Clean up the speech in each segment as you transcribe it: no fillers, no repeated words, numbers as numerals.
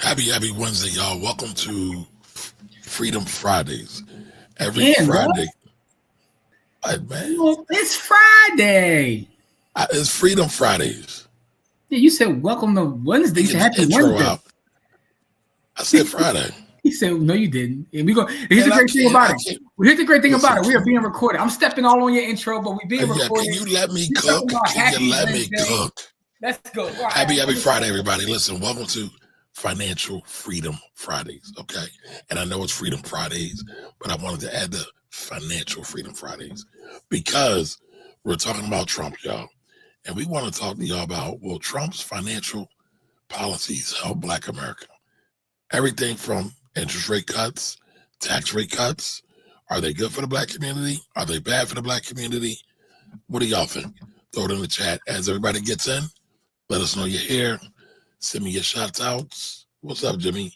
Happy Wednesday, y'all. Welcome to Freedom Fridays. Every Damn, Friday. What, man? Well, it's Friday. It's Freedom Fridays. Yeah, you said welcome to Wednesday. You said happy Wednesday. Out. I said Friday. He said, no, you didn't. And we go. Here's the great thing about it. Here's the great thing about it. We are being recorded. I'm stepping all on your intro, but we're being recorded. Can you let me cook? Can you let me cook? Let's go. Right. Happy Friday, everybody. Listen, welcome to Financial Freedom Fridays, okay? And I know it's Freedom Fridays, but I wanted to add the Financial Freedom Fridays because we're talking about Trump, y'all. And we want to talk to y'all about, will Trump's financial policies help Black America? Everything from interest rate cuts, tax rate cuts. Are they good for the Black community? Are they bad for the Black community? What do y'all think? Throw it in the chat as everybody gets in. Let us know you're here. Send me your shout outs. What's up, Jimmy?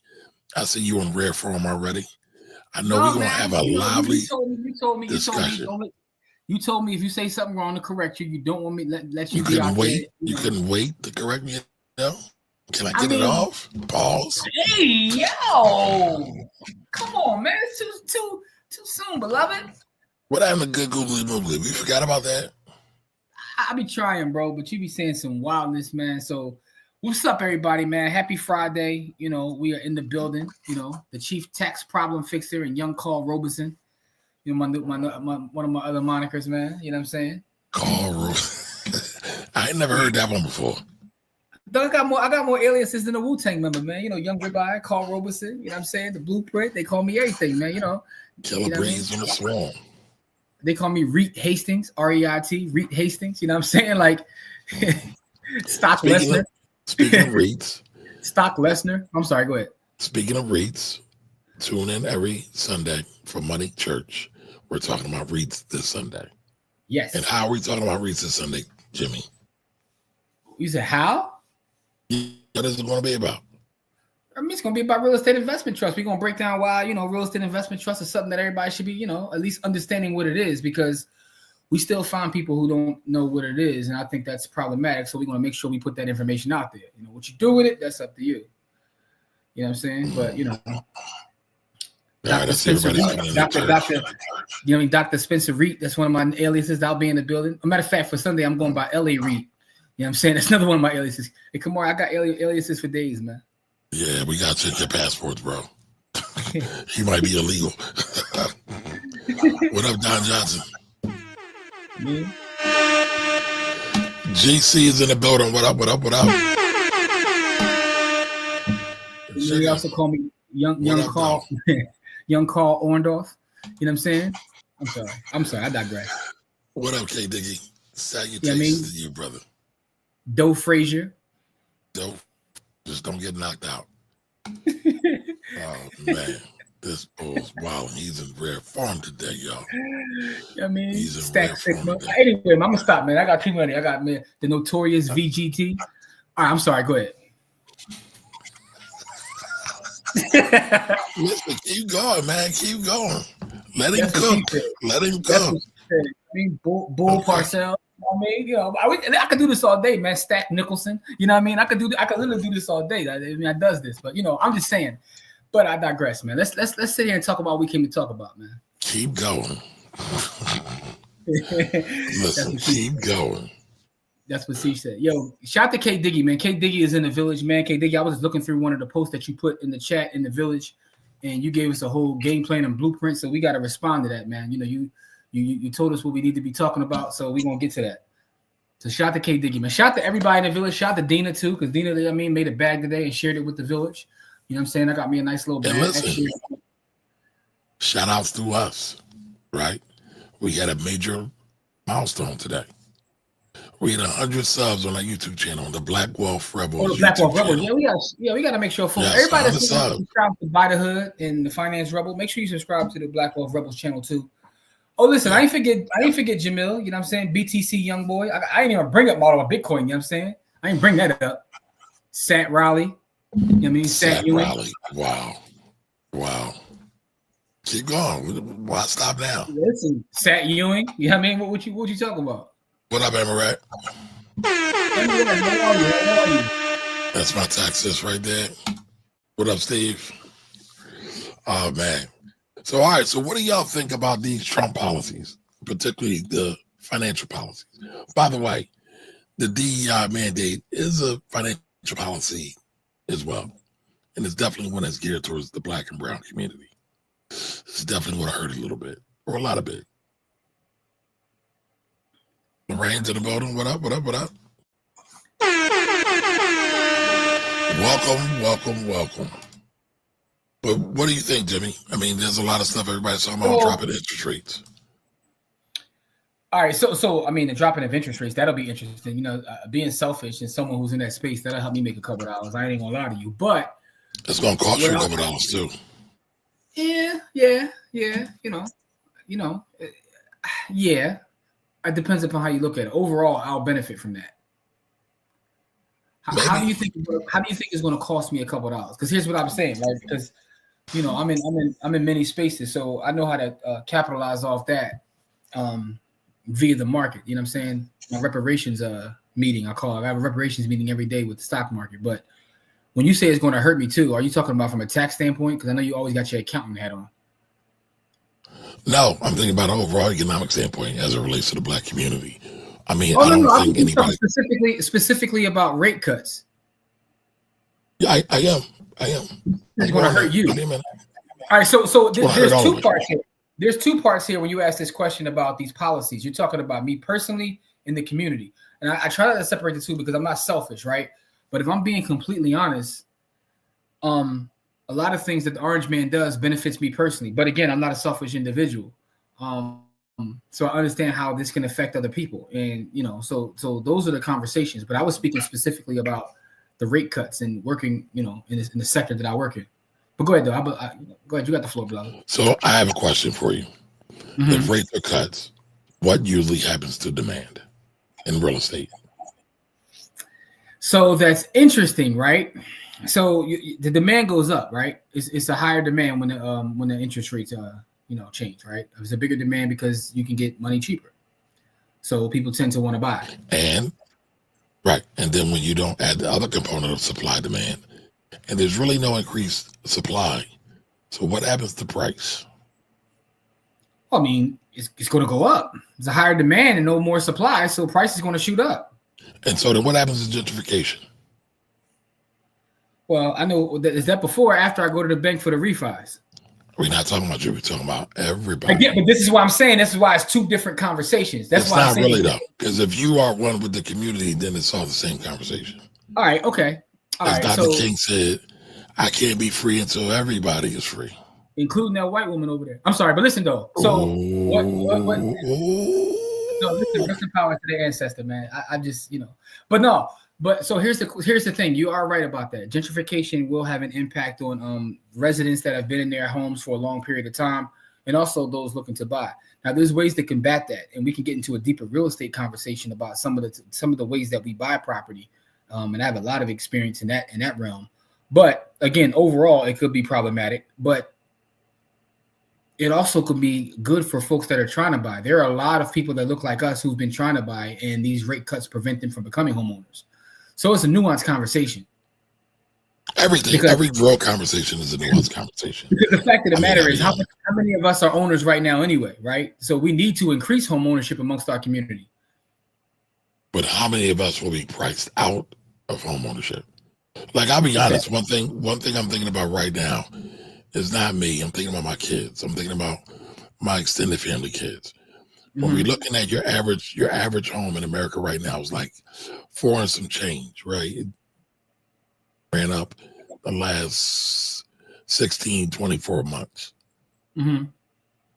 I see you in rare form already. I know we're going to have a lively discussion. You told me if you say something wrong to correct you, you don't want me to let you be out there. You couldn't wait to correct me? No? Can I get it off? Pause. Hey, yo. Come on, man. It's too soon, beloved. What happened to good googly moogly? We forgot about that. I be trying, bro, but you be saying some wildness, man. So what's up, everybody, man? Happy Friday. You know, we are in the building. You know, the chief tax problem fixer and young Carl Robeson. You know, one of my other monikers, man. You know what I'm saying? Carl Robeson. I ain't never heard that one before. I got more aliases than a Wu-Tang member, man. You know, Young Ribeye, Carl Robeson. You know what I'm saying? The Blueprint. They call me everything, man. You know. Killer Breeze in the Swarm. They call me Reet Hastings, R-E-I-T, Reet Hastings. You know what I'm saying? Like Stock Lesnar. Speaking of REITs. Stock Lesnar. I'm sorry, go ahead. Speaking of REITs, tune in every Sunday for Money Church. We're talking about REITs this Sunday. Yes. And how are we talking about REITs this Sunday, Jimmy? You said how? What is it going to be about? I mean, it's going to be about real estate investment trust. We're going to break down why, you know, real estate investment trust is something that everybody should be, you know, at least understanding what it is, because we still find people who don't know what it is. And I think that's problematic. So we're going to make sure we put that information out there. You know, what you do with it, that's up to you. You know what I'm saying? But, you know, Dr. Spencer Reed, Dr. Spencer Reed, that's one of my aliases that'll be in the building. As a matter of fact, for Sunday, I'm going by L.A. Reed. You know what I'm saying? That's another one of my aliases. Hey, come on, I got aliases for days, man. Yeah, we got to check your passports, bro. He might be illegal. What up, Don Johnson? Me? GC is in the building. What up? They also call me young Carl, young Carl Orndorff. You know what I'm saying? I'm sorry. I digress. What up, K Diggy? Salutations to you, brother. Doe Frazier. Doe, just don't get knocked out. Oh man, this bull's wild. He's in rare form today, y'all. I mean, he's in Stack Sigma. Anyway, I'm gonna stop, man. I got too many. I got the notorious VGT. All right, I'm sorry. Go ahead. Listen, keep going, man. Keep going. Let him cook. Let him cook. I mean, Bull Parcells. I mean, you know, I could do this all day, man. Stack Nicholson. You know what I mean? I could literally do this all day. I mean, I does this, but you know, I'm just saying. But I digress, man. Let's sit here and talk about what we came to talk about, man. Keep going. Listen, keep going. That's what she said. Yo, shout out to K Diggy, man. K Diggy is in the village, man. K Diggy, I was looking through one of the posts that you put in the chat in the village, and you gave us a whole game plan and blueprint. So we got to respond to that, man. You know, you told us what we need to be talking about, so we're gonna get to that. So shout out to K Diggy, man. Shout out to everybody in the village. Shout out to Dina too, because Dina, I mean, made a bag today and shared it with the village. You know what I'm saying? I got me a nice little bag. Listen, shout outs to us, right? We had a major milestone today. We had 100 subs on our YouTube channel, the Black Wealth Rebels. Oh, the Black Wealth Rebels. Yeah, we got to make sure everybody that's subscribed to Buy the Hood and the Finance Rebel, make sure you subscribe to the Black Wealth Rebels channel too. Oh, listen, I didn't forget Jamil, you know what I'm saying? BTC Young Boy. I didn't even bring up model of Bitcoin, you know what I'm saying? I didn't bring that up. Sat Raleigh. You know what I mean? Sat Ewing. Raleigh. Wow. Keep going. Why stop now? Listen, Sat Ewing. You know what I mean? What you talking about? What up, Immigrant? That's my taxes right there. What up, Steve? Oh man. So all right. So what do y'all think about these Trump policies, particularly the financial policies? By the way, the DEI mandate is a financial policy as well, and it's definitely one that's geared towards the Black and brown community. It's definitely going to hurt a little bit, or a lot of bit. Rains in the building. What up? What up? What up? Welcome. But what do you think, Jimmy? I mean, there's a lot of stuff everybody's talking about dropping interest rates. All right, so I mean, the dropping of interest rates, that'll be interesting. You know, being selfish and someone who's in that space, that'll help me make a couple of dollars. I ain't gonna lie to you, but it's gonna cost you a couple of dollars too. Yeah. Yeah. It depends upon how you look at it. Overall, I'll benefit from that. How do you think it's going to cost me a couple of dollars? Because here's what I'm saying, right? Because you know, I'm in many spaces, so I know how to capitalize off that via the market. You know what I'm saying? My reparations meeting, I have a reparations meeting every day with the stock market. But when you say it's going to hurt me too, are you talking about from a tax standpoint? Because I know you always got your accountant hat on. No, I'm thinking about an overall economic standpoint as it relates to the Black community. I mean, I think anybody specifically about rate cuts. Yeah, I am. It's going to hurt you. All right, so there's two parts here. There's two parts here when you ask this question about these policies. You're talking about me personally and the community. And I try to separate the two because I'm not selfish, right? But if I'm being completely honest, a lot of things that the Orange Man does benefits me personally. But again, I'm not a selfish individual. So I understand how this can affect other people. And, you know, so those are the conversations. But I was speaking specifically about the rate cuts and working, you know, in the sector that I work in. But go ahead, though. Go ahead. You got the floor, brother. So I have a question for you. Mm-hmm. If rates are cuts, what usually happens to demand in real estate? So that's interesting, right? So the demand goes up, right? It's a higher demand when the interest rates change, right? It's a bigger demand because you can get money cheaper. So people tend to want to buy. And then when you don't add the other component of supply demand, and there's really no increased supply, so what happens to price? I mean, it's going to go up. There's a higher demand and no more supply, so price is going to shoot up. And so then what happens to gentrification? Well, I know. Is that before or after I go to the bank for the refis? We're not talking about you. We're talking about everybody. Again, but this is what I'm saying. This is why it's two different conversations. That's it's why not really though, because if you are one with the community, then it's all the same conversation. All right. Okay. As Dr. King said, I can't be free until everybody is free, including that white woman over there. I'm sorry, but listen though. So what? No, listen, power to the ancestor, man. I just, but no. But so here's the thing. You are right about that. Gentrification will have an impact on residents that have been in their homes for a long period of time, and also those looking to buy. Now, there's ways to combat that, and we can get into a deeper real estate conversation about some of the ways that we buy property. And I have a lot of experience in that realm. But again, overall, it could be problematic, but it also could be good for folks that are trying to buy. There are a lot of people that look like us who've been trying to buy, and these rate cuts prevent them from becoming homeowners. So it's a nuanced conversation. Every real conversation is a nuanced conversation. Because the fact of the matter is, how many of us are owners right now anyway, right? So we need to increase home ownership amongst our community. But how many of us will be priced out of home ownership? Like, I'll be honest, one thing I'm thinking about right now is not me. I'm thinking about my kids. I'm thinking about my extended family kids. When we're looking at your average home in America right now is like $4 and some change, right? It ran up the last 16, 24 months. Mm-hmm.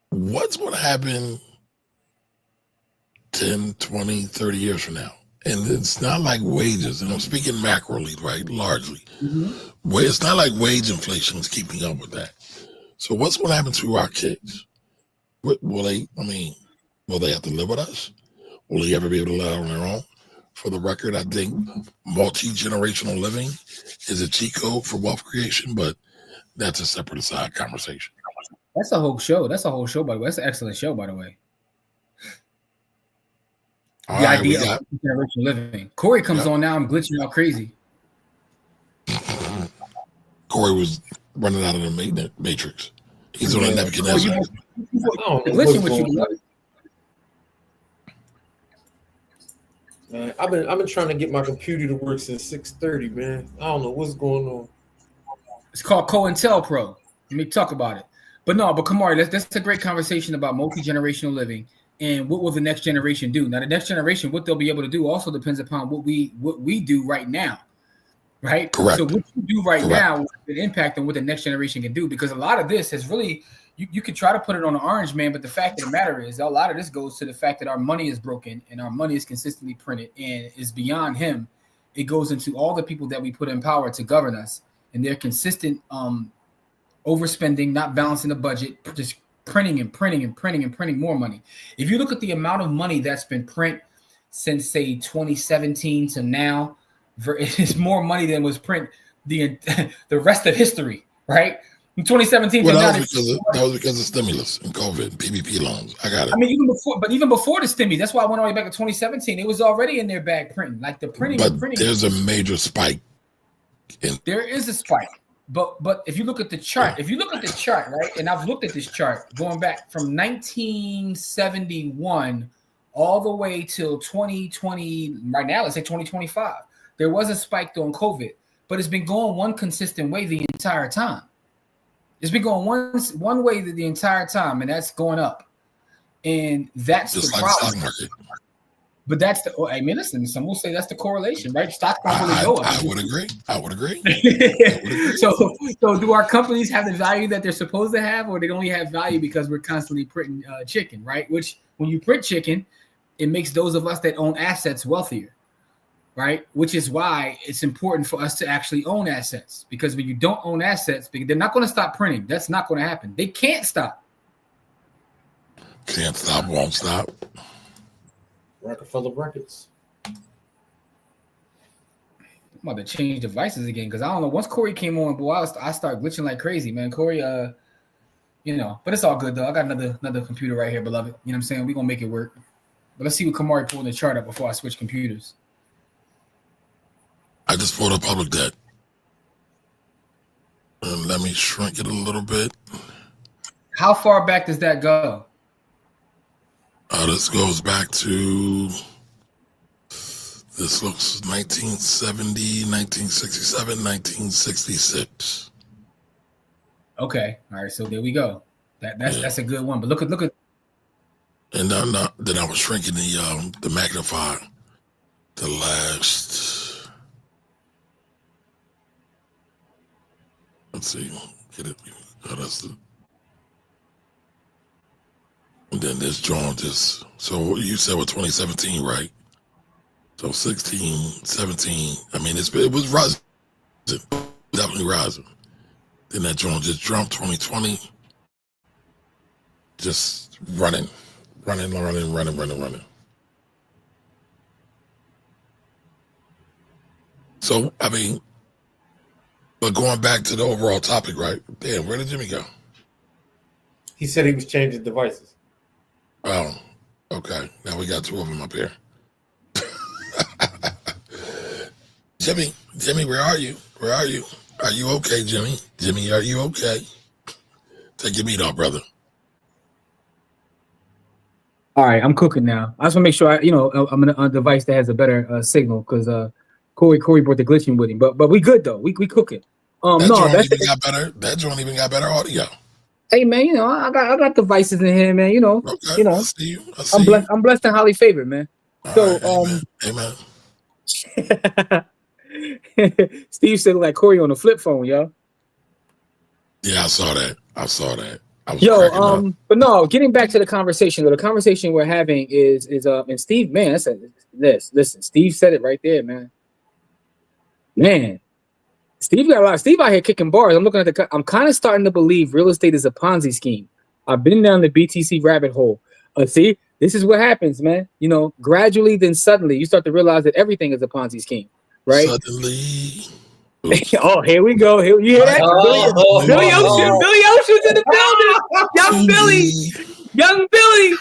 What's going to happen 10, 20, 30 years from now? And it's not like wages, and I'm speaking macroly, right? Largely. Mm-hmm. It's not like wage inflation is keeping up with that. So what's going to happen to our kids? Will they have to live with us? Will they ever be able to live on their own? For the record, I think multi-generational living is a cheat code for wealth creation, but that's a separate aside conversation. That's a whole show. By the way. That's an excellent show, by the way. The idea of multi-generational living. Corey comes on now. I'm glitching out crazy. Corey was running out of the matrix. He's on a Nebuchadnezzar. Glitching with you, man. I've been trying to get my computer to work since 6:30, man. I don't know what's going on. It's called COINTELPRO. Let me talk about it. But Kamari, that's a great conversation about multi-generational living and what will the next generation do. Now, the next generation, what they'll be able to do also depends upon what we do right now, right? Correct. So what you do right now will have an impact on what the next generation can do, because a lot of this has really, you could try to put it on the orange man, but the fact of the matter is a lot of this goes to the fact that our money is broken and our money is consistently printed and is beyond him. It goes into all the people that we put in power to govern us, and their consistent overspending, not balancing the budget, just printing more money. If you look at the amount of money that's been print since, say, 2017 to now, it's more money than was print the rest of history, right? In 2017 well, that was because of stimulus and COVID and PPP loans. I got it. I mean, even before the stimmy, that's why I went all the way back to 2017. It was already in their bag printing, like the printing. But there's a major spike. There is a spike. But if you look at the chart, right, and I've looked at this chart going back from 1971 all the way till 2020, right now, let's say 2025, there was a spike during COVID, but it's been going one consistent way the entire time. It's been going one way the entire time, and that's going up. And that's just the problem. The stock market. But that's I mean, listen, some will say that's the correlation, right? Stocks don't really go up. I would agree. So do our companies have the value that they're supposed to have, or they only have value because we're constantly printing chicken, right? Which, when you print chicken, it makes those of us that own assets wealthier, right? Which is why it's important for us to actually own assets, because when you don't own assets, they're not going to stop printing. That's not going to happen. They can't stop. Can't stop, won't stop. Rockefeller Records. I'm about to change devices again, because I don't know. Once Corey came on, boy, I started glitching like crazy, man. Corey, but it's all good though. I got another computer right here, beloved. You know what I'm saying? We're gonna make it work. But let's see what Kamari pulled in the chart up before I switch computers. I just pulled up public debt. And let me shrink it a little bit. How far back does that go? This goes back to, this looks 1970, 1967, 1966. Okay. All right. So there we go. That's a good one. But look at. And then I was shrinking the magnifier. The last, let's see, get it. Oh, that's the. And then this drawing just, so you said with 2017, right? So 16, 17, I mean, it was rising, definitely rising. Then that drawing just jumped 2020, just running. So, I mean, but going back to the overall topic, right? Damn, where did Jimmy go? He said he was changing devices. Oh, okay. Now we got two of them up here. Jimmy, where are you? Are you okay, Jimmy? Jimmy, are you okay? Take your meat off, brother. All right, I'm cooking now. I just want to make sure I'm on a device that has a better signal, because Corey brought the glitching with him. But we good though. We cooking. That joint even got better audio. Hey man, I got devices in here, man. Okay, I see you. I'm blessed and highly favored, man. Amen. Steve said like Corey on the flip phone, yo. Yeah, I saw that. But no, getting back to the conversation. The conversation we're having is and Steve, man, listen, Steve said it right there, man. Man, Steve got a lot. Steve out here kicking bars. I'm kind of starting to believe real estate is a Ponzi scheme. I've been down the BTC rabbit hole. See, this is what happens, man. Gradually, then suddenly, you start to realize that everything is a Ponzi scheme, right? Suddenly. Oh, here we go. You hear that? Billy Ocean's in the building. Young Billy.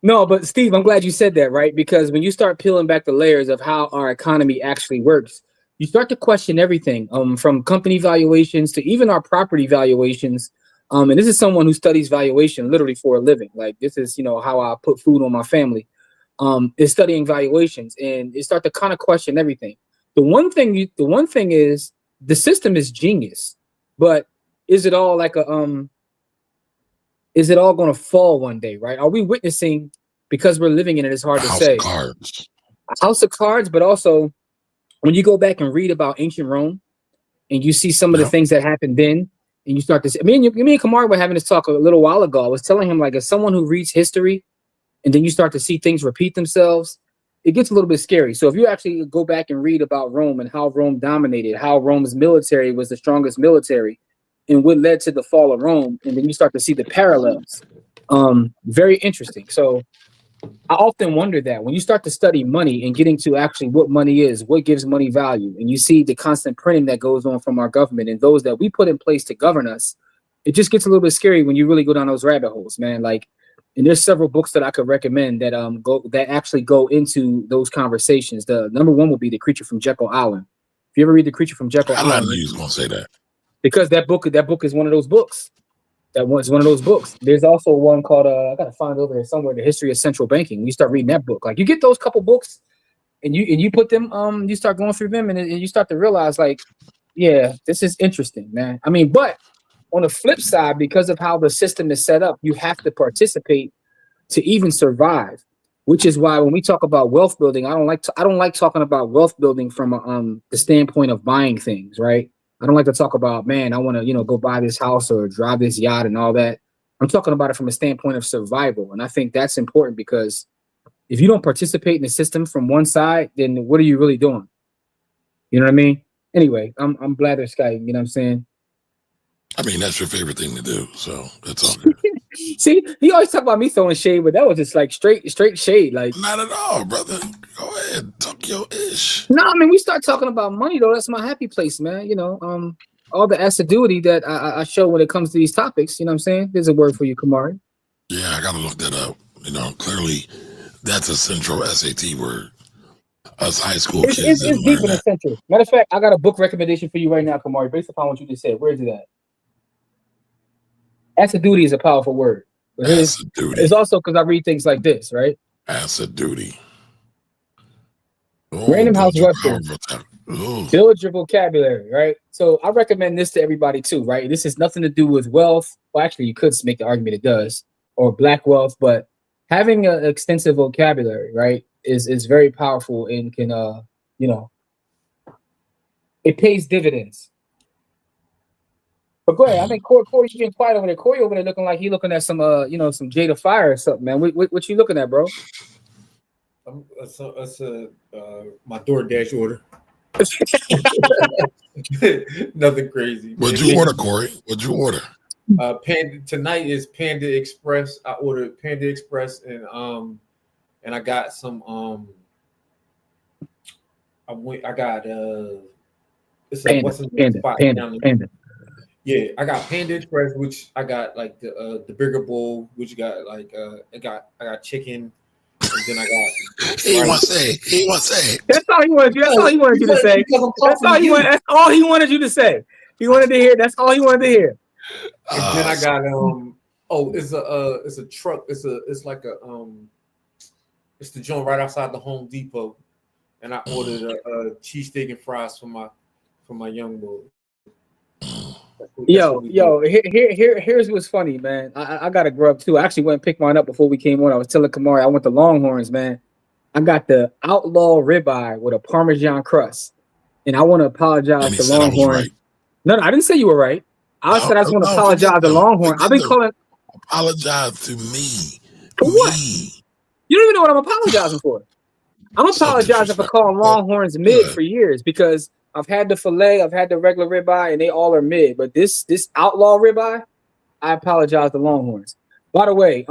No, but Steve, I'm glad you said that, right? Because when you start peeling back the layers of how our economy actually works, you start to question everything, from company valuations to even our property valuations. And this is someone who studies valuation literally for a living. Like, this is, how I put food on my family, is studying valuations, and you start to kind of question everything. The one thing is the system is genius, but is it all like is it all going to fall one day, right? Are we witnessing, because we're living in it, it's hard to say. A house of cards, but also when you go back and read about ancient Rome and you see some of the things that happened then, and you start to see, me and Kamari were having this talk a little while ago. I was telling him, like, as someone who reads history and then you start to see things repeat themselves, it gets a little bit scary. So if you actually go back and read about Rome and how Rome dominated, how Rome's military was the strongest military, and what led to the fall of Rome, and then you start to see the parallels. Very interesting. So I often wonder that when you start to study money and getting to actually what money is, what gives money value, and you see the constant printing that goes on from our government and those that we put in place to govern us, it just gets a little bit scary when you really go down those rabbit holes, man. Like, and there's several books that I could recommend that actually go into those conversations. The number one will be The Creature from Jekyll Island. If you ever read The Creature from Jekyll Island, I knew you was gonna say that, because that book is one of those books. That one's one of those books. There's also one called I gotta find it over there somewhere, The History of Central Banking. You start reading that book, like, you get those couple books, and you put them, you start going through them, and you start to realize, like, yeah, this is interesting, man. I mean, but on the flip side, because of how the system is set up, you have to participate to even survive. Which is why when we talk about wealth building, I don't like talking about wealth building from the standpoint of buying things, right? I don't like to talk about, man, I want to, go buy this house or drive this yacht and all that. I'm talking about it from a standpoint of survival. And I think that's important, because if you don't participate in the system from one side, then what are you really doing? You know what I mean? Anyway, I'm blatherskiting, you know what I'm saying? I mean, that's your favorite thing to do, so that's all good. See, he always talk about me throwing shade, but that was just like straight shade. Like, not at all, brother. Go ahead, talk your ish. No, I mean, we start talking about money, though. That's my happy place, man. All the assiduity that I show when it comes to these topics. You know what I'm saying? There's a word for you, Kamari. Yeah, I gotta look that up. Clearly, that's a central SAT word. Us high school kids. It's deep in the central. Matter of fact, I got a book recommendation for you right now, Kamari, based upon what you just said. Where is it at? Assiduity is a powerful word. Assiduity. It's also because I read things like this, right? Assiduity. Random House Webster. Build your vocabulary, right? So I recommend this to everybody too, right? This has nothing to do with wealth. Well, actually, you could make the argument it does, or black wealth, but having an extensive vocabulary, right, is very powerful and can, it pays dividends. But go ahead. I think Corey, you getting quiet over there. Corey over there looking like he looking at some, some Jada Fire or something, man. What you looking at, bro? That's my DoorDash order. Nothing crazy. What'd you order, Corey? What'd you order? Panda tonight is Panda Express. I ordered Panda Express, and I got some I got it's a Panda. Yeah, I got Panda Express, which I got like the bigger bowl, which got like I got chicken, and then I got. He want to say. That's all he wanted. That's all he wanted you to say. That's all he wanted you to say. He wanted to hear. That's all he wanted to hear. And then I got it's a truck. It's the joint right outside the Home Depot, and I ordered a cheesesteak and fries for my young boy. Here's what's funny, man. I got a grub too. I actually went and picked mine up before we came on. I was telling Kamari I went to Longhorns, man. I got the outlaw ribeye with a Parmesan crust, and I want to apologize to Longhorn. Right. No, I didn't say you were right. I said I just want to apologize to Longhorn. I've been calling. Apologize to me. For what? You don't even know what I'm apologizing for. I'm apologizing for calling Longhorns mid for years, because I've had the filet, I've had the regular ribeye, and they all are mid. But this outlaw ribeye, I apologize to Longhorns. By the way,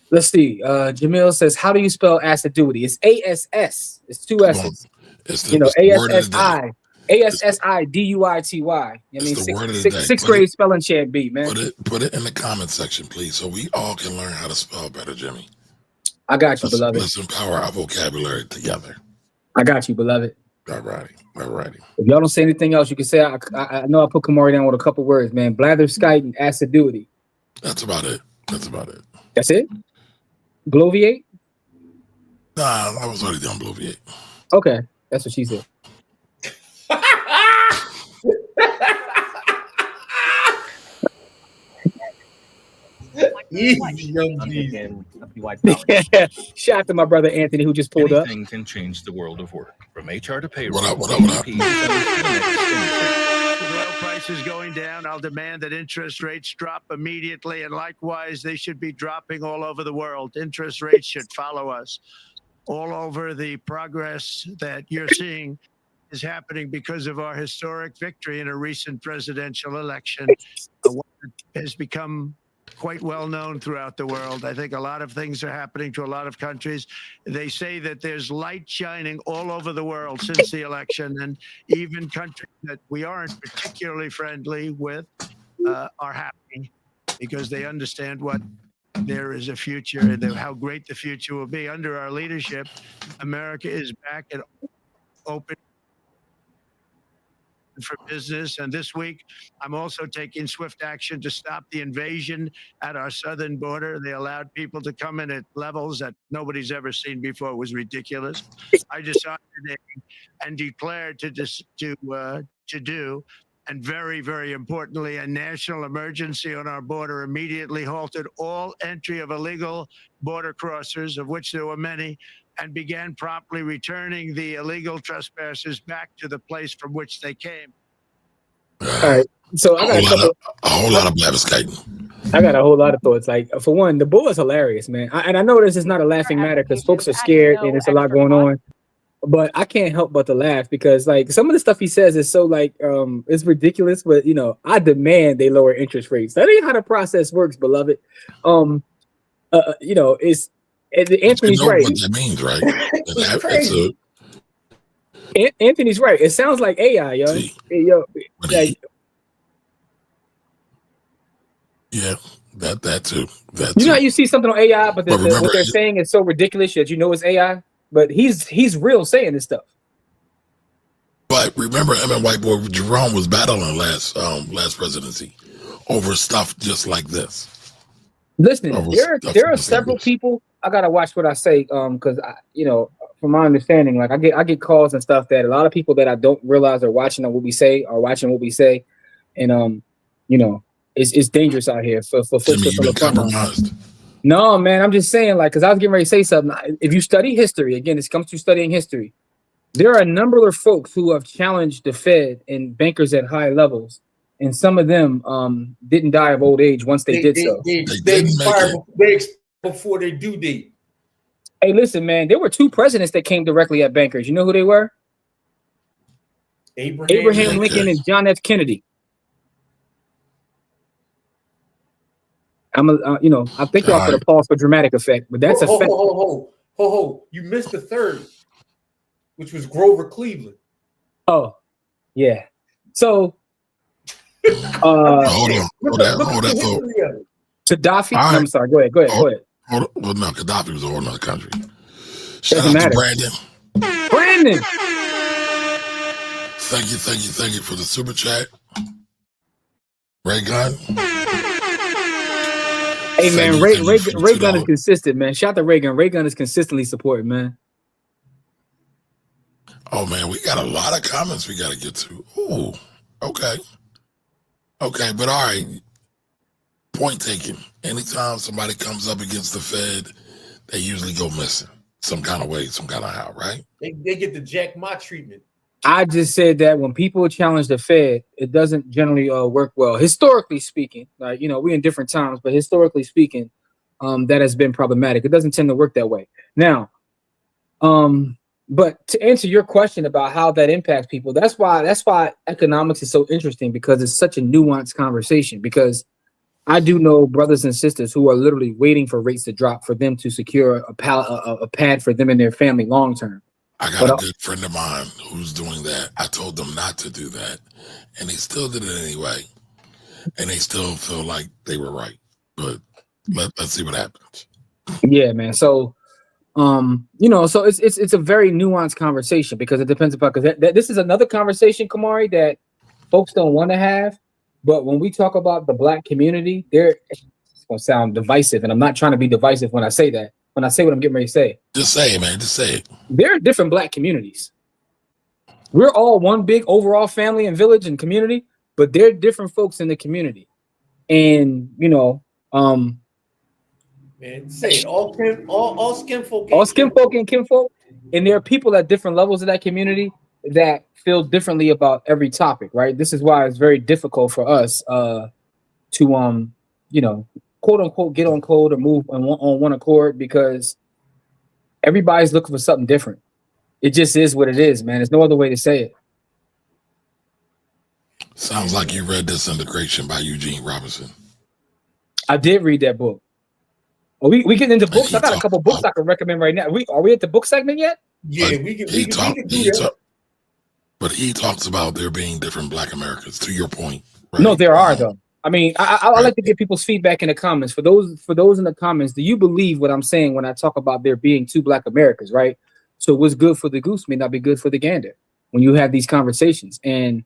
let's see. Jamil says, "How do you spell assiduity?" It's ASS. It's two S's. ASSI. ASSIDUITY. I mean, sixth grade spelling champ beat, man. Put it in the comment section, please, so we all can learn how to spell better, Jimmy. I got you, beloved. Let's empower our vocabulary together. I got you, beloved. All righty. All righty. If y'all don't say anything else, you can say I know I put Kamari down with a couple words, man. Blatherskite and assiduity. That's about it. That's about it. That's it? Bloviate? Nah, I was already done Bloviate. Okay. That's what she said. Shout out to my brother Anthony who just pulled up. Anything can change the world of work, from HR to payroll. What up? With oil prices going down, I'll demand that interest rates drop immediately, and likewise, they should be dropping all over the world. Interest rates should follow us. All over, the progress that you're seeing is happening because of our historic victory in a recent presidential election. One that has become quite well known throughout the world. I think a lot of things are happening to a lot of countries. They say that there's light shining all over the world since the election, and even countries that we aren't particularly friendly with are happy because they understand what there is a future and how great the future will be. Under our leadership, America is back and open for business. And this week, I'm also taking swift action to stop the invasion at our southern border. They allowed people to come in at levels that nobody's ever seen before. It was ridiculous. I decided and declared to do, and very, very importantly, a national emergency on our border, immediately halted all entry of illegal border crossers, of which there were many, and began promptly returning the illegal trespassers back to the place from which they came. All right. So I got a whole lot of blatherskiting. I got a whole lot of thoughts. Like, for one, the bull is hilarious, man. And I know this is not a laughing matter because folks are scared and there's a lot going on. But I can't help but to laugh because, like, some of the stuff he says is so, like, it's ridiculous. But, you know, I demand they lower interest rates. That ain't how the process works, beloved. You know, it's Anthony's right. What that means, right? Anthony's right. It sounds like AI, yo. Like, yeah, that too. You know how you see something on AI, but what they're saying is so ridiculous that you know it's AI. But he's real saying this stuff. But remember, White Boy Jerome was battling last presidency over stuff just like this. Listen, there are several people. I gotta watch what I say, because you know, from my understanding, like I get calls and stuff that a lot of people that I don't realize are watching what we say, and you know, it's dangerous out here for folks to feel compromised. No, man, I'm just saying, like, because I was getting ready to say something. If you study history, again, this comes to studying history. There are a number of folks who have challenged the Fed and bankers at high levels, and some of them didn't die of old age once they did so. They expired before they due date. Hey, listen, man, there were two presidents that came directly at bankers. You know who they were? Abraham Lincoln and John F. Kennedy. You know, I think y'all put a pause for dramatic effect, but that's a fact. You missed the third, which was Grover Cleveland. Oh, yeah. So, hold on. Gaddafi. Right. No, I'm sorry. Go ahead. Well, no, Gaddafi was a whole other country. Shout out to Brandon. Thank you for the super chat. Ray Gun. Hey man, Ray Gun is consistent, man. Shout out to Ray Gun. Ray Gun is consistently supported, man. Oh man, we got a lot of comments we got to get to. Ooh, okay, but all right. Point taken. Anytime somebody comes up against the Fed, they usually go missing some kind of way, some kind of how, right? They get the Jack Ma treatment. I just said that when people challenge the Fed, it doesn't generally work well. Historically speaking, like, you know, we're in different times, but historically speaking, that has been problematic. It doesn't tend to work that way. Now, but to answer your question about how that impacts people, that's why economics is so interesting, because it's such a nuanced conversation. Because I do know brothers and sisters who are literally waiting for rates to drop for them to secure a pad for them and their family long term. I got a good friend of mine who's doing that. I told them not to do that, and they still did it anyway. And they still feel like they were right. But let's see what happens. Yeah, man. So You know, so it's a very nuanced conversation because it depends upon because this is another conversation, Kamari, that folks don't want to have. But when we talk about the Black community, it's gonna sound divisive, and I'm not trying to be divisive when I say that. When I say what I'm getting ready to say, Just say it, man. Just say it. there are different Black communities. We're all one big overall family and village and community, but there are different folks in the community, and you know, Man, say it. All skin folk. all skin folk and kinfolk, and there are people at different levels of that community that feel differently about every topic, right? This is why it's very difficult for us to you know, quote unquote get on code or move on one accord because everybody's looking for something different. It just is what it is, man. There's no other way to say it. Sounds like you read Disintegration by Eugene Robinson. I did read that book. Are we getting into books? I got a couple books I can recommend right now. Are we at the book segment yet? Yeah, we can do that. But he talks about there being different Black Americans, to your point. Right? No, there are though. I mean, I like to get people's feedback in the comments. For those in the comments, do you believe what I'm saying when I talk about there being two Black Americas, right? So what's good for the goose may not be good for the gander when you have these conversations. And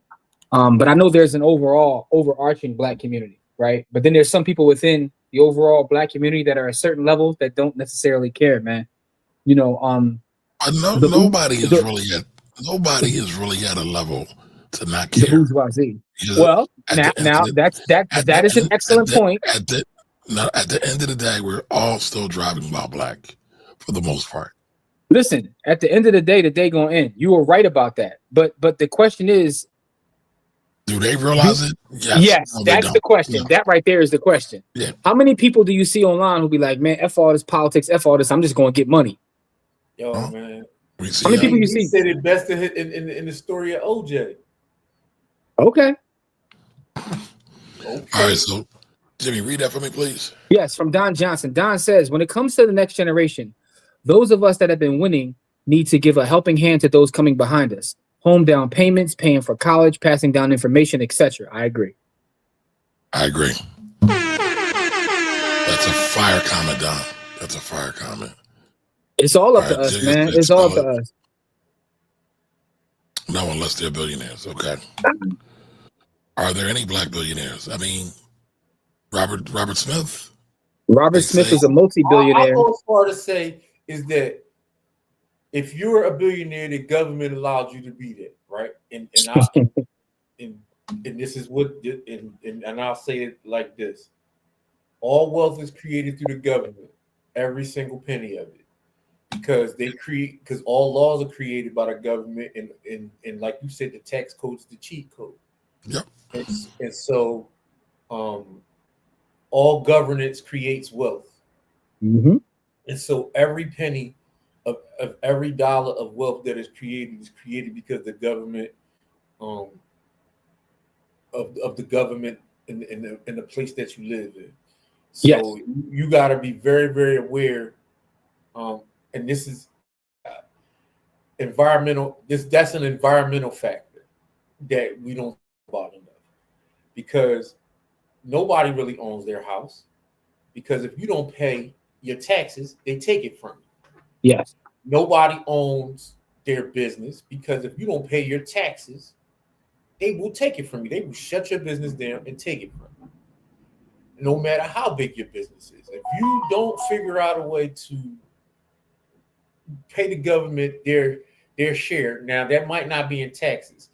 but I know there's an overarching Black community, right? But then there's some people within the overall Black community that are at certain levels that don't necessarily care, man. You know, nobody is really at a level to not care. The bourgeoisie. Well, that is an excellent point. At the end of the day, we're all still driving while Black for the most part. Listen, at the end of the day gonna end. You were right about that. But the question is, do they realize it? Yes, no, that's the question. No. That right there is the question. Yeah. How many people do you see online who be like, man, F all this politics, F all this, I'm just gonna get money? Yo, man. How many people you see? He said it best in the story of OJ. Okay. All right, so Jimmy, read that for me, please. Yes, from Don Johnson. Don says, when it comes to the next generation, those of us that have been winning need to give a helping hand to those coming behind us. Home down payments, paying for college, passing down information, etc. I agree. That's a fire comment, Don. That's a fire comment. It's all up to us, man. It's all up to us. No, unless they're billionaires. Okay. Are there any Black billionaires? I mean, Robert Smith. Robert Smith is a multi-billionaire. I'll go as far to say is that if you're a billionaire, the government allowed you to be there, right? And this is what, and I'll say it like this: all wealth is created through the government, every single penny of it, because all laws are created by the government, and like you said, the tax code's the cheat code. Yep. And so, all governance creates wealth, mm-hmm. And so every penny of every dollar of wealth that is created because the government of the government in the place that you live in. So yes. You got to be very, very aware, and this is environmental. That's an environmental factor that we don't talk about enough, because nobody really owns their house, because if you don't pay your taxes, they take it from you. Yes. Nobody owns their business, because if you don't pay your taxes, they will take it from you. They will shut your business down and take it from you, no matter how big your business is. If you don't figure out a way to pay the government their share, now that might not be in taxes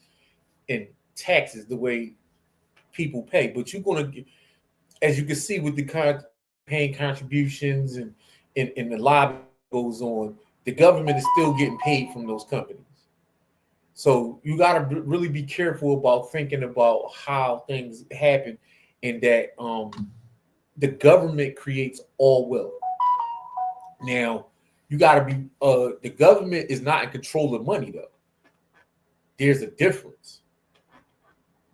the way people pay, but you're going to, as you can see with the paying contributions and the lobby goes on, the government is still getting paid from those companies. So you got to really be careful about thinking about how things happen, and that the government creates all wealth. Now, you got to be, the government is not in control of money, though. There's a difference.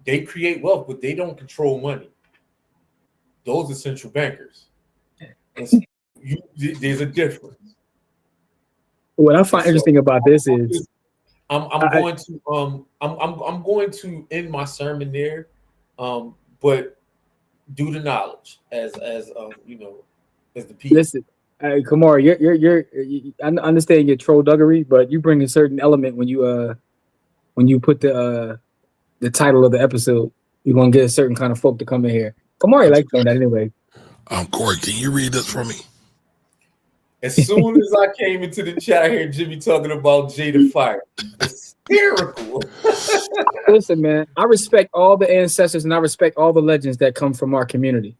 They create wealth, but they don't control money. Those are central bankers. And so there's a difference. What I find interesting about this is I'm going to end my sermon there, but due to knowledge, as you know, as the people. Listen, Kamar, I understand your troll duggery, but you bring a certain element when you put the title of the episode. You're gonna get a certain kind of folk to come in here. Kamar like doing that anyway. Corey, can you read this for me? As soon as I came into the chat, I heard Jimmy talking about Jada Fire. Hysterical. Listen, man, I respect all the ancestors and I respect all the legends that come from our community.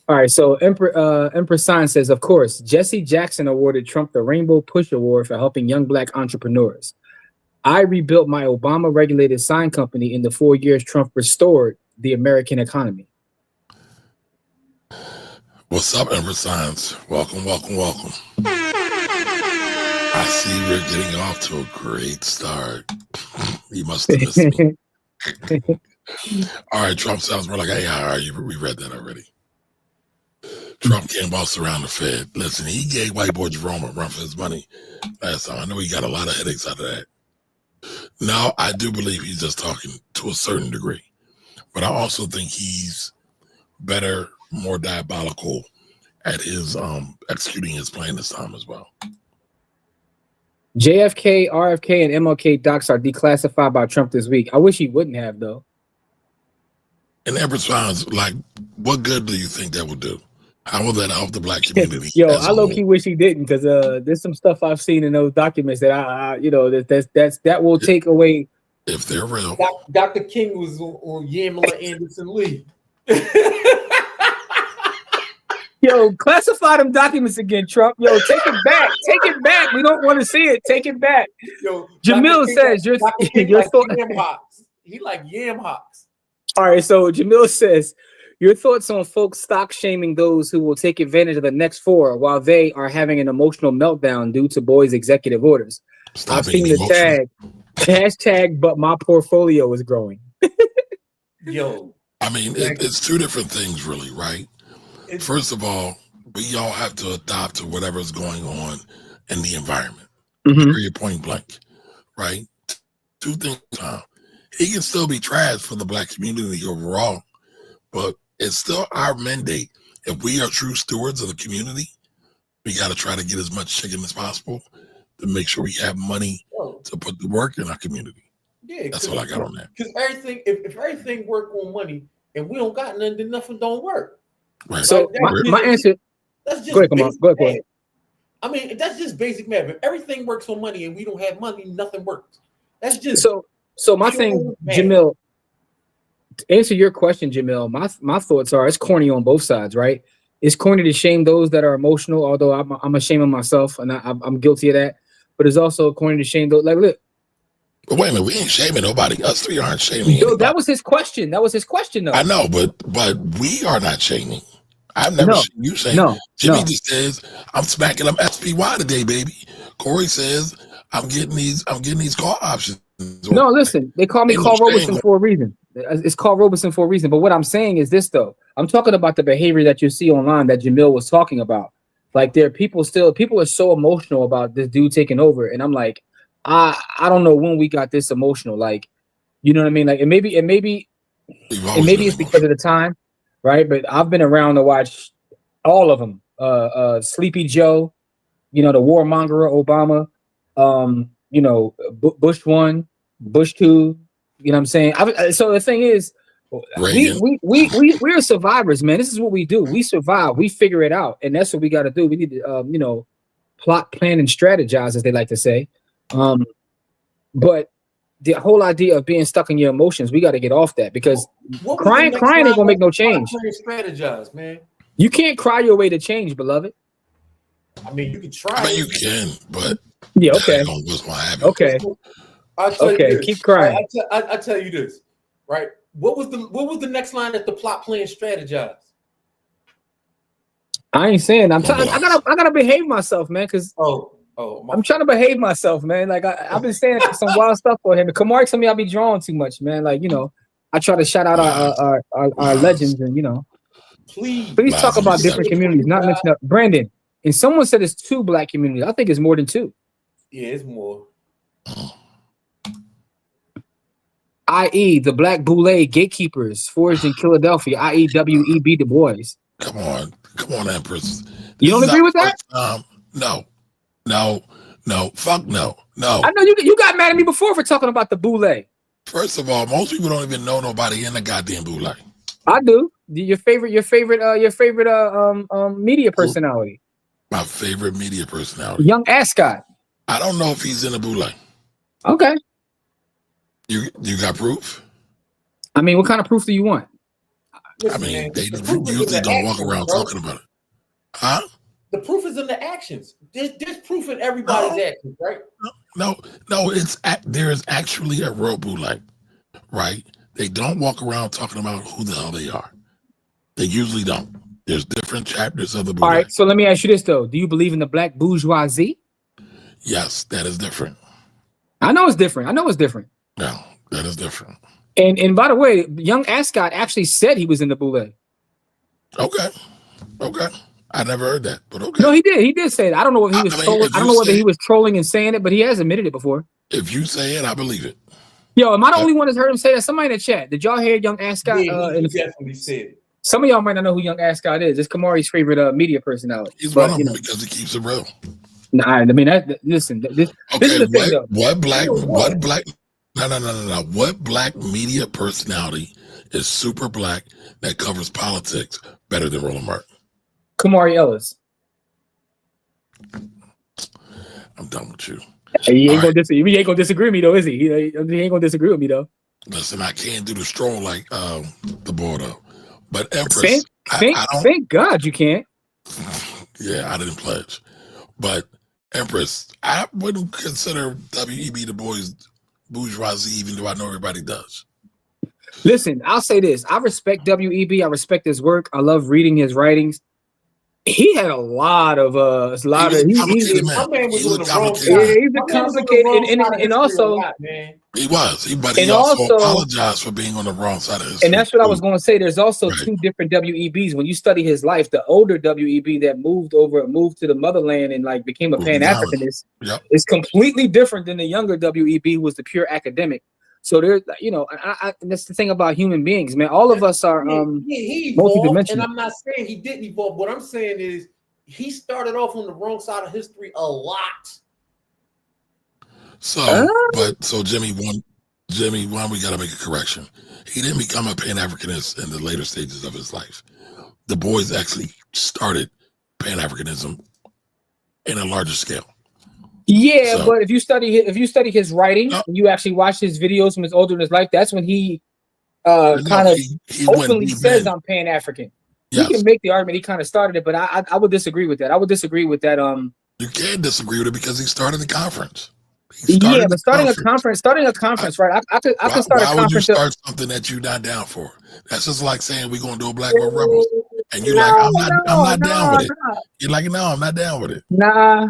All right, so Empress Sign says, of course, Jesse Jackson awarded Trump the Rainbow Push Award for helping young Black entrepreneurs. I rebuilt my Obama-regulated sign company in the 4 years Trump restored the American economy. What's up, Empress Signs? Welcome, welcome, welcome. I see we're getting off to a great start. You must have missed me. All right, Trump sounds more like AIR. We read that already. Trump can't boss around the Fed. Listen, he gave white boy Jerome a run for his money last time. I know he got a lot of headaches out of that. Now, I do believe he's just talking to a certain degree. But I also think he's better, more diabolical at his executing his plan this time as well. JFK, RFK, and MLK docs are declassified by Trump this week. I wish he wouldn't have, though. And Empress Signs, like, what good do you think that would do? How will that help the Black community? Yo, I low-key wish he didn't, because there's some stuff I've seen in those documents that that will take away. If they're real. Dr. King was on Yamila Anderson Lee. Yo, classify them documents again, Trump. Yo, take it back. Take it back. We don't want to see it. Take it back. Yo, Jamil says your thought. He like yam hocks. All right, so Jamil says your thoughts on folks stock shaming those who will take advantage of the next four while they are having an emotional meltdown due to boys' executive orders. I've seen the tag hashtag, but my portfolio is growing. Yo, I mean, it's two different things, really, right? First of all, we all have to adopt to whatever's going on in the environment. Period, point blank, right? Two things. He can still be trash for the Black community overall, but it's still our mandate. If we are true stewards of the community, we got to try to get as much chicken as possible to make sure we have money to put the work in our community. Yeah, that's all I got on that. Because everything, if everything work on money and we don't got nothing, then nothing don't work. Right. So my answer. That's just go ahead, come on. Go ahead. I mean, that's just basic math. If everything works on money and we don't have money, nothing works. That's just so my thing, Jamil. To answer your question, Jamil, my thoughts are it's corny on both sides, right? It's corny to shame those that are emotional, although I'm ashamed of myself and I'm guilty of that. But it's also corny to shame those. Like, look. But wait a minute, we ain't shaming nobody. Us three aren't shaming. Yo, that was his question. That was his question, though. I know, but we are not shaming. I've never seen you say. Jimmy just says I'm smacking up SPY today, baby. Corey says I'm getting these call options. No, listen, they call me Carl Robeson for a reason. It's called Robeson for a reason. But what I'm saying is this, though. I'm talking about the behavior that you see online that Jamil was talking about. Like there are people are so emotional about this dude taking over, and I'm like, I don't know when we got this emotional. Like, you know what I mean? Like, it maybe it's because of the time. Right, but I've been around to watch all of them. Sleepy Joe, the warmonger Obama, Bush 1, Bush 2. You know what I'm saying? So the thing is, we're survivors, man. This is what we do. We survive. We figure it out, and that's what we got to do. We need to, plot, plan, and strategize, as they like to say. But the whole idea of being stuck in your emotions, we got to get off that because crying ain't gonna make no change. Strategize, man. You can't cry your way to change, beloved. I mean, you can try. I mean, you can, but yeah, okay, okay, okay. Keep crying. I tell you this, right? What was the next line at the plot, plan, strategize? I ain't saying. I gotta behave myself, man. Because I'm trying to behave myself, man. Like I've been saying some wild stuff for him. Kamar told me I be drawing too much, man. Like I try to shout out our legends, and please talk about different communities, not mention Brandon. And someone said it's 2 Black communities. I think it's more than 2. Yeah, it's more. I.e. the Black Boule gatekeepers forged in Philadelphia. I.e. W.E.B. Du Bois. Come on, Come on, Empress. You don't agree with that? No. Fuck no. I know you got mad at me before for talking about the boule. First of all, most people don't even know nobody in the goddamn boule. I do. Your favorite media personality. My favorite media personality. Young Ascot. I don't know if he's in the boule. Okay. You got proof? I mean, what kind of proof do you want? I mean, they usually don't walk around talking about it. Huh? The proof is in the actions. There's proof in everybody's actions, right? No. There is actually a real boule, right? They don't walk around talking about who the hell they are. They usually don't. There's different chapters of the boule. All right, so let me ask you this though: do you believe in the black bourgeoisie? Yes, that is different. I know it's different. No, that is different. And by the way, young Ascot actually said he was in the boule. Okay. I never heard that, but okay. No, he did. He did say it. I don't know if he was trolling. I don't know whether he was trolling and saying it, but he has admitted it before. If you say it, I believe it. Yo, am I the only one that's heard him say that? Somebody in the chat. Did y'all hear young Ascot? Yeah, he definitely said it. Some of y'all might not know who young Ascot is. It's Kamari's favorite media personality. He's one of them because he keeps it real. Nah, I mean, listen. This is the thing, though. What black media personality is super black that covers politics better than Roland Martin? Kamari Ellis. I'm done with you. He ain't gonna disagree with me though, is he? He ain't gonna disagree with me though. Listen, I can't do the stroll like the Bordeaux, but Empress. Thank God you can't. Yeah, I didn't pledge, but Empress, I wouldn't consider W.E.B. Du Bois bourgeoisie, even though I know everybody does. Listen, I'll say this: I respect W.E.B. I respect his work. I love reading his writings. He had a lot of he's a complicated, and also he was, but he also apologized for being on the wrong side of history. And that's what I was going to say. There's also two different WEBs. When you study his life, the older WEB that moved to the motherland and like became a Pan-Africanist is completely different than the younger WEB who was the pure academic. So there's, that's the thing about human beings, man. All of us are he evolved, and I'm not saying he didn't evolve. What I'm saying is he started off on the wrong side of history a lot. So, Jimmy, we got to make a correction. He didn't become a Pan-Africanist in the later stages of his life. Du Bois actually started Pan-Africanism in a larger scale. Yeah, but if you study his writing, and you actually watch his videos from his older in his life, that's when he openly says I'm Pan-African. Yes. You can make the argument he kind of started it, but I would disagree with that. I would disagree with that. You can't disagree with it because he started the conference. Starting a conference, right? I could start a conference. Why would you start something that you're not down for? That's just like saying we're gonna do a Black World Rebels, and you're I'm not down with it. You're like, no, I'm not down with it. Nah.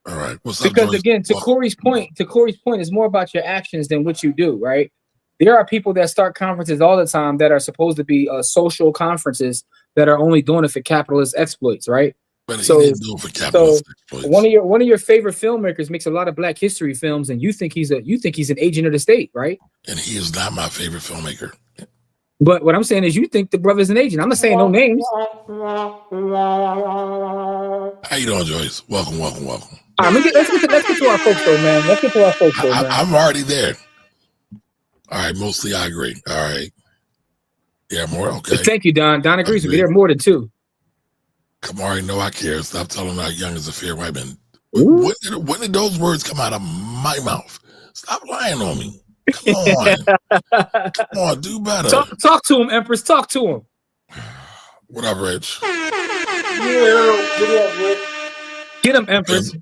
All right. What's up? Because again, to Corey's point, it's more about your actions than what you do, right? There are people that start conferences all the time that are supposed to be social conferences that are only doing it for capitalist exploits, right? But he didn't do it for capitalist exploits. One of your favorite filmmakers makes a lot of Black history films, and you think he's an agent of the state, right? And he is not my favorite filmmaker. But what I'm saying is, you think the brother's an agent. I'm not saying no names. How you doing, Joyce? Welcome. All right, let's get to our folks, though, man. I'm already there. All right, mostly I agree. All right. Yeah, more? Okay. Thank you, Don. Don agrees with me. There are more than two. Kamari, no, I care. Stop telling how young is a fair white man. When did those words come out of my mouth? Stop lying on me. Come on, do better. Talk to him, Empress. Talk to him. What up, Rich? Get him, Empress.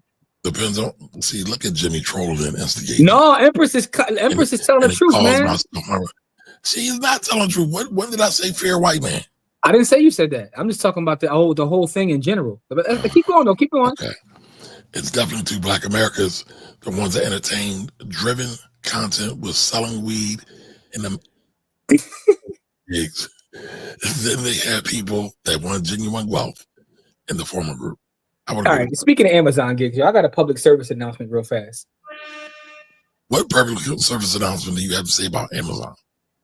Depends on. See, look at Jimmy trolling and instigating. No, Empress is telling the truth, man. She's not telling the truth. When did I say fair white man? I didn't say you said that. I'm just talking about the whole thing in general. But keep going, though. Keep going. Okay. It's definitely two Black Americas, the ones that entertain driven content with selling weed in the gigs. Then they have people that want genuine wealth in the former group. All right. Speaking of Amazon gigs, I got a public service announcement real fast. What public service announcement do you have to say about Amazon?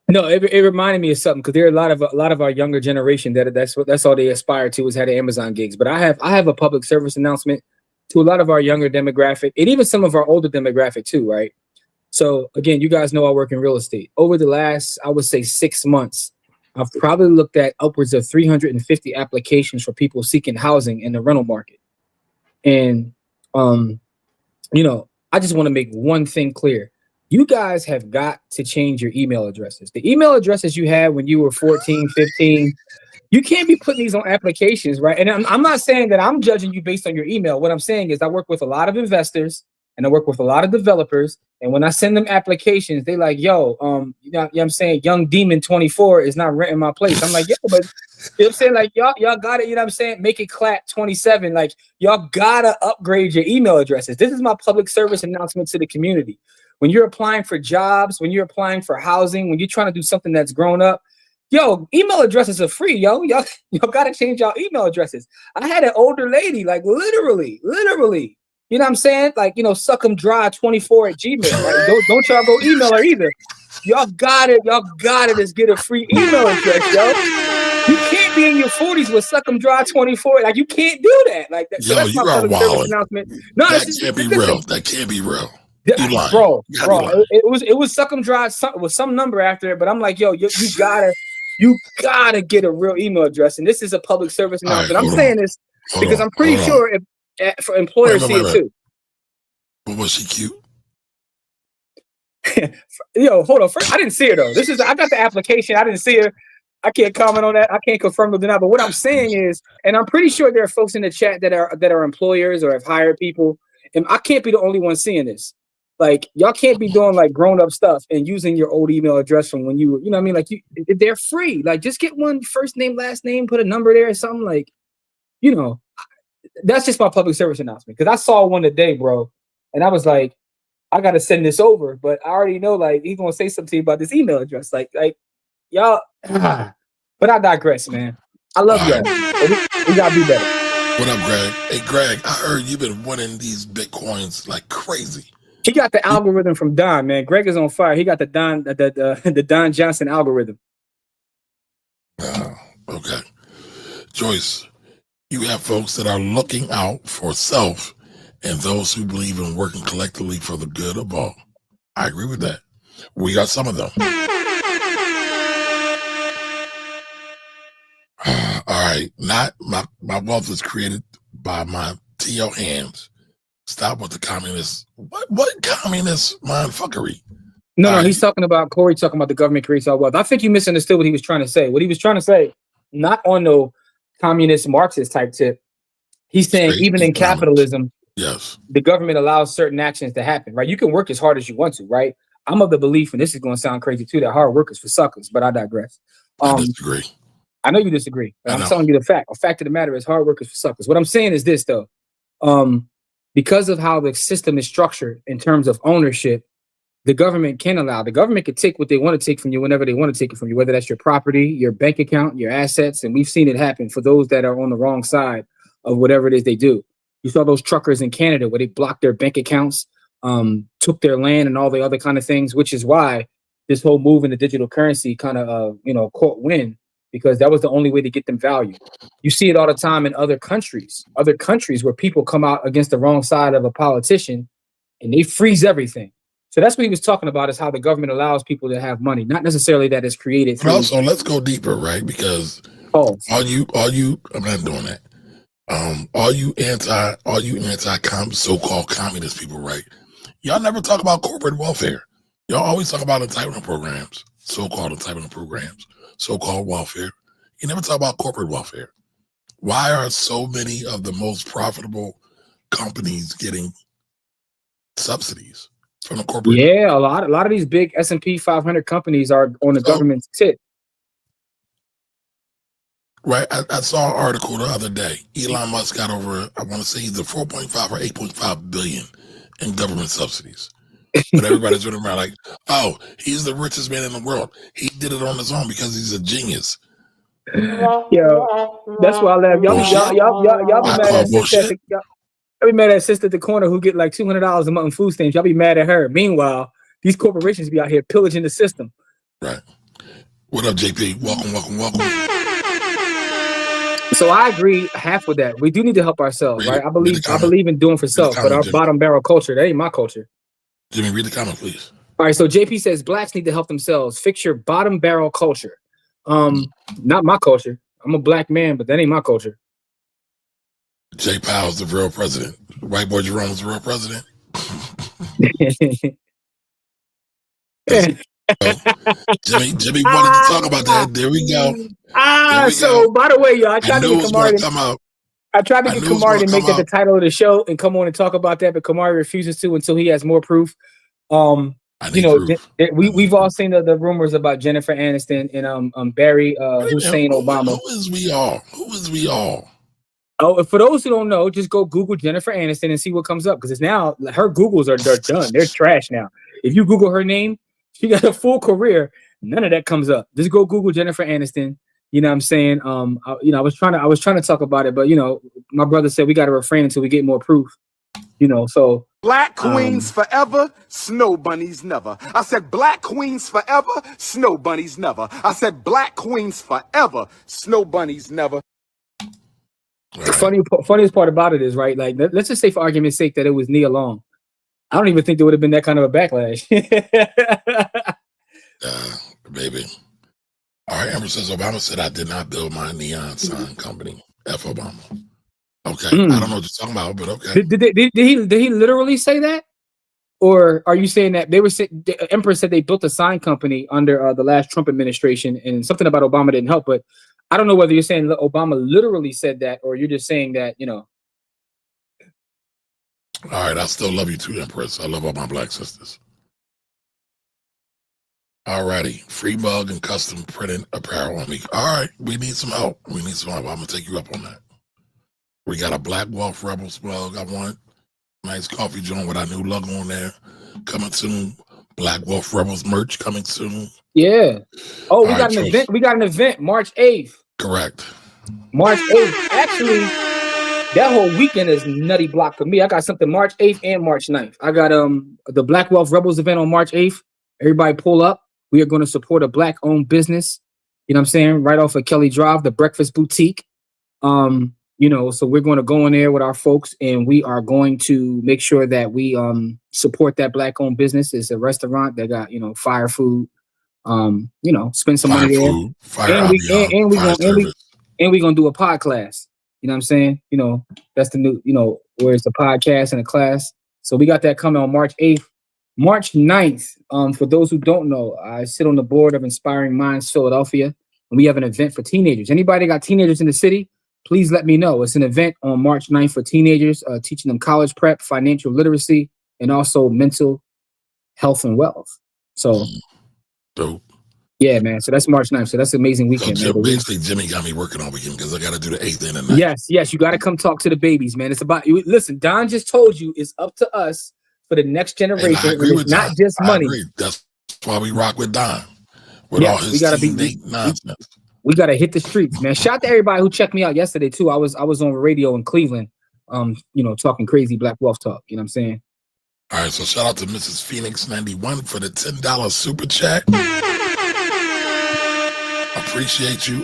No, it reminded me of something because there are a lot of our younger generation that's all they aspire to is have the Amazon gigs. But I have a public service announcement to a lot of our younger demographic and even some of our older demographic too, right? So again, you guys know I work in real estate. Over the last, I would say 6 months, I've probably looked at upwards of 350 applications for people seeking housing in the rental market. And I just want to make one thing clear. You guys have got to change your email addresses. The email addresses you had when you were 14, 15, you can't be putting these on applications, right? And I'm not saying that I'm judging you based on your email. What I'm saying is I work with a lot of investors and I work with a lot of developers. And when I send them applications, they like, yo, you know what I'm saying? Young Demon 24 is not renting my place. I'm like, yo, but you know what I'm saying? Like, y'all got it, you know what I'm saying? Make it clap 27. Like, y'all gotta upgrade your email addresses. This is my public service announcement to the community. When you're applying for jobs, when you're applying for housing, when you're trying to do something that's grown up, yo, email addresses are free, yo. Y'all gotta change y'all email addresses. I had an older lady, like literally, you know what I'm saying? Like, suck 'em dry 24 at Gmail. Like, don't y'all go email her either. Y'all got it just get a free email address, yo. You can't be in your 40s with suck 'em dry 24. Like, you can't do that. Like that. Yo, So that's you my are public service wild. announcement. No, That can't be real. That can't be real. Bro, it was suck 'em dry with some number after it, but I'm like, yo, you gotta get a real email address, and this is a public service announcement. I'm saying this because I'm pretty sure for employers see it too. But was she cute? Yo, hold on. First, I didn't see her though. I got the application. I didn't see her. I can't comment on that. I can't confirm or deny. But what I'm saying is, and I'm pretty sure there are folks in the chat that are employers or have hired people, and I can't be the only one seeing this. Like, y'all can't be doing like grown up stuff and using your old email address from when you know what I mean? Like, they're free. Like, just get one first name, last name, put a number there or something. Like, that's just my public service announcement. Because I saw one today, bro, and I was like, I gotta send this over, but I already know like he's gonna say something to you about this email address. Like y'all. But I digress, man. I love y'all. We gotta do better. What up, Greg? Hey, Greg, I heard you've been winning these Bitcoins like crazy. He got the algorithm from Don, man. Greg is on fire. He got the Don Johnson algorithm. Okay. Joyce, you have folks that are looking out for self and those who believe in working collectively for the good of all. I agree with that. We got some of them. All right. Not my wealth is created by my T.O. hands. Stop with the communist. What communist mindfuckery? No, he's talking about Corey talking about the government creates our wealth. I think you misunderstood what he was trying to say. What he was trying to say, not on no communist Marxist type tip. He's saying even in capitalism, yes, the government allows certain actions to happen, right? You can work as hard as you want to, right? I'm of the belief, and this is going to sound crazy too, that hard work is for suckers, but I digress. I disagree. I know you disagree, but I'm telling you the fact. A fact of the matter is hard work is for suckers. What I'm saying is this, though. Because of how the system is structured in terms of ownership, the government could take what they want to take from you whenever they want to take it from you, whether that's your property, your bank account, your assets. And we've seen it happen for those that are on the wrong side of whatever it is they do. You saw those truckers in Canada where they blocked their bank accounts, took their land and all the other kind of things, which is why this whole move into digital currency kind of, caught wind, because that was the only way to get them value. You see it all the time in other countries where people come out against the wrong side of a politician and they freeze everything. So that's what he was talking about, is how the government allows people to have money, not necessarily that it's created. But also, let's go deeper, right? Because all you, I'm not doing that. All you so-called communist people, right? Y'all never talk about corporate welfare. Y'all always talk about entitlement programs, so-called entitlement programs, so-called welfare. You never talk about corporate welfare. Why are so many of the most profitable companies getting subsidies from the corporate? Yeah, a lot of these big S&P 500 companies are on the government's tip. Right. I saw an article the other day. Elon Musk got over, I want to say either 4.5 or 8.5 billion in government subsidies. But everybody's running around like, oh, he's the richest man in the world. He did it on his own because he's a genius. Yo, that's why I laugh. Y'all be mad at sister. Y'all be mad at sister at the corner who get like $200 a month in food stamps. Y'all be mad at her. Meanwhile, these corporations be out here pillaging the system. Right. What up, JP? Welcome. So I agree half with that. We do need to help ourselves, right? I Read the comment. believe in doing for self, but our Jimmy. bottom barrel culture, that ain't my culture. Jimmy, read the comment, please. All right, so JP says blacks need to help themselves. Fix your bottom barrel culture. Not my culture. I'm a black man, but that ain't my culture. Jay Powell's the real president. White boy Jerome's the real president. Jimmy wanted to talk about that. There we go. So by the way, y'all, I tried to get Kamari to make that the title of the show and come on and talk about that, but Kamari refuses to until he has more proof. We've all seen the rumors about Jennifer Aniston and Barry Hussein Obama. Who is we all? Oh, for those who don't know, just go Google Jennifer Aniston and see what comes up, because it's now her Googles are done. They're trash now. If you Google her name, she got a full career. None of that comes up. Just go Google Jennifer Aniston. You know what I'm saying? I was trying to talk about it, but my brother said we got to refrain until we get more proof. So Black queens forever, snow bunnies never. I said black queens forever, snow bunnies never. I said black queens forever, snow bunnies never. The funniest part about it is, right, like, let's just say for argument's sake that it was Nia Long. I don't even think there would have been that kind of a backlash. Baby. All right, Amber says Obama said I did not build my neon sign company. F Obama. Okay, I don't know what you're talking about, but okay. Did he literally say that? Or are you saying that the Empress said they built a sign company under the last Trump administration and something about Obama didn't help? But I don't know whether you're saying that Obama literally said that or you're just saying that, All right, I still love you too, Empress. I love all my black sisters. All righty, free mug and custom printed apparel on me. All right, we need some help. I'm going to take you up on that. We got a Black Wolf Rebels mug. I want nice coffee joint with our new logo on there. Coming soon. Black Wolf Rebels merch coming soon. Yeah. Oh, we got an event. We got an event March 8th. Correct. March 8th. Actually, that whole weekend is nutty block for me. I got something March 8th and March 9th. I got the Black Wealth Rebels event on March 8th. Everybody pull up. We are going to support a black-owned business. You know what I'm saying? Right off of Kelly Drive, the Breakfast Boutique. So we're going to go in there with our folks, and we are going to make sure that we support that black-owned business. It's a restaurant that got fire food. Spend some money there. And we're gonna do a pod class. You know what I'm saying? That's the new, where it's a podcast and a class. So we got that coming on March 8th. March 9th, for those who don't know, I sit on the board of Inspiring Minds Philadelphia, and we have an event for teenagers. Anybody got teenagers in the city, please let me know. It's an event on March 9th for teenagers, teaching them college prep, financial literacy, and also mental health and wealth. So, dope. Yeah, man. So that's March 9th. So that's an amazing weekend. So basically, Jimmy got me working all weekend because I got to do the 8th and the 9th. Yes. You got to come talk to the babies, man. It's about you. Listen, Don just told you it's up to us for the next generation. I agree with not just money. That's why we rock with Don. With all his nonsense. We got to hit the streets, man. Shout out to everybody who checked me out yesterday too. I was on radio in Cleveland, talking crazy Black Wealth talk. You know what I'm saying? All right. So shout out to Mrs. Phoenix 91 for the $10 super chat. Appreciate you.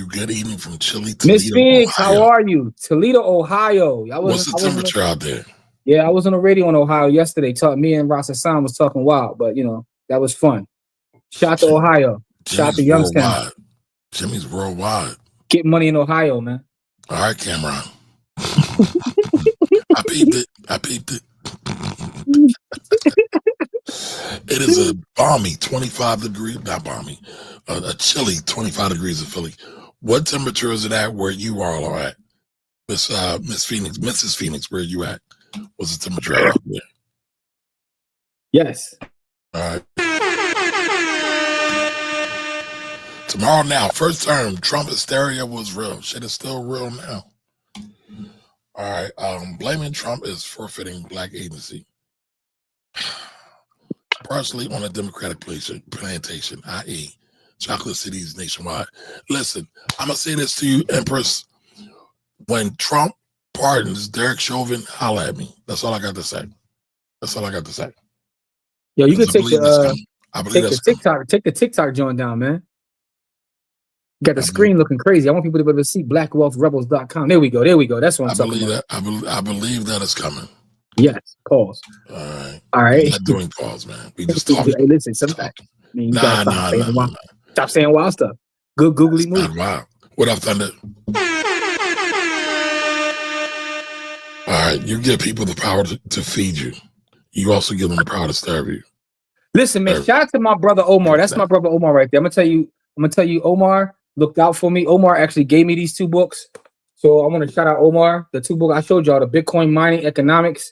Good evening from Chile, Toledo, Miss Phoenix, Ohio. how are you? Toledo, Ohio. What's the temperature out there? Yeah, I was on the radio in Ohio yesterday. Me and Ras Hassan was talking wild, but that was fun. Shout out to Ohio. Shout out to Youngstown. Jimmy's worldwide. Get money in Ohio, man. All right, Cameron. I peeped it. It is a balmy 25 degrees, not balmy, a chilly 25 degrees in Philly. What temperature is it at where you all are at? Mrs. Phoenix, where are you at? What's the temperature out there? Yes. All right. Tomorrow now, first term, Trump hysteria was real. Shit is still real now. All right. Blaming Trump is forfeiting black agency. Partially on a Democratic plantation, i.e. chocolate cities nationwide. Listen, I'm going to say this to you, Empress. When Trump pardons Derek Chauvin, holla at me. That's all I got to say. Yo, you can take the... I believe Take the TikTok joint down, man. Got the screen looking crazy. I want people to be able to see blackwealthrebels.com. There we go. That's what I'm talking about. I believe that is coming. Yes. Pause. All right. We're not doing pause, man. We just talking. Hey, listen, sometimes you gotta stop saying wild stuff. Good googly move. Wow. What up, Thunder? All right, you give people the power to feed you. You also give them the power to serve you. Listen, man, shout out to my brother Omar. That's my brother Omar right there. I'm gonna tell you, Omar looked out for me. Omar actually gave me these 2 books. So I want to shout out Omar. The 2 books I showed y'all, the Bitcoin Mining Economics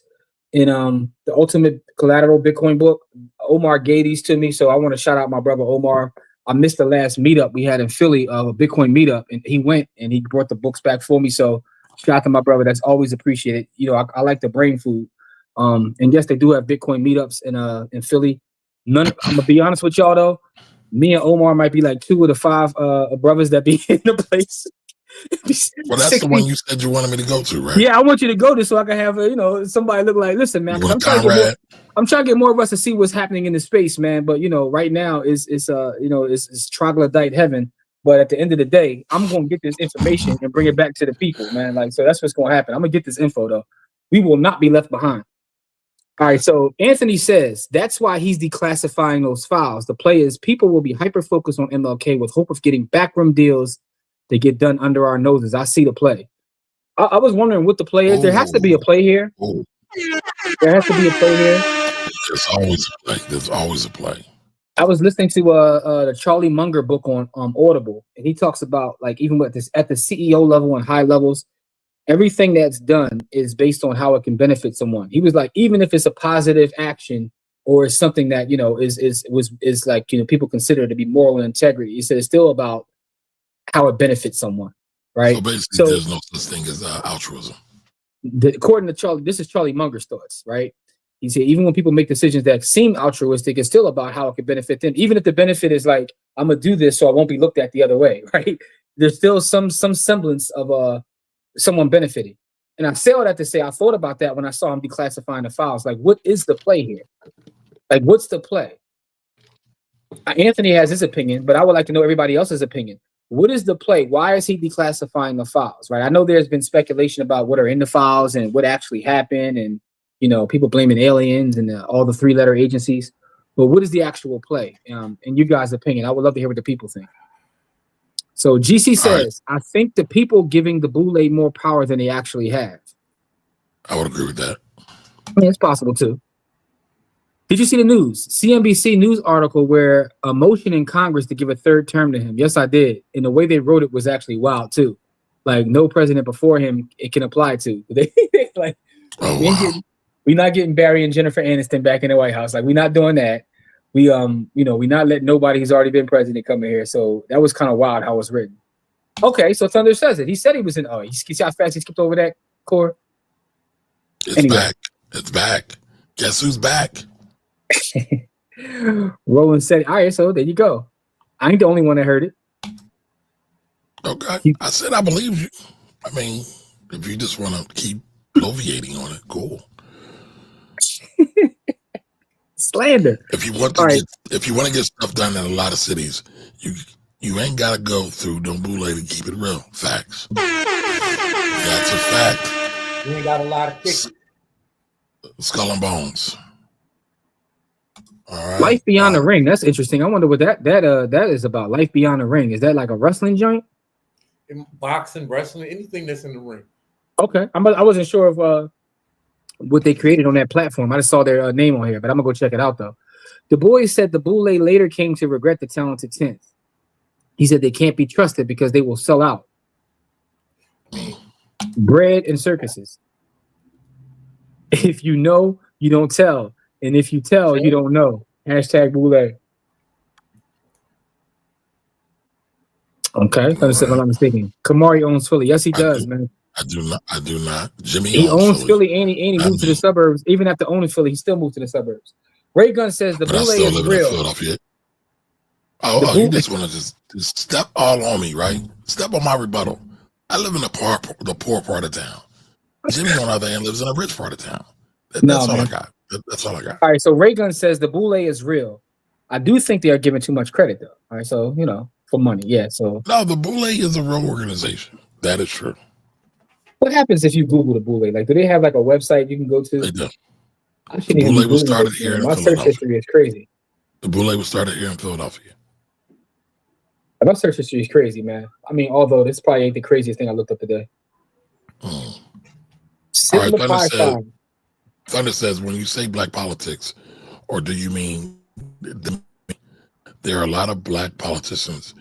and the Ultimate Collateral Bitcoin book. Omar gave these to me. So I want to shout out my brother Omar. I missed the last meetup we had in Philly, a Bitcoin meetup, and he went and he brought the books back for me. So shout out to my brother. That's always appreciated. You know, I like the brain food. And yes, they do have Bitcoin meetups in Philly. I'm gonna be honest with y'all though. Me and Omar might be like 2 of the 5 brothers that be in the place. Well, that's the one you said you wanted me to go to, right? Yeah, I want you to go to so I can have somebody look like, listen, man. I'm trying to get more of us to see what's happening in the space, man. But right now it's troglodyte heaven. But at the end of the day, I'm gonna get this information and bring it back to the people, man. Like, so that's what's gonna happen. I'm gonna get this info though. We will not be left behind. All right, so Anthony says that's why he's declassifying those files. The play is people will be hyper-focused on MLK with hope of getting backroom deals that get done under our noses. I see the play. I was wondering what the play is. There has to be a play here. There has to be a play here. There's always a play. There's always a play. I was listening to the Charlie Munger book on Audible, and he talks about like even with this at the CEO level and high levels, everything that's done is based on how it can benefit someone. He was like, even if it's a positive action or it's something that is like people consider to be moral integrity, he said it's still about how it benefits someone, right? So basically, there's no such thing as altruism. According to Charlie, this is Charlie Munger's thoughts, right? He said even when people make decisions that seem altruistic, it's still about how it can benefit them. Even if the benefit is like, I'm gonna do this so I won't be looked at the other way, right? There's still some semblance of someone benefiting. And I say all that to say I thought about that when I saw him declassifying the files. Like, what is the play here? Like, what's the play? Anthony has his opinion, but I would like to know everybody else's opinion. What is the play? Why is he declassifying the files? Right? I know there's been speculation about what are in the files and what actually happened, and people blaming aliens and all the 3-letter agencies. But what is the actual play? In you guys' opinion, I would love to hear what the people think. So GC says, I think the people giving the Boule more power than they actually have. I would agree with that. I mean, it's possible too. Did you see the news? CNBC news article where a motion in Congress to give a 3rd term to him. Yes, I did. And the way they wrote it was actually wild too. Like no president before him it can apply to. Like, we're not getting Barry and Jennifer Aniston back in the White House. Like, we're not doing that. We we're not letting nobody who's already been president come in here. So that was kind of wild how it was written. Okay, so Thunder says it. He said he was in. You see how fast he skipped over that, Core? It's back. It's back. Guess who's back? Roland said, all right, so there you go. I ain't the only one that heard it. Okay. I said I believe you. I mean, if you just want to keep bloviating on it, cool. Slander. If you want to get stuff done in a lot of cities, you ain't gotta go through Dombule to keep it real. Facts. That's a fact. You ain't got a lot of tickets. Skull and Bones. All right. Life Beyond the Ring. That's interesting. I wonder what that is about. Life Beyond the Ring. Is that like a wrestling joint? Boxing, wrestling, anything that's in the ring. Okay. I wasn't sure of what they created on that platform. I just saw their name on here, but I'm gonna go check it out though. The boys said the Boule later came to regret the talented 10th. He said they can't be trusted because they will sell out. Bread and circuses. If you know, you don't tell. And if you tell, you don't know. Hashtag Boule. Okay, if I'm not mistaken. Kamari owns Philly. Yes, he does, man. I do not. Jimmy he owns Philly and he moved to the suburbs. Even after owning Philly, he still moved to the suburbs. Ray Gunn says the Boule is real. You just want to just step all on me, right? Step on my rebuttal. I live in the poor part of town. Jimmy, on the other hand, lives in a rich part of town. That's all I got. That's all I got. All right, so Ray Gunn says the Boule is real. I do think they are giving too much credit, though. All right, so for money, yeah. So No, the Boule is a real organization. That is true. what happens if you Google the Boule? Like, do they have like a website you can go to? They do. I shouldn't even Boule be was Googling started this, here man. in My search Philadelphia. history is crazy. The Boule was started here in Philadelphia. My search history is crazy, man. I mean, although this probably ain't the craziest thing I looked up today. Mm. Sit All in right, the pie farm. Thunder says, when you say black politics, or do you mean there are a lot of black politicians,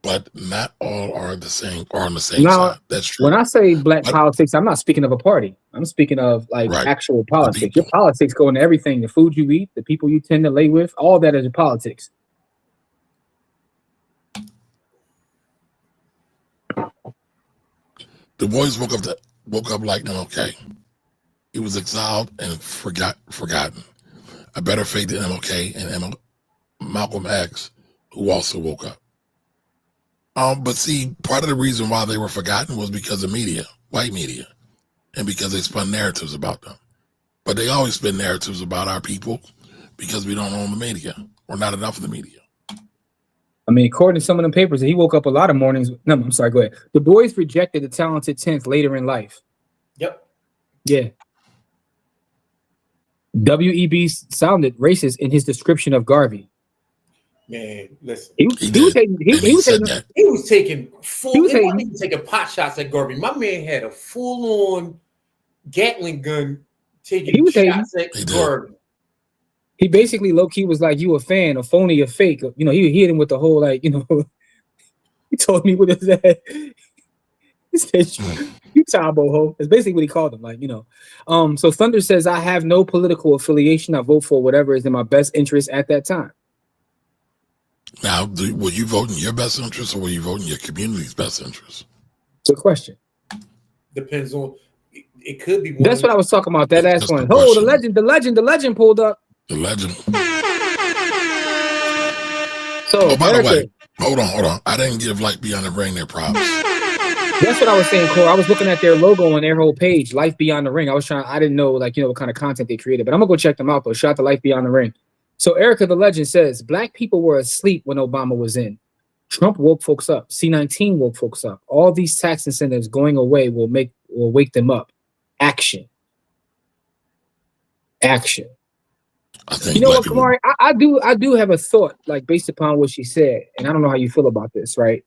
but not all are the same or on the same Now, side? That's true. when I say black But- politics, I'm not speaking of a party. I'm speaking of like Right. actual politics. Your people. politics go into everything: the food you eat, the people you tend to lay with, all that is your politics. Du Bois woke up like MLK. He was exiled and forgotten. A better fate than MLK and Malcolm X, who also woke up. But see, part of the reason why they were forgotten was because of media, white media, and because they spun narratives about them. But they always spin narratives about our people because we don't own the media, or not enough of the media. I mean, according to some of them papers, he woke up a lot of mornings. No, I'm sorry. Go ahead. Du Bois rejected the talented 10th later in life. Yep. Yeah. W.E.B. sounded racist in his description of Garvey. Man, listen. He was taking pot shots at Garvey. My man had a full-on Gatling gun taking shots at Garvey. He basically low-key was like, you a fan, a phony, a fake. He hit him with the whole, like, he told me what is that? He said, you Tabo ho. That's basically what he called him. Like, So Thunder says, I have no political affiliation. I vote for whatever is in my best interest at that time. Now, will you vote in your best interest, or will you vote in your community's best interest? It's a question. Depends on. It could be. That's what I was talking about. That last one. Oh, the legend pulled up. The legend. So, by the way, hold on. I didn't give Life Beyond the Ring their props. That's what I was saying, Cole. I was looking at their logo on their whole page, Life Beyond the Ring. I didn't know, what kind of content they created, but I'm gonna go check them out though. Shout out to Life Beyond the Ring. So Erica the Legend says, black people were asleep when Obama was in. Trump woke folks up. C-19 woke folks up. All these tax incentives going away will wake them up. Action. I think what, Kamari? I do have a thought, like based upon what she said, and I don't know how you feel about this, right?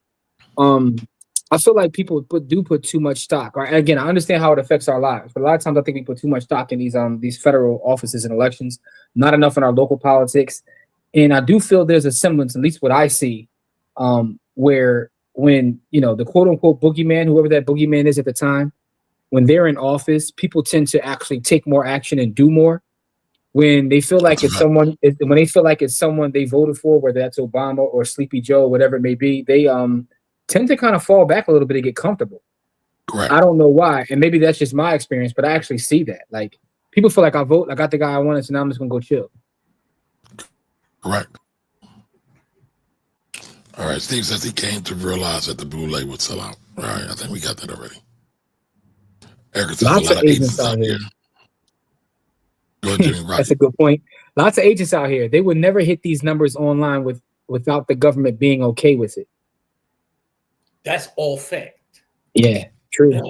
I feel like people put too much stock. Right? Again, I understand how it affects our lives, but a lot of times I think we put too much stock in these federal offices and elections, not enough in our local politics. And I do feel there's a semblance, at least what I see, where when the quote unquote boogeyman, whoever that boogeyman is at the time, when they're in office, people tend to actually take more action and do more. When they feel like it's someone they voted for, whether that's Obama or Sleepy Joe, whatever it may be, they tend to kind of fall back a little bit and get comfortable. Correct. I don't know why, and maybe that's just my experience, but I actually see that. Like people feel like I got the guy I wanted, so now I'm just gonna go chill. Correct. All right. Steve says he came to realize that the Boule would sell out. All right. I think we got that already. Erica says Lots a lot of agents out here. Go ahead, Jimmy. That's a good point. Lots of agents out here. They would never hit these numbers online without the government being okay with it. That's all fact. Yeah, true. Yeah.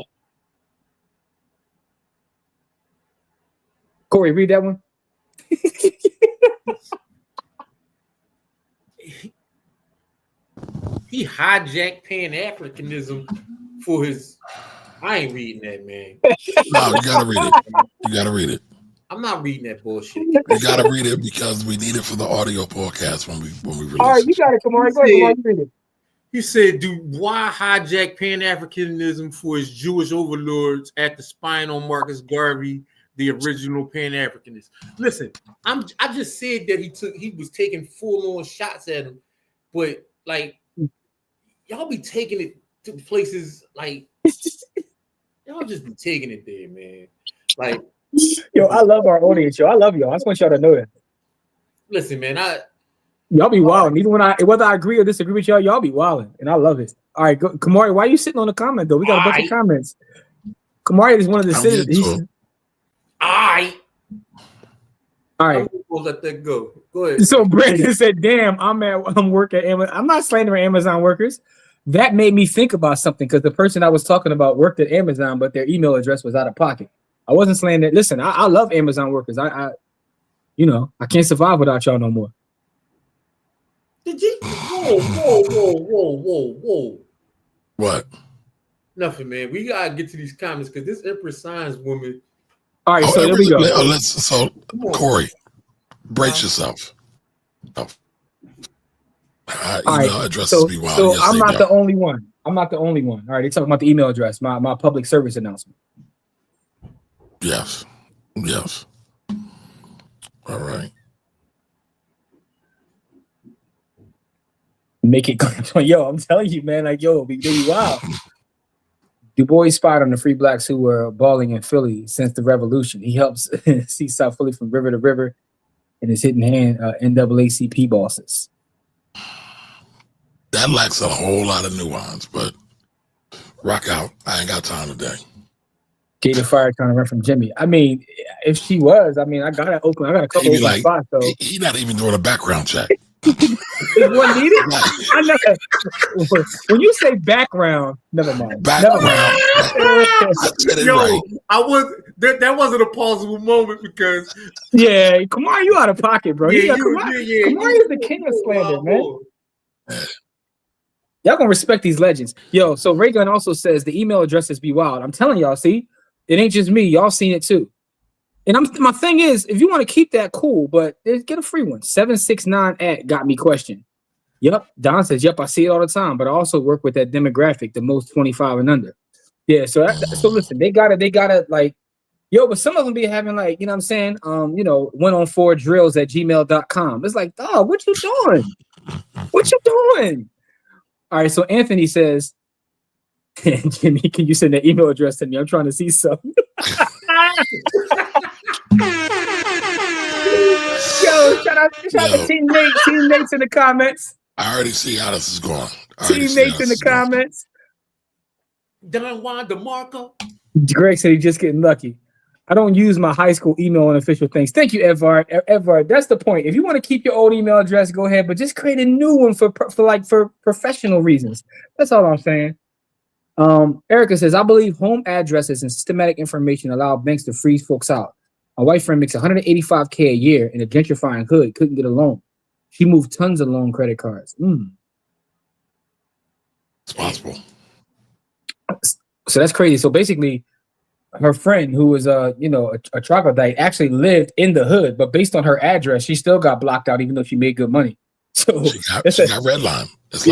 Corey, read that one. He hijacked Pan-Africanism for his. I ain't reading that, man. No, you gotta read it. You gotta read it. I'm not reading that bullshit. You gotta read it because we need it for the audio podcast when we release. All right, you got it. Come on, read it. He said, why hijack Pan-Africanism for his Jewish overlords after spying on Marcus Garvey, the original Pan-Africanist? Listen, I just said that he was taking full-on shots at him, but like y'all be taking it to places like y'all just be taking it there, man. Like, yo, I love our audience, yo. I love y'all. I just want y'all to know that. Listen, man, y'all be wilding. Even whether I agree or disagree with y'all be wilding, and I love it. All right, Kamari, why are you sitting on the comment though? We got a bunch of comments. Kamari is one of the citizens. All right. We'll let that go. Go ahead. So Brandon said, "Damn, I'm working at Amazon. I'm not slandering Amazon workers." That made me think about something because the person I was talking about worked at Amazon, but their email address was out of pocket. I wasn't slandering. Listen, I love Amazon workers. I can't survive without y'all no more. Did you? Whoa. What? Nothing, man. We gotta get to these comments because this Empress Signs woman. All right, so there we go. So Corey, brace yourself. Email addresses be wild. So yes, I'm not go. the only one. I'm not the only one. All right, they talking about the email address, my public service announcement. Yes. All right. Make it yo, I'm telling you, man, like yo, be wild. Du Bois spied on the free blacks who were balling in Philly since the revolution. He helps see South Philly from river to river in his hidden hand NAACP bosses. That lacks a whole lot of nuance, but rock out. I ain't got time today. Gator Fire trying to run from Jimmy. I mean, if she was, I got a couple open spots though. He's not even doing a background check. Is one needed? I know. When you say background, never mind. Background. Yo, I was that wasn't a plausible moment because Kamar, you out of pocket, bro. Kamar is the king of slander, man. Y'all gonna respect these legends. Yo, so Ray Gun also says the email addresses be wild. I'm telling y'all, see, it ain't just me. Y'all seen it too. And my thing is, if you want to keep that cool, but get a free one. 769 at got me questioned. Yep. Don says, yep, I see it all the time, but I also work with that demographic, the most 25 and under. Yeah, so listen, they gotta like, yo, but some of them be having like, you know what I'm saying? 1on4drills@gmail.com. It's like, dog, what you doing? What you doing? All right, so Anthony says, Jimmy, can you send that email address to me? I'm trying to see something. Yo, shout out to Team Nate's in the comments. I already see how this is going. Team Nate's in the comments. Don Juan DeMarco. Greg said he's just getting lucky. I don't use my high school email on official things. Thank you, Edvard. Edvard, that's the point. If you want to keep your old email address, go ahead, but just create a new one for professional reasons. That's all I'm saying. Erica says, I believe home addresses and systematic information allow banks to freeze folks out. My white friend makes $185K a year in a gentrifying hood, couldn't get a loan. She moved tons of loan credit cards. It's possible. So that's crazy. So basically, her friend, who was a troglodyte, actually lived in the hood, but based on her address, she still got blocked out, even though she made good money. So she got redline. That's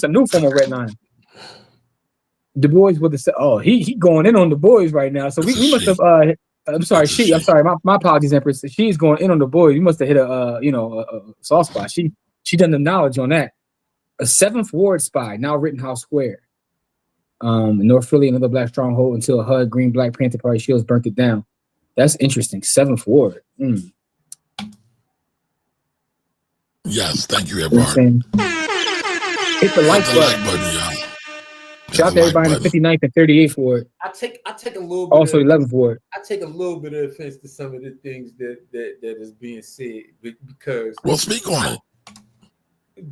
a new form of redline. Du Bois with the he going in on Du Bois right now. So we must have I'm sorry, my apologies, Empress. She's going in on Du Bois. You must have hit a soft spot. She done the knowledge on that. A 7th Ward spy, now Rittenhouse Square. In North Philly, another black stronghold until a HUD Green Black Panther Party shields burnt it down. That's interesting. 7th Ward. Yes, thank you, everyone. Hit the like button, y'all. Shout out to everybody in the 59th and 38th Ward. I take a little bit. Also 11th Ward. I take a little bit of offense to some of the things that is being said because. Well, speak on it.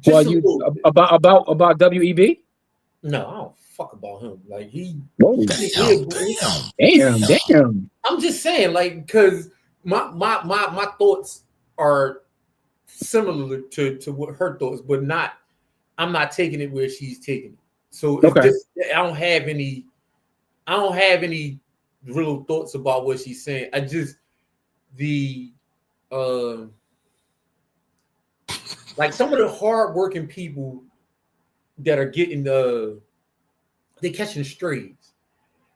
Well, you about WEB? No, I don't fuck about him. Like he. Whoa. Damn. I'm just saying, like, because my thoughts are similar to what her thoughts, but not. I'm not taking it where she's taking it. So I don't have any real thoughts about what she's saying. I just like some of the hardworking people that are getting they're catching strays,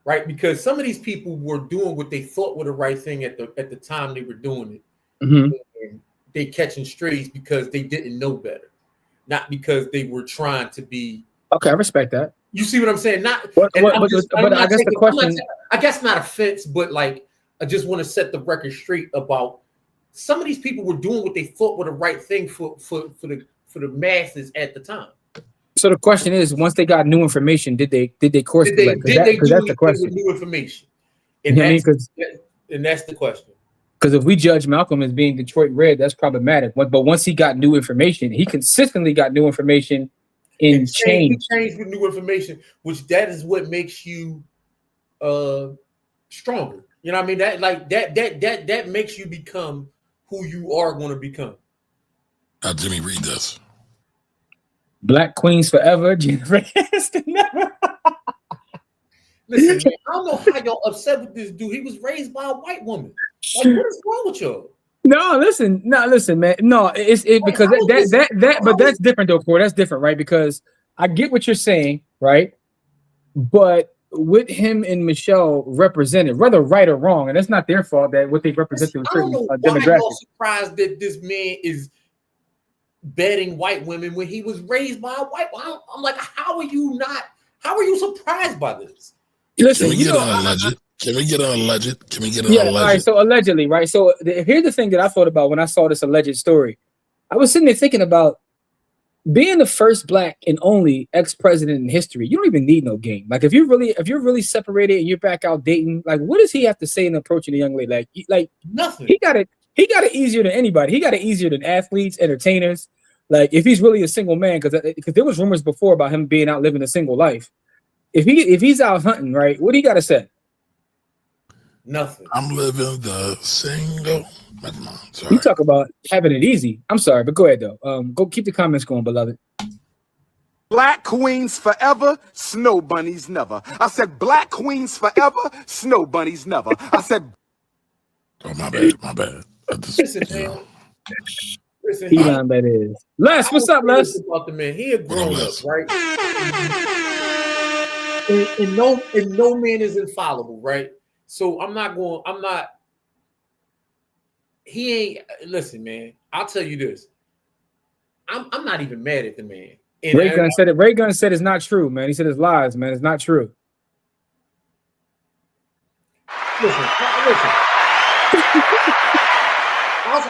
right? Because some of these people were doing what they thought were the right thing at the time they were doing it. Mm-hmm. And they catching strays because they didn't know better, not because they were trying to be. Okay, I respect that. You see what I'm saying? I guess the question, I guess not offense, but like I just want to set the record straight about some of these people were doing what they thought were the right thing for the masses at the time. So the question is, once they got new information, did they course correct? Did they do that's the question. With new information? And that's the question. Because if we judge Malcolm as being Detroit red, that's problematic. But once he got new information, he consistently got new information and changed. He changed with new information, which that is what makes you stronger. You know what I mean? That makes you become who you are going to become. Jimmy, read this. Black queens forever. Jennifer Aniston never. Listen, man, I don't know how y'all upset with this dude. He was raised by a white woman. Like, what is wrong with y'all? No, listen, man. No, it's because but that's different though, Corey. That's different, right? Because I get what you're saying, right? But with him and Michelle represented, whether right or wrong, and it's not their fault that what they represent to a certain demographic. Y'all surprised that this man is betting white women when he was raised by a white woman. I'm like, how are you surprised by this? Listen, Can we get an alleged? All right, so allegedly, right? So here's the thing that I thought about when I saw this alleged story. I was sitting there thinking about being the first black and only ex-president in history. You don't even need no game. Like if you're really separated and you're back out dating, like what does he have to say in approaching a young lady? Like nothing. He got it easier than anybody. He got it easier than athletes, entertainers. Like if he's really a single man, because there was rumors before about him being out living a single life. If he's out hunting, right? What do you got to say? Nothing. I'm living the single. Never mind. Sorry. You talk about having it easy. I'm sorry, but go ahead though. Go keep the comments going, beloved. Black queens forever, snow bunnies never. I said black queens forever, snow bunnies never. I said. Oh, my bad. Listen, man. Listen, Elon, that is. Les, what's up, Les? About the man, he a grown up, right? and no man is infallible, right? So he ain't. Listen, man. I'll tell you this. I'm not even mad at the man. And Ray Gunn said it's not true, man. He said it's lies, man. It's not true. Listen.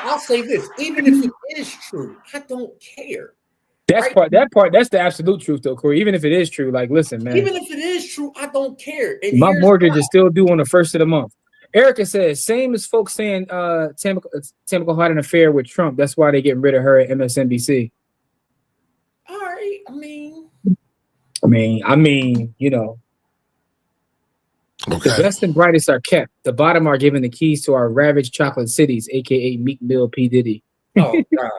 I'll say this. Even if it is true, I don't care. That's the absolute truth, though, Corey. Even if it is true, like, listen, man. Even if it is true, I don't care. And my mortgage is still due on the 1st of the month. Erica says, same as folks saying Tamika had an affair with Trump. That's why they getting rid of her at MSNBC. All right. I mean, you know. Okay. The best and brightest are kept. The bottom are given the keys to our ravaged chocolate cities, aka Meek Mill P. Diddy. Oh God.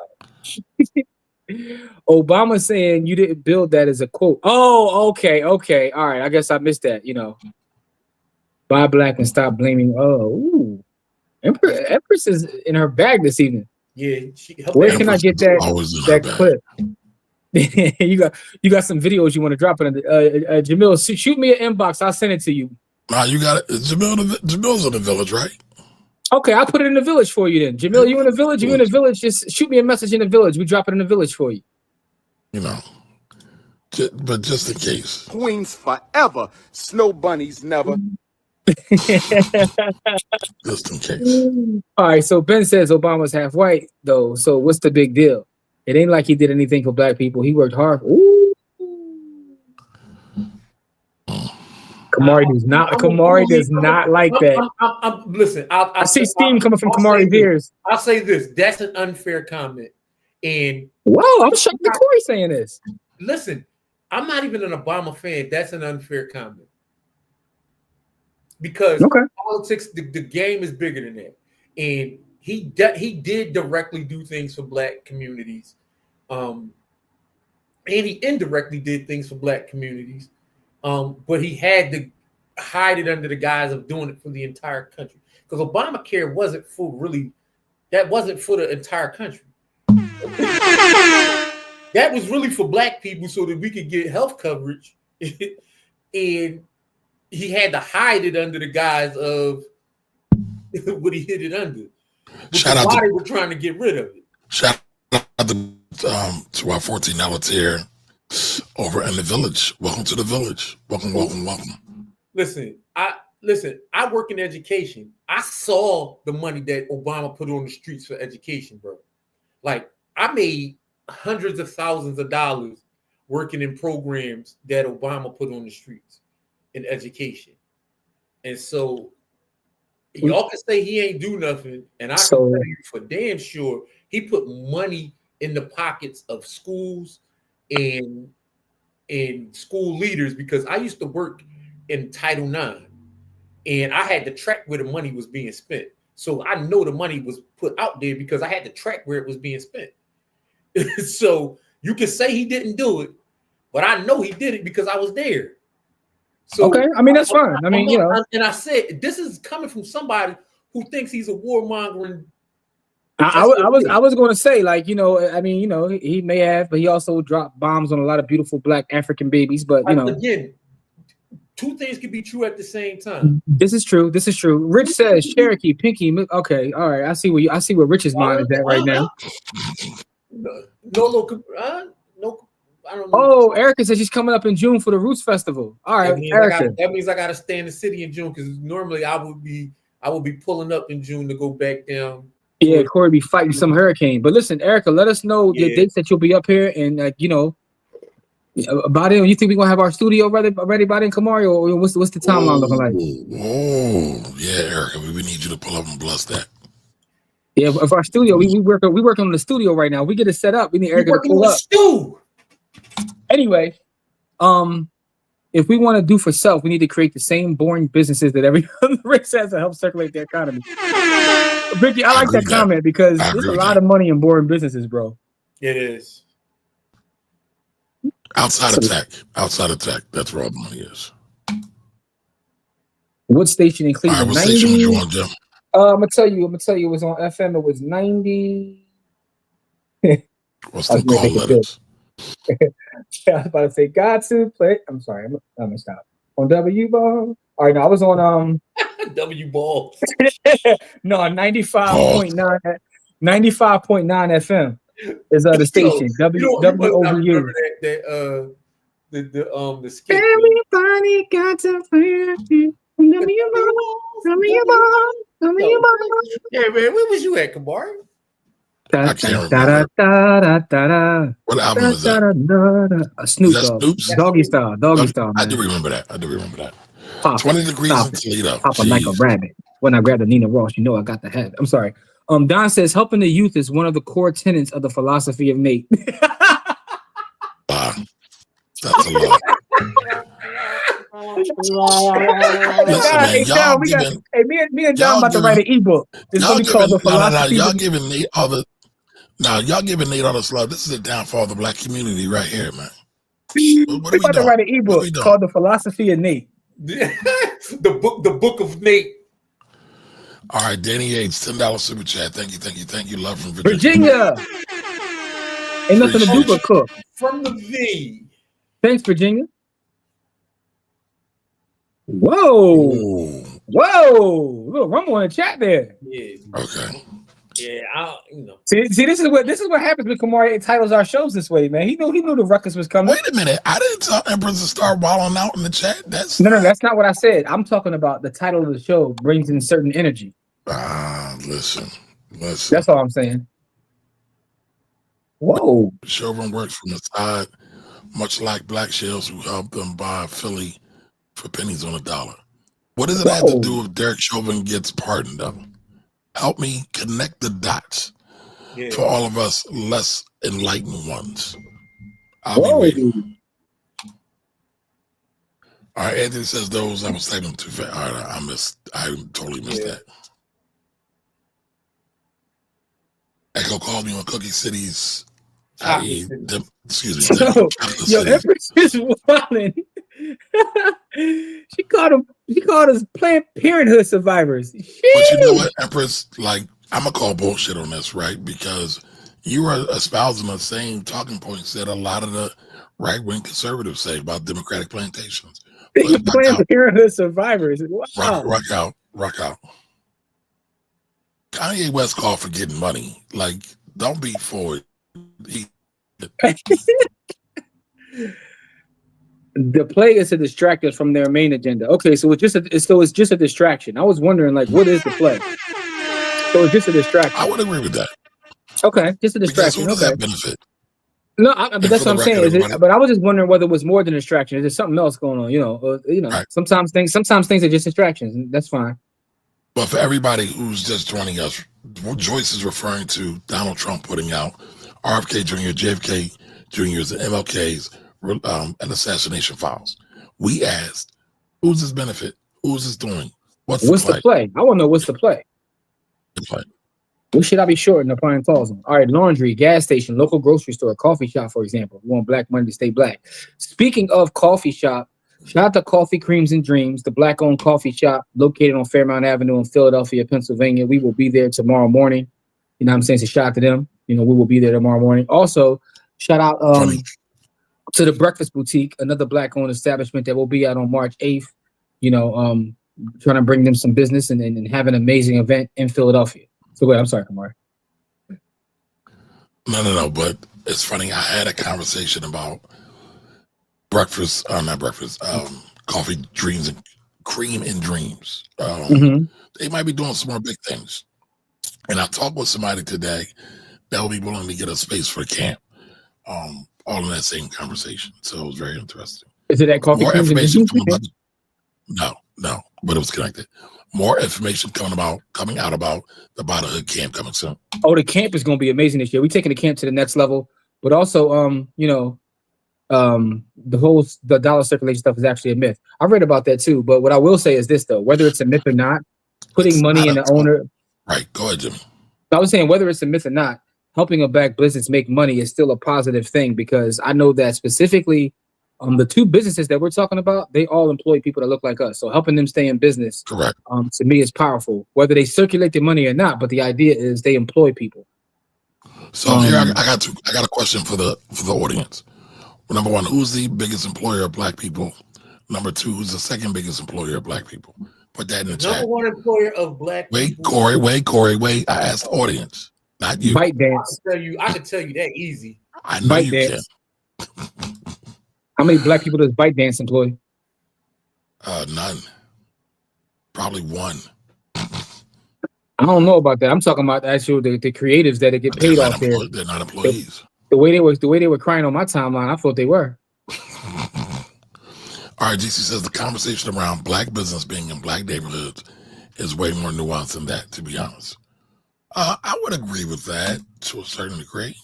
Obama saying you didn't build that as a quote. Oh, okay. All right. I guess I missed that. You know, buy black and stop blaming. Oh, ooh. Empress is in her bag this evening. Yeah. Where can I get that clip? you got some videos you want to drop in. Jamil, shoot me an inbox. I'll send it to you. Nah, you got it. Jamil's in the village, right? Okay, I'll put it in the village for you then. Jamil, you in the village? You in the village? Just shoot me a message in the village. We drop it in the village for you. You know, but just in case. Queens forever, snow bunnies never. Just in case. All right, so Ben says Obama's half white, though. So what's the big deal? It ain't like he did anything for black people. He worked hard. Ooh. Kamari does not like that. Listen, I see steam coming from Kamari's ears. I'll say this. That's an unfair comment. And whoa, I'm shocked that Corey saying this. Listen, I'm not even an Obama fan. That's an unfair comment. Because politics, the game is bigger than that. And he did directly do things for black communities. And he indirectly did things for black communities. But he had to hide it under the guise of doing it for the entire country. Because Obamacare wasn't for the entire country. That was really for black people so that we could get health coverage. And he had to hide it under the guise of what he hid it under. Shout out they were trying to get rid of it. Shout out to our 14-hour tier over in the village. Welcome to the village. Welcome. Listen, I work in education. I saw the money that Obama put on the streets for education, bro. Like, I made hundreds of thousands of dollars working in programs that Obama put on the streets in education. And so Y'all can say he ain't do nothing, and I can tell you for damn sure he put money in the pockets of schools and school leaders, because I used to work in Title IX, and I had to track where the money was being spent. So I know the money was put out there because I had to track where it was being spent. So you can say he didn't do it, but I know he did it because I was there. So okay, I mean that's fine. I mean, you know, and I said this is coming from somebody who thinks he's a warmongering. I was going to say, like, you know, I mean, you know, he may have, but he also dropped bombs on a lot of beautiful Black African babies. But you know, again, two things can be true at the same time. This is true. This is true. Rich says Cherokee, Pinky. Okay, all right. I see where Rich's mind is at right now. No, I don't know. Oh, Erica says she's coming up in June for the Roots Festival. All right, that means I got to stay in the city in June, because normally I would be pulling up in June to go back down. Yeah, Corey be fighting some hurricane. But listen, Erica, let us know the dates that you'll be up here, and you know, about it. You think we're gonna have our studio ready by then, Kamari, or what's the timeline looking like? Oh, yeah, Erica, we need you to pull up and bless that. Yeah, if our studio, we working on the studio right now. We get it set up. We need Erica to pull up. Anyway, if we want to do for self, we need to create the same boring businesses that every other race has to help circulate the economy. Ricky, I like that comment because there's a lot of money in boring businesses, bro. It is. Outside of tech, that's where all the money is. What station in Cleveland? All right, what station was you on, Jim? I'm gonna tell you, it was on FM. It was 90. What's the call letters? I was about to say, got to play. I'm sorry, I'm gonna stop. On W ball. All right, no, I was on W ball. No, 95.9 FM is the station. WOVU. The skit. Everybody got to play. Yeah, man, where was you at, Kamari? I can't remember. What album is that? Snoop Dogg. Doggy Style. Man. I do remember that. 20 degrees in Toledo. Popping like a rabbit. When I grab the Nina Ross, you know I got the hat. I'm sorry. Don says helping the youth is one of the core tenets of the philosophy of Nate. That's a lot. Listen, man, me and John about to write an ebook. It's gonna be called the philosophy. Y'all giving Nate all the love. This is the downfall of the Black community right here, man. We're about to write an ebook called The Philosophy of Nate. the book of Nate. All right, Danny Yates, $10 super chat. Thank you. Love from Virginia. Ain't nothing to do but cook. From the V. Thanks, Virginia. Whoa. Little rumble in the chat there. Yeah. Okay. Yeah, See, this is what happens when Kamari titles our shows this way, man. He knew the ruckus was coming. Wait a minute, I didn't tell Empress to start wilding out in the chat. No, that's not what I said. I'm talking about the title of the show brings in certain energy. Listen. That's all I'm saying. Whoa. Chauvin works from the side, much like black shells who helped them buy Philly for pennies on a dollar. What does it have to do if Derek Chauvin gets pardoned, though? Help me connect the dots for all of us less enlightened ones. I'll be waiting. All right, Anthony says those. I was saying too fast. All right, I totally missed that. Echo called me on Cookie City's. Excuse me. Yo, Empress is wilding. She called us Planned Parenthood survivors. But you know what, Empress? Like, I'm gonna call bullshit on this, right? Because you are espousing the same talking points that a lot of the right-wing conservatives say about Democratic plantations. Planned Parenthood survivors. Wow. Rock out. Kanye West called for getting money. Like, don't be for it. The play is to distract us from their main agenda. Okay, so it's just a distraction. I was wondering, like, what is the play? So it's just a distraction. I would agree with that. Okay, just a distraction. Because who does that benefit? No, but that's what I'm saying. But I was just wondering whether it was more than a distraction. Is there something else going on? Right. Sometimes things are just distractions. And that's fine. But for everybody who's just joining us, Joyce is referring to Donald Trump putting out RFK Jr., JFK Jr.'s, and MLK's and assassination files. We asked, who's this benefit? Who's this doing? What's the play? I want to know what's the play. The play. What should I be shorting applying calls on? All right, laundry, gas station, local grocery store, coffee shop, for example. We want black money to stay black. Speaking of coffee shop, shout out to Coffee Creams and Dreams, the black-owned coffee shop located on Fairmount Avenue in Philadelphia, Pennsylvania. We will be there tomorrow morning. You know what I'm saying? So shout out to them. You know, we will be there tomorrow morning. Also, shout out to the Breakfast Boutique, another black-owned establishment that will be out on March 8th. You know, trying to bring them some business and have an amazing event in Philadelphia. So wait, I'm sorry, Kamar. No. But it's funny. I had a conversation about coffee dreams and cream and dreams. They might be doing some more big things. And I talked with somebody today that will be willing to get a space for the camp. All in that same conversation. So it was very interesting. Is it that coffee more creams information and dreams? No, but it was connected. More information coming out about the Bada Hood camp coming soon. Oh, the camp is going to be amazing this year. We're taking the camp to the next level, but also, the dollar circulation stuff is actually a myth. I read about that too, but what I will say is this though, whether it's a myth or not, putting money in the owner. Right, go ahead, Jimmy. I was saying whether it's a myth or not, helping a black business make money is still a positive thing because I know that specifically the two businesses that we're talking about, they all employ people that look like us. So helping them stay in business, correct, to me is powerful, whether they circulate the money or not. But the idea is they employ people. So here I got a question for the audience. Well, number one, who's the biggest employer of black people? Number two, who's the second biggest employer of black people? Put that in the chat. Number one employer of black people. Corey, wait. I asked the audience, not you. Bite dance. I can tell you that easy. I know Bite you dance. can. How many black people does Bite Dance employ? None. Probably one. I don't know about that. I'm talking about the creatives that get paid off there. They're not employees. The way they were crying on my timeline, I thought they were. All right, GC says the conversation around black business being in black neighborhoods is way more nuanced than that, to be honest. I would agree with that to a certain degree.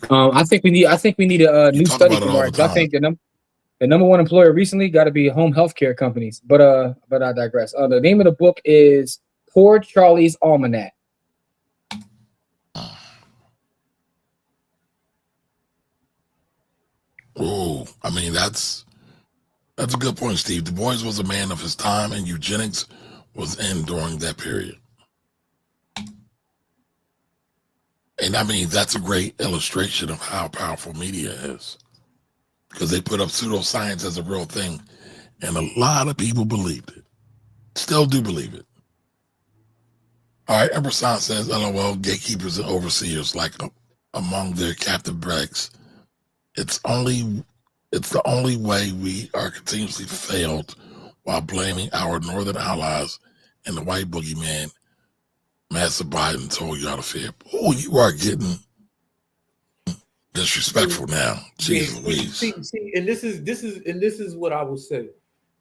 I think we need a new study for March. I think the number one employer recently got to be home healthcare companies. But I digress. The name of the book is Poor Charlie's Almanac. Oh, I mean that's a good point, Steve. Du Bois was a man of his time, and eugenics was in during that period. And I mean, that's a great illustration of how powerful media is. Because they put up pseudoscience as a real thing. And a lot of people believed it. Still do believe it. All right, Emerson says, LOL, gatekeepers and overseers, like among their captive brags. It's the only way we are continuously failed while blaming our northern allies and the white boogeyman. Master Biden told you how to feel. Oh, you are getting disrespectful now. Jeez Louise. See, and this is what I will say.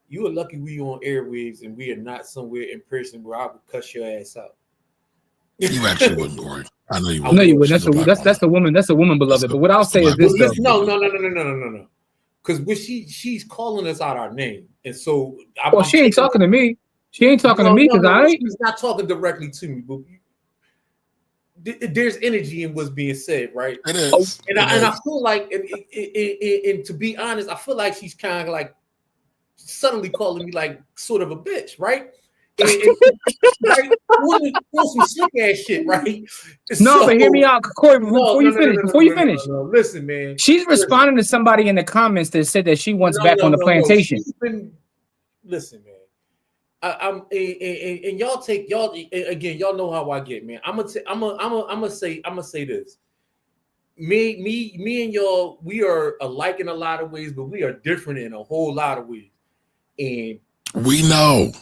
You are lucky we on airwaves and we are not somewhere in person where I would cuss your ass out. You actually wouldn't, Corey. I know you wouldn't. I know you would. That's the woman. That's the woman, beloved. But what I'll say is this: no. Because she's calling us out our name, and so she ain't talking to me. She ain't talking to me because she's not talking directly to me, but there's energy in what's being said, right? It is. And I feel like, and to be honest, I feel like she's kind of like suddenly calling me like sort of a bitch, right? And right? some slick ass shit, right? No, but hear me out, Corey. Before you finish, listen, man. She's responding to somebody in the comments that said that she wants back on the plantation. Listen, man. And y'all again. Y'all know how I get, man. I'm gonna say this. Me and y'all, we are alike in a lot of ways, but we are different in a whole lot of ways. And we know.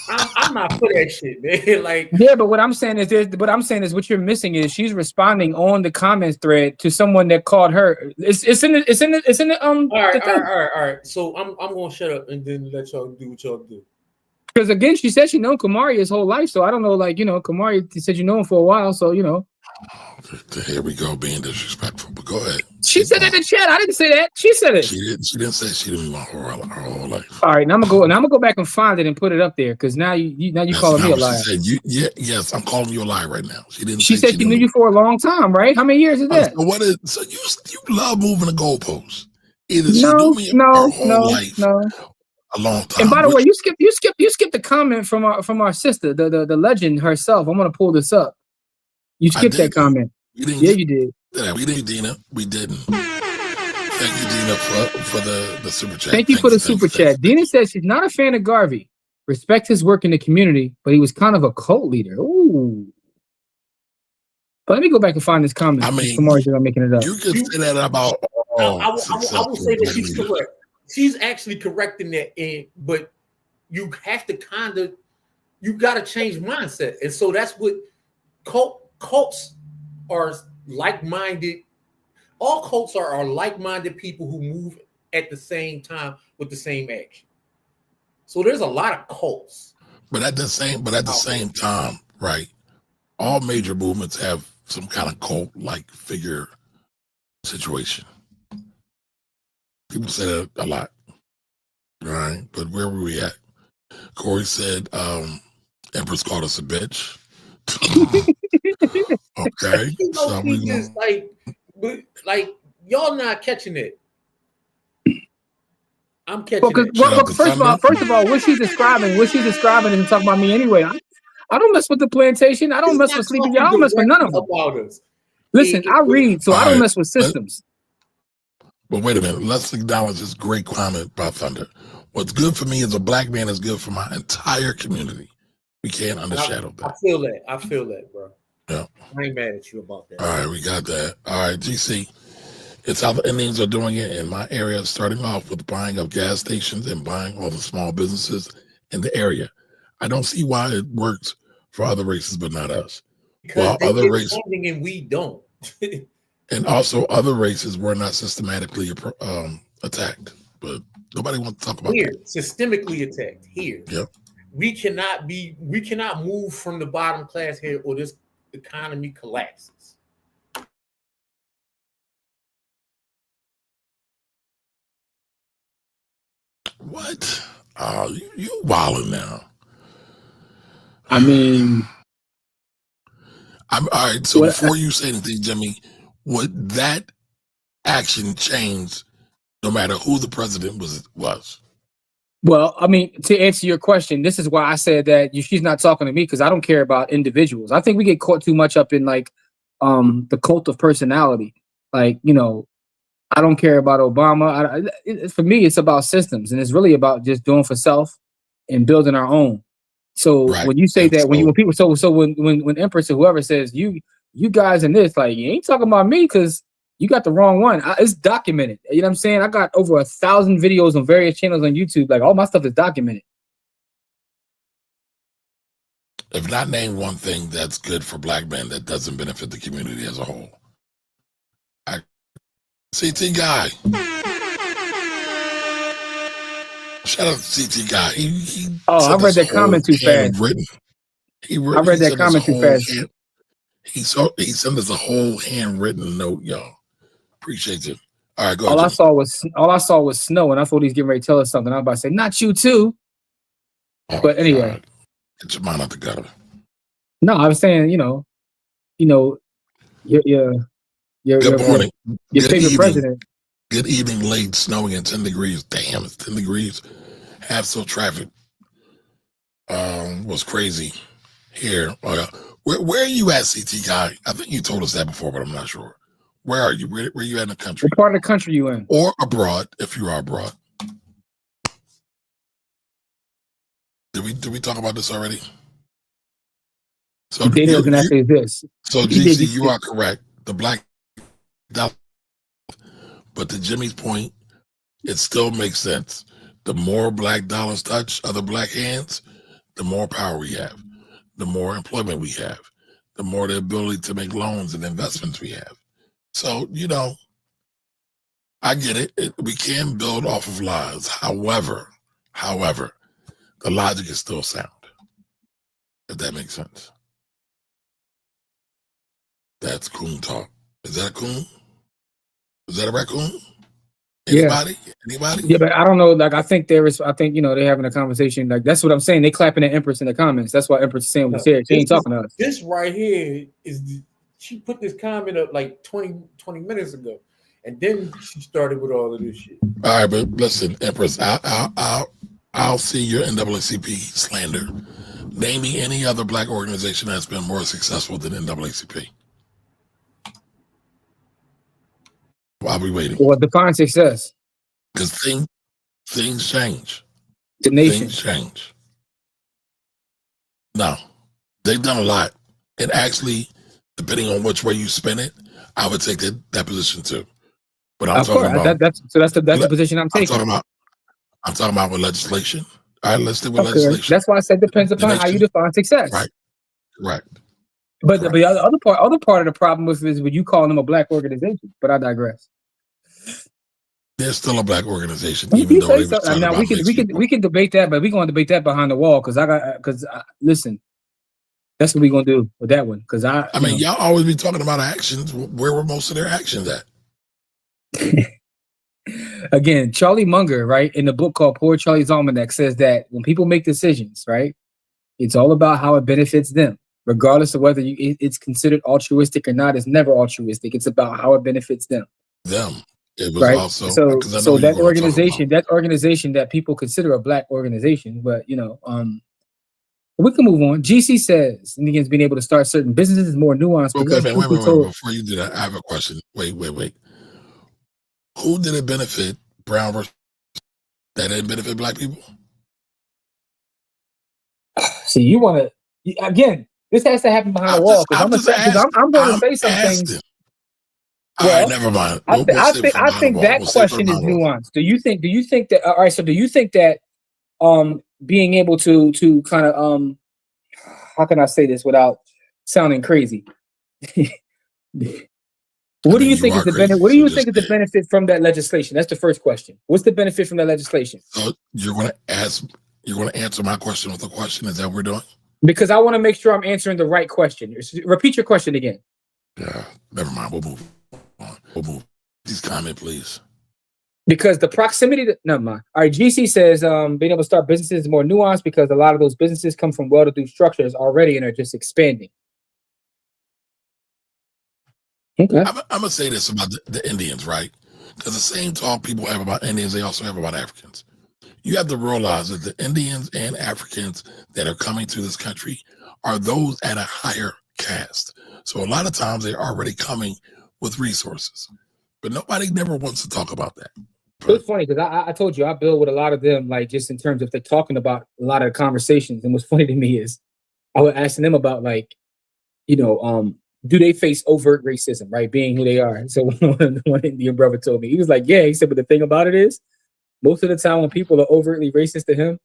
I'm not for that shit, man. Like, yeah, but what I'm saying is what you're missing is she's responding on the comments thread to someone that called her. It's in the All right. So I'm gonna shut up and then let y'all do what y'all do. Because again, she said she known Kamari his whole life, so I don't know. Like, you know, Kamari said you know him for a while, so you know. Here we go, being disrespectful. But go ahead. She said that in the chat. I didn't say that. She said it. She didn't say she didn't want her whole life. All right, now I'm gonna go back and find it and put it up there because now you calling me a liar. Yes, I'm calling you a liar right now. She didn't. She said she knew you for a long time, right? How many years is that? So you love moving the goalposts. Either she knew me her whole life, a long time. And by the way, you skipped the comment from our sister, the legend herself. I'm gonna pull this up. You skipped that comment. You did. Yeah, we didn't, Dina. We didn't. Thank you, Dina, for the super chat. Thank you for the super chat. Dina says she's not a fan of Garvey. Respect his work in the community, but he was kind of a cult leader. Ooh. But let me go back and find this comment. I mean, Kamari's not making it up. You can say that about. I will say that she's correct. She's actually correcting that, but you have to you got to change mindset, and so that's what cults are like-minded. All cults are like-minded people who move at the same time with the same action. So there's a lot of cults. But at the same time, right? All major movements have some kind of cult-like figure situation. People say that a lot, right? But where were we at? Corey said, Empress called us a bitch. Okay. You know, so just like y'all not catching it. I'm catching it. First of all, what she's describing isn't talking about me anyway. I don't mess with the plantation. I don't mess with Sleepy. I don't mess with none of them. Listen, I read, so I don't mess with systems. But wait a minute. Let's acknowledge this great comment by Thunder. What's good for me as a black man is good for my entire community. We can't undershadow that. I feel that, bro. Yeah. I ain't mad at you about that. All right, we got that. All right, GC. It's how the Indians are doing it in my area, starting off with buying of gas stations and buying all the small businesses in the area. I don't see why it works for other races, but not us. Because they other races and we don't. And also other races were not systematically attacked, but nobody wants to talk about that. Systemically attacked here. Yep. We cannot move from the bottom class here, or this economy collapses. What? Oh, you wilding now. I mean, all right. So before you say anything, Jimmy, would that action change no matter who the president was? Well, I mean, to answer your question, this is why I said that she's not talking to me, because I don't care about individuals. I think we get caught too much up in like the cult of personality. Like, you know, I don't care about Obama. For me, it's about systems, and it's really about just doing for self and building our own. So when you say that, when people when Empress or whoever says you guys in this, like, you ain't talking about me because you got the wrong one. It's documented. You know what I'm saying? I got over 1,000 videos on various channels on YouTube. Like, all my stuff is documented. If not, name one thing that's good for black men that doesn't benefit the community as a whole. CT Guy. Shout out to CT Guy. I read that comment too fast. I read that comment too fast. He sent us a whole handwritten note, y'all. Appreciate you. All right, go ahead. All I saw was snow, and I thought he's getting ready to tell us something. I was about to say, not you too. But anyway. God. Get your mind out the gutter. No, I was saying, you know, your good morning. Your favorite president. Good evening, late, snowing at 10 degrees. Damn, it's 10 degrees. Half-so traffic was crazy here. Where are you at, CT Guy? I think you told us that before, but I'm not sure. Where are you? Where are you at in the country? What part of the country you in? Or abroad, if you are abroad. Did we talk about this already? So Data is gonna say this. So GC, you are correct. The black dollar, but to Jimmy's point, it still makes sense. The more black dollars touch other black hands, the more power we have, the more employment we have, the more the ability to make loans and investments we have. So, you know, I get it. We can build off of lies. However, the logic is still sound, if that makes sense. That's coon talk. Is that a coon? Is that a raccoon? Anybody? Yeah. Anybody? Yeah, but I don't know. Like, I think they're having a conversation. Like, that's what I'm saying. They clapping at Empress in the comments. That's why Empress is saying what she said. She ain't talking to us. This right here she put this comment up like 20 minutes ago, and then she started with all of this shit. All right, but listen, Empress, I'll see your NAACP slander. Name me any other black organization that's been more successful than NAACP. While we waiting. Well, define success. Because things change. The nation. Things change. No, they've done a lot. And actually, depending on which way you spin it, I would take that position too. But I'm talking about that's the position I'm taking. I'm talking about with legislation. All right, let's stick with legislation. That's why I said depends upon how you define success. Right. Correct. But the other part of the problem is when you call them a black organization. But I digress. They're still a black organization, even though they were now we can debate that, but we're going to debate that behind the wall because listen, that's what we're going to do with that one. Because I mean, y'all always be talking about actions. Where were most of their actions at? Again, Charlie Munger, right, in the book called Poor Charlie's Almanac, says that when people make decisions, right, it's all about how it benefits them, regardless of whether it's considered altruistic or not. It's never altruistic. It's about how it benefits them. It was right. also so that organization that people consider a black organization, but we can move on. GC says Indians being able to start certain businesses is more nuanced because wait, before you do that, I have a question. Wait. Who did it benefit? Brown versus that didn't benefit black people? See, you want to again? This has to happen behind the wall because I'm going to say some things. Well, all right, never mind. I think that question is nuanced. Do you think that? All right. So do you think that being able to kind of how can I say this without sounding crazy? What do you think is the benefit? What do you think is the benefit from that legislation? That's the first question. What's the benefit from that legislation? So you're going to answer my question with a question. Is that what we're doing? Because I want to make sure I'm answering the right question. Repeat your question again. Yeah, never mind. We'll move on. Please comment, please. Because the proximity to never mind. All right, GC says being able to start businesses is more nuanced because a lot of those businesses come from well-to-do structures already and are just expanding. Okay. I'm gonna say this about the Indians, right? Because the same talk people have about Indians, they also have about Africans. You have to realize that the Indians and Africans that are coming to this country are those at a higher caste. So a lot of times they're already coming with resources, but nobody never wants to talk about that. It's funny because I told you I build with a lot of them, like just in terms of they're talking about a lot of the conversations. And what's funny to me is I was asking them about do they face overt racism, right? Being who they are. And so one Indian brother told me, he was like, yeah, he said, but the thing about it is most of the time when people are overtly racist to him,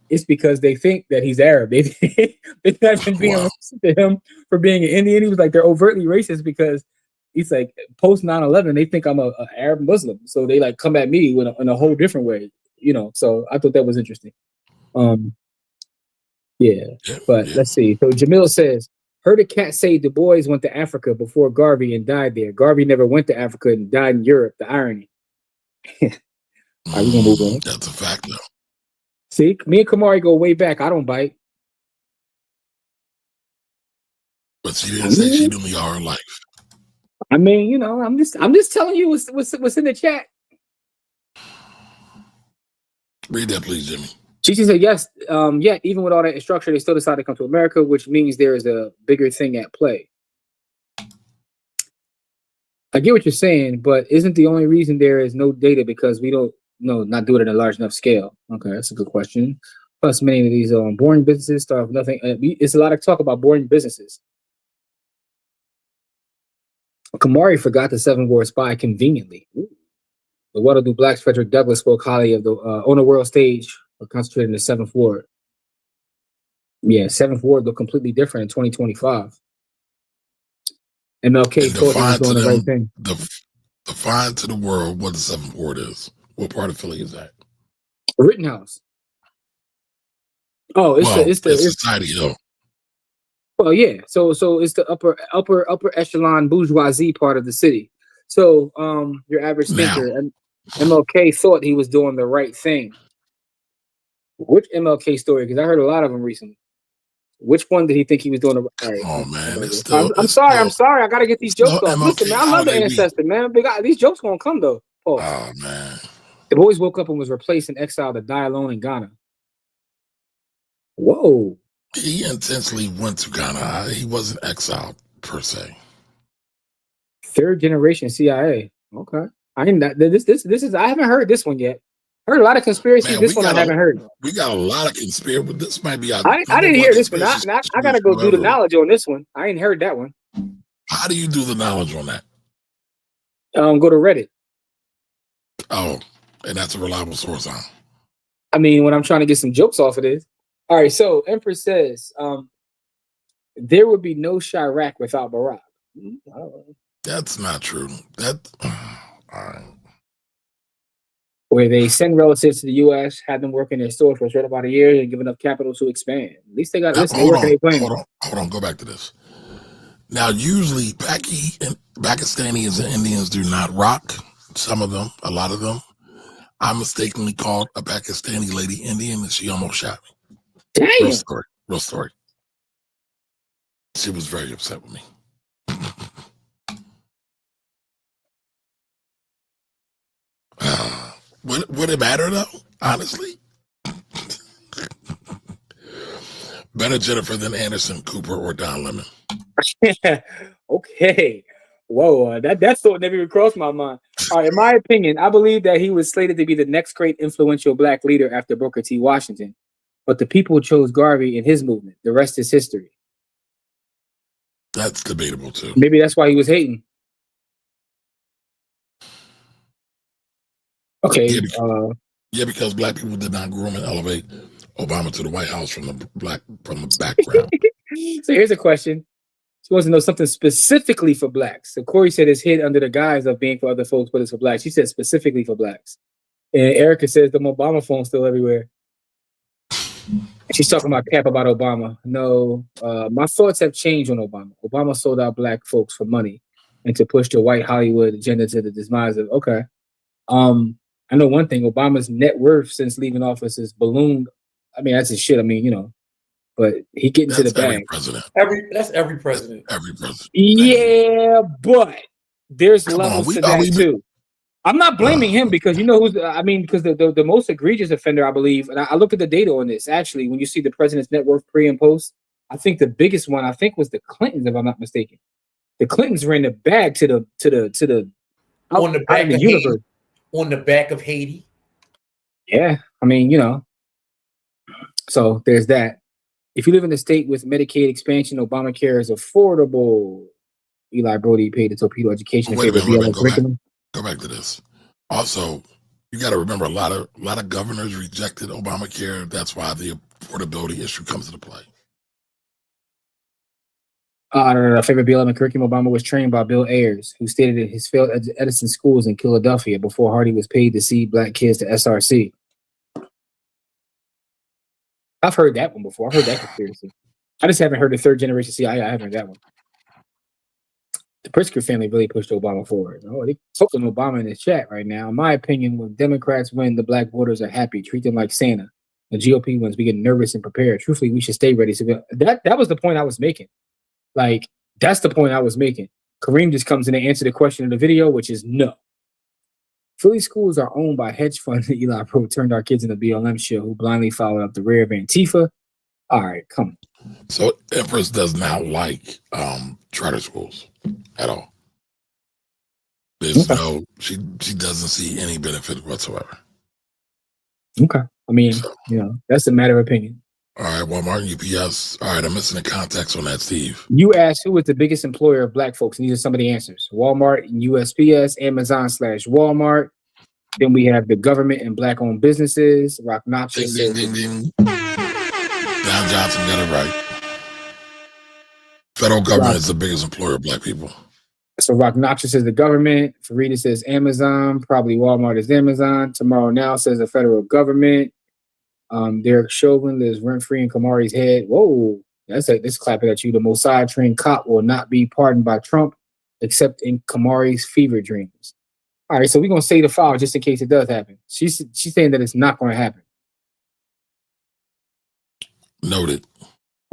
it's because they think that he's Arab. They're not even being racist to him for being an Indian. He was like, they're overtly racist because he's like post 9/11, they think I'm a Arab Muslim. So they like come at me in a whole different way, so I thought that was interesting. Let's see. So Jamil says, heard a cat say Du Bois went to Africa before Garvey and died there. Garvey never went to Africa and died in Europe. The irony. All right, we're gonna move on. That's a fact, though. See, me and Kamari go way back. I don't bite. But she didn't say she knew me all her life. I mean, I'm just telling you what's in the chat. Read that, please, Jimmy. She said yes. Yet even with all that structure, they still decided to come to America, which means there is a bigger thing at play. I get what you're saying, but isn't the only reason there is no data because we don't not do it at a large enough scale? Okay, that's a good question. Plus, many of these boring businesses start with nothing. It's a lot of talk about boring businesses. Kamari forgot the Seven Ward Spy conveniently. Ooh. The well-to-do blacks, Frederick Douglass, spoke highly of the on the world stage, concentrated in the Seventh Ward. Yeah, Seventh Ward looked completely different in 2025. MLK thought he was doing the right thing. Define to the world what the Seventh Ward is. What part of Philly is that? Rittenhouse. Oh, It's Society Hill. well, yeah. So it's the upper echelon bourgeoisie part of the city. So your average Now, thinker, MLK thought he was doing the right thing. Which MLK story? Because I heard a lot of them recently. Which one did he think he was doing? All right. oh man, I'm sorry. I gotta get these jokes off. MLK Listen, man, I love the holiday ancestor, man. These jokes gonna come though. Pause. Oh man, The boys woke up and was replaced and exiled to die alone in Ghana. Whoa. he intentionally went to Ghana. He wasn't exiled per se. Third generation CIA. Okay. I didn't. This is. I haven't heard this one yet. Heard a lot of conspiracies. Man, this one I haven't heard. We got a lot of conspiracy, but this might be. I didn't hear this one. I gotta go do the knowledge on this one. I ain't heard that one. How do you do the knowledge on that? Go to Reddit. Oh, and that's a reliable source, huh? I mean, when I'm trying to get some jokes off of this. All right. So Empress says, there would be no Chirac without Barack. That's not true. All right. Where they send relatives to the U.S., have them work in their store for a short about a year, and give enough capital to expand. At least they got this. Hold on. Go back to this. Now, usually, Pakistanis and Indians do not rock. Some of them, a lot of them. I mistakenly called a Pakistani lady Indian, and she almost shot me. Damn. Real story. She was very upset with me. Would it matter though? Honestly, better Jennifer than Anderson Cooper or Don Lemon. Okay. Whoa, that thought never even crossed my mind. All right, in my opinion, I believe that he was slated to be the next great influential black leader after Booker T. Washington, but the people chose Garvey in his movement. The rest is history. That's debatable too. Maybe that's why he was hating. Okay. Yeah, because black people did not groom and elevate Obama to the White House from the background. So here's a question. She wants to know something specifically for blacks. So Corey said it's hid under the guise of being for other folks, but it's for blacks. She said specifically for blacks. And Erica says the Obama phone's still everywhere. She's talking about cap about Obama. No, my thoughts have changed on Obama. Obama sold out black folks for money and to push the white Hollywood agenda to the demise of, okay. I know one thing, Obama's net worth since leaving office is ballooned. I mean, that's his shit. I mean, you know, but he getting to the bag. That's every president. Every president. Yeah, but there's levels to that too. I'm not blaming him because you know who's. I mean, because the most egregious offender, I believe, and I looked at the data on this. Actually, when you see the president's net worth pre and post, I think the biggest one was the Clintons, if I'm not mistaken. The Clintons ran the bag to the on the back of universe. Haiti. On the back of Haiti. Yeah, I mean, you know. So there's that. If you live in a state with Medicaid expansion, Obamacare is affordable. Eli Brody paid the torpedo education. Go back to this. Also, you got to remember a lot of governors rejected Obamacare. That's why the affordability issue comes into play. Favorite BLM curriculum. Obama was trained by Bill Ayers, who stated in his failed Edison schools in Philadelphia before Hardy was paid to see black kids to SRC. I've heard that one before. I've heard that conspiracy. I just haven't heard the third generation CIA. I haven't heard that one. The Pritzker family really pushed Obama forward. Oh, they focused on Obama in the chat right now. In my opinion, when Democrats win, the black voters are happy. Treat them like Santa. The GOP wins, we get nervous and prepared. Truthfully, we should stay ready. So that was the point I was making. Like, that's the point I was making. Kareem just comes in to answer the question in the video, which is no. Philly schools are owned by hedge funds. Eli Pro turned our kids into BLM shit who blindly followed up the rear of Antifa. All right, come on. So Empress does not like charter schools at all. There's no, she doesn't see any benefit whatsoever. Okay. I mean, you know, that's a matter of opinion. All right, Walmart and UPS. All right, I'm missing the context on that, Steve. You asked who is the biggest employer of black folks, and these are some of the answers. Walmart and USPS, Amazon/Walmart. Then we have the government and black-owned businesses. Rock Nacho says... Ding, ding, ding. Don Johnson got it right. Federal government is the biggest employer of black people. So Rock Nacho says the government. Farida says Amazon. Probably Walmart is Amazon. Tomorrow Now says the federal government. Derek Chauvin lives rent-free in Kamari's head. Whoa, this clapping at you. The Mossad trained cop will not be pardoned by Trump, except in Kamari's fever dreams. All right, so we're gonna say the file just in case it does happen. She's saying that it's not going to happen. Noted.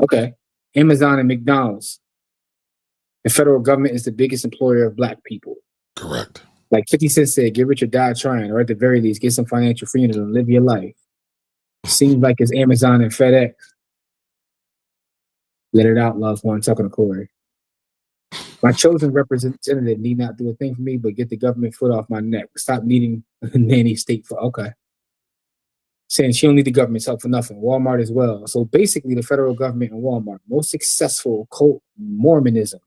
Okay. Amazon and McDonald's. The federal government is the biggest employer of black people. Correct. Like 50 Cent said, get rich or die trying, or at the very least, get some financial freedom and live your life. Seems like it's Amazon and FedEx. Let it out, loved one, talking to Corey. My chosen representative need not do a thing for me, but get the government foot off my neck. Stop needing a nanny state for, okay. Saying she don't need the government's help for nothing. Walmart as well. So basically the federal government and Walmart, most successful cult Mormonism.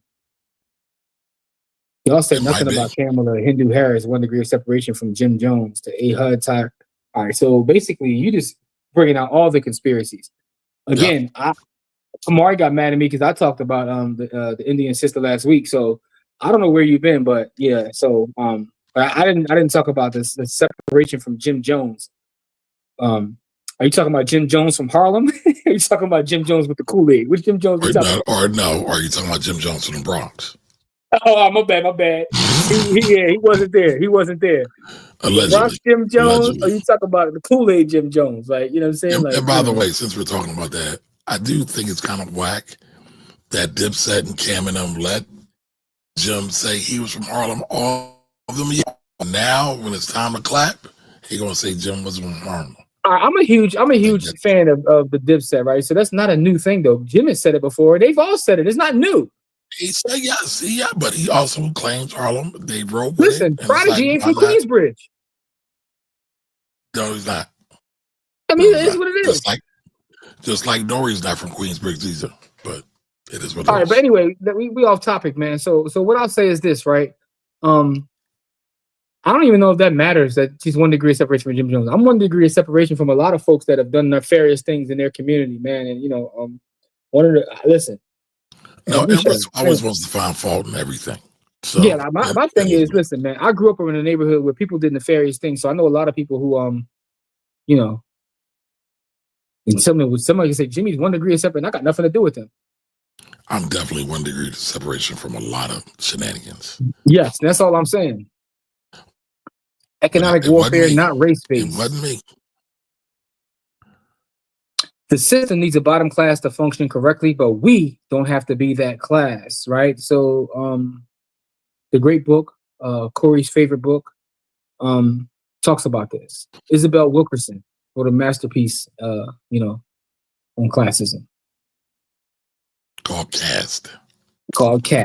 Y'all said nothing about Kamala Hindu Harris, 1 degree of separation from Jim Jones to A HUD type. All right, so basically you just bringing out all the conspiracies. Again, Kamari got mad at me because I talked about the Indian sister last week. So I don't know where you've been, but yeah. So I didn't talk about the separation from Jim Jones. Are you talking about Jim Jones from Harlem? Are you talking about Jim Jones with the Kool-Aid? Which Jim Jones? Are you talking about Jim Jones from the Bronx? Oh, my bad. He wasn't there. Allegedly. Bronx Jim Jones, or you talking about the Kool-Aid Jim Jones? Like, you know what I'm saying? And by the way, since we're talking about that, I do think it's kind of whack that Dipset and Cam and them let Jim say he was from Harlem all of them years. Now, when it's time to clap, he gonna say Jim was from Harlem. I'm a huge fan of the Dipset, right? So that's not a new thing, though. Jim has said it before. They've all said it. It's not new. He said yes, but he also claims Harlem. They wrote with Listen, it. Prodigy ain't from Queensbridge. No, he's not. I mean, it is what it is. Just like Nori's not from Queensbridge either, but it is what it is. All right, but anyway, we off topic, man. So what I'll say is this, right? I don't even know if that matters that she's 1 degree of separation from Jim Jones. I'm 1 degree of separation from a lot of folks that have done nefarious things in their community, man. And listen. No, everybody always wants to find fault in everything. So yeah, my thing is, listen, man. I grew up in a neighborhood where people did nefarious things, so I know a lot of people who, and somebody can say Jimmy's 1 degree of separation. I got nothing to do with him. I'm definitely 1 degree of separation from a lot of shenanigans. Yes, that's all I'm saying. Economic warfare, not race-based. It wasn't me. The system needs a bottom class to function correctly, but we don't have to be that class, right? So the great book, Corey's favorite book, talks about this. Isabel Wilkerson wrote a masterpiece, on classism. Called Cast.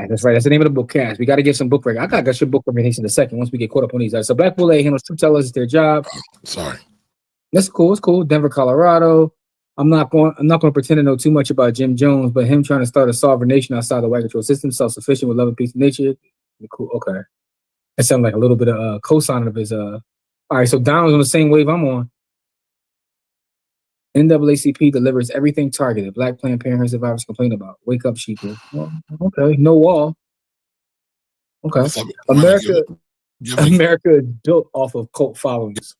That's right. That's the name of the book, Cast. We got to get some book recommendation. I got to get your book recommendation in a second once we get caught up on these. So Black Bull A handles truth tellers. It's their job. Sorry. That's cool. It's cool. Denver, Colorado. I'm not going to pretend to know too much about Jim Jones, but him trying to start a sovereign nation outside the white control system, self-sufficient with love and peace of nature. Cool. Okay. That sounds like a little bit of cosign of his. All right. So Donald's on the same wave I'm on. NAACP delivers everything targeted. Black Planned Parenthood survivors complain about. Wake up, sheeple. Well, okay. No wall. Okay. America is built off of cult followings.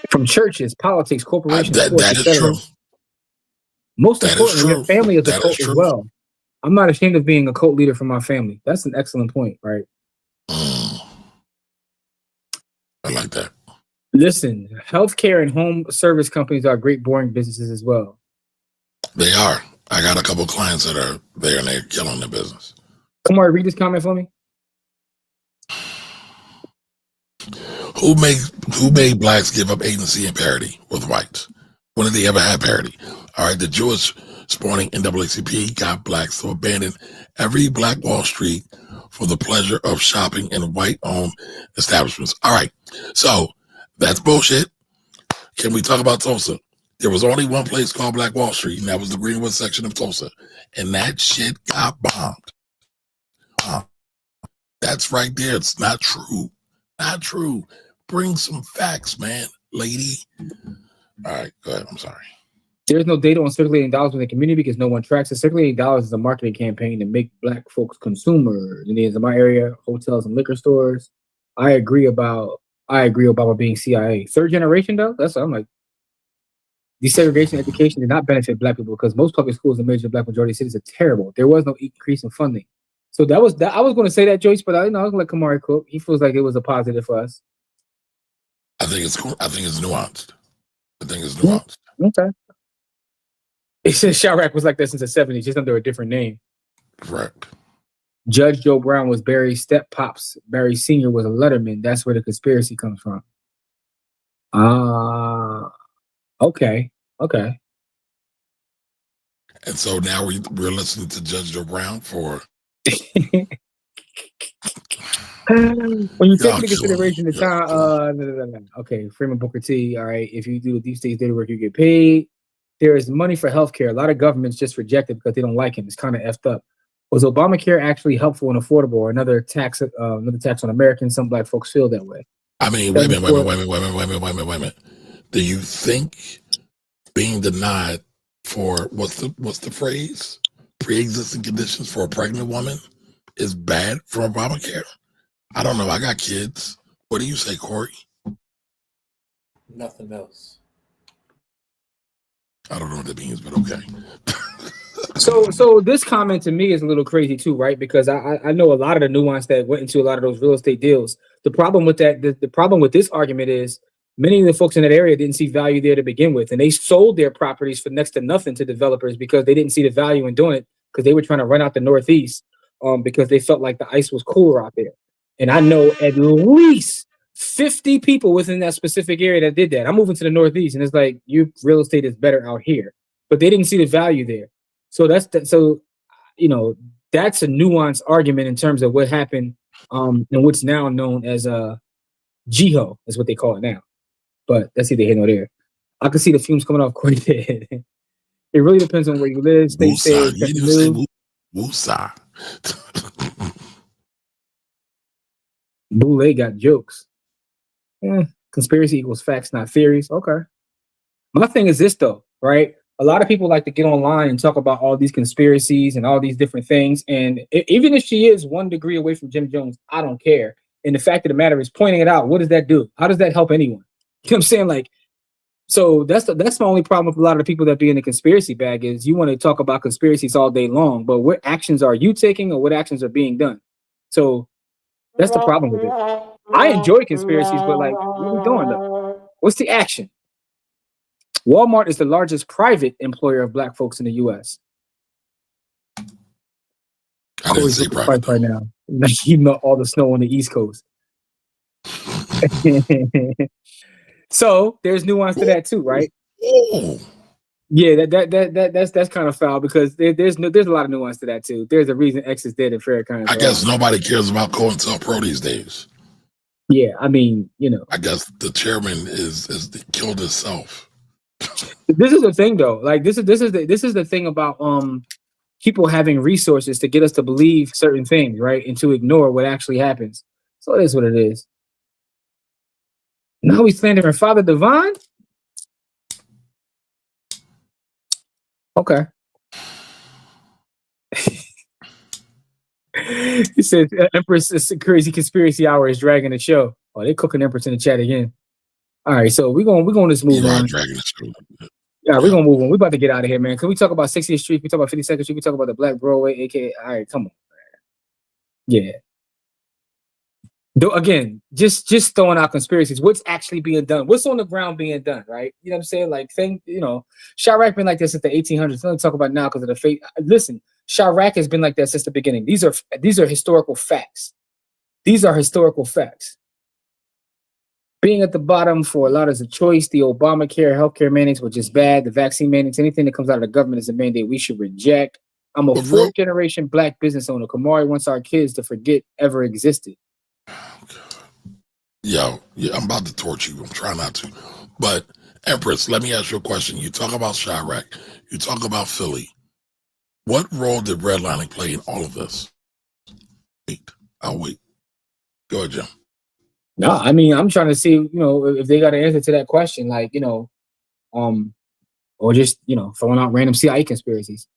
From churches, politics, corporations. That is true. Most importantly, your family is a cult as well. I'm not ashamed of being a cult leader for my family. That's an excellent point, right? I like that. Listen, healthcare and home service companies are great, boring businesses as well. They are. I got a couple of clients that are there and they're killing their business. Come on, read this comment for me. Who made blacks give up agency and parity with whites? When did they ever have parity? All right, the Jewish spawning NAACP got blacks to abandon every Black Wall Street for the pleasure of shopping in white-owned establishments. All right, so that's bullshit. Can we talk about Tulsa? There was only one place called Black Wall Street, and that was the Greenwood section of Tulsa. And that shit got bombed. That's right there. It's not true. Not true. Bring some facts, man, lady. All right, go ahead. I'm sorry. There's no data on circulating dollars in the community because no one tracks it. Circulating dollars is a marketing campaign to make black folks consumers. And in my area, hotels and liquor stores. I agree about I agree. Obama being CIA. Third generation though. That's what I'm like. Desegregation education did not benefit Black people because most public schools in major Black majority cities are terrible. There was no increase in funding. So that was that. I was going to say that, Joyce, but I was going to let Kamari cook. He feels like it was a positive for us. I think it's nuanced. I think it's nuanced. Okay. It says Chirac was like that since the 70s, just under a different name. Correct. Judge Joe Brown was Barry's step pops. Barry Sr. was a letterman. That's where the conspiracy comes from. Okay. And so now we're listening to Judge Joe Brown for. When you take into consideration the time, okay, Freeman Booker T. All right, if you do deep state data work, you get paid. There is money for healthcare. A lot of governments just reject it because they don't like him. It's kind of effed up. Was Obamacare actually helpful and affordable, or another tax on Americans? Some Black folks feel that way. I mean, wait a minute. Do you think being denied for what's the phrase? Pre-existing conditions for a pregnant woman is bad for Obamacare? I don't know. I got kids. What do you say, Corey? Nothing else. I don't know what that means, but okay. So this comment to me is a little crazy too, right? Because I know a lot of the nuance that went into a lot of those real estate deals. The problem with that, the problem with this argument is many of the folks in that area didn't see value there to begin with, and they sold their properties for next to nothing to developers because they didn't see the value in doing it because they were trying to run out the Northeast because they felt like the ice was cooler out there. And I know at least 50 people within that specific area that did that. I'm moving to the Northeast, and it's like, you real estate is better out here, but they didn't see the value there. So that's a nuanced argument in terms of what happened and what's now known as GHO is what they call it now. But that's either here nor there. I can see the fumes coming off quite a bit. It really depends on where you live. Stay safe. Woosah. Boulay got jokes. Conspiracy equals facts, not theories. Okay. My thing is this though, right? A lot of people like to get online and talk about all these conspiracies and all these different things. And even if she is 1 degree away from Jim Jones, I don't care. And the fact of the matter is pointing it out. What does that do? How does that help anyone? You know what I'm saying? Like, so that's my only problem with a lot of the people that be in the conspiracy bag is you want to talk about conspiracies all day long, but what actions are you taking or what actions are being done? So that's the problem with it. I enjoy conspiracies, but like, what are we doing though? What's the action? Walmart is the largest private employer of Black folks in the U.S. I didn't say private right now. Like he melt all the snow on the East Coast. So there's nuance to that too, right? Ooh. Yeah, that's kind of foul because there's a lot of nuance to that too. There's a reason X is dead and Farrakhan is I guess nobody cares about COINTELPRO these days. Yeah, I mean, I guess the chairman is killed himself. This is the thing though. Like this is the thing about people having resources to get us to believe certain things, right? And to ignore what actually happens. So it is what it is. Now he's slandering Father Divine? Okay. He said Empress is crazy conspiracy hour is dragging the show. Oh, they're cooking Empress in the chat again. All right, so we're gonna just move on. Dragging the show. Yeah, we're gonna move on. We're about to get out of here, man. Can we talk about 60th Street? We talk about 52nd Street. We talk about the Black Broadway, aka. All right, come on. Yeah. Though again, just throwing out conspiracies. What's actually being done? What's on the ground being done? Right? You know what I'm saying? Like Chirac been like this since the 1800s. Let's talk about now because of the fate. Listen, Chirac has been like that since the beginning. These are historical facts. These are historical facts. Being at the bottom for a lot is a choice. The Obamacare healthcare mandates were just bad. The vaccine mandates, anything that comes out of the government is a mandate we should reject. I'm a fourth generation Black business owner. Kamari wants our kids to forget ever existed. Yo, yeah, I'm about to torch you. I'm trying not to. But Empress, let me ask you a question. You talk about Chirac. You talk about Philly. What role did redlining play in all of this? I'll wait. Go ahead, Jim. No, I mean, I'm trying to see, if they got an answer to that question, like, or just, throwing out random CIA conspiracies.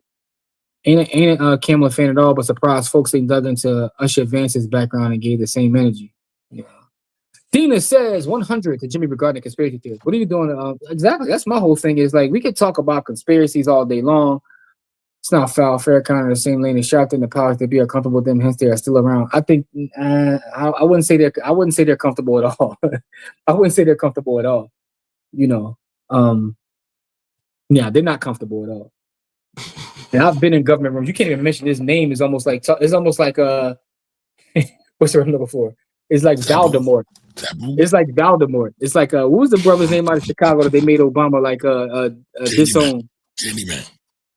Ain't a Kamala fan at all, but surprised folks they dug into Usher Vance's background and gave the same energy. Dina says 100 to Jimmy regarding conspiracy theories. What are you doing? Exactly. That's my whole thing. Is like we could talk about conspiracies all day long. It's not foul, fair, kind of the same lane as shot in the powers that be are comfortable with them, hence they are still around. I think I wouldn't say they're comfortable at all. I wouldn't say they're comfortable at all. You know, yeah, they're not comfortable at all. And I've been in government rooms. You can't even mention his name. Is almost like what's the word I'm looking for? It's like Voldemort. It's like Voldemort. It's like what was the brother's name out of Chicago that they made Obama like disown? Candyman.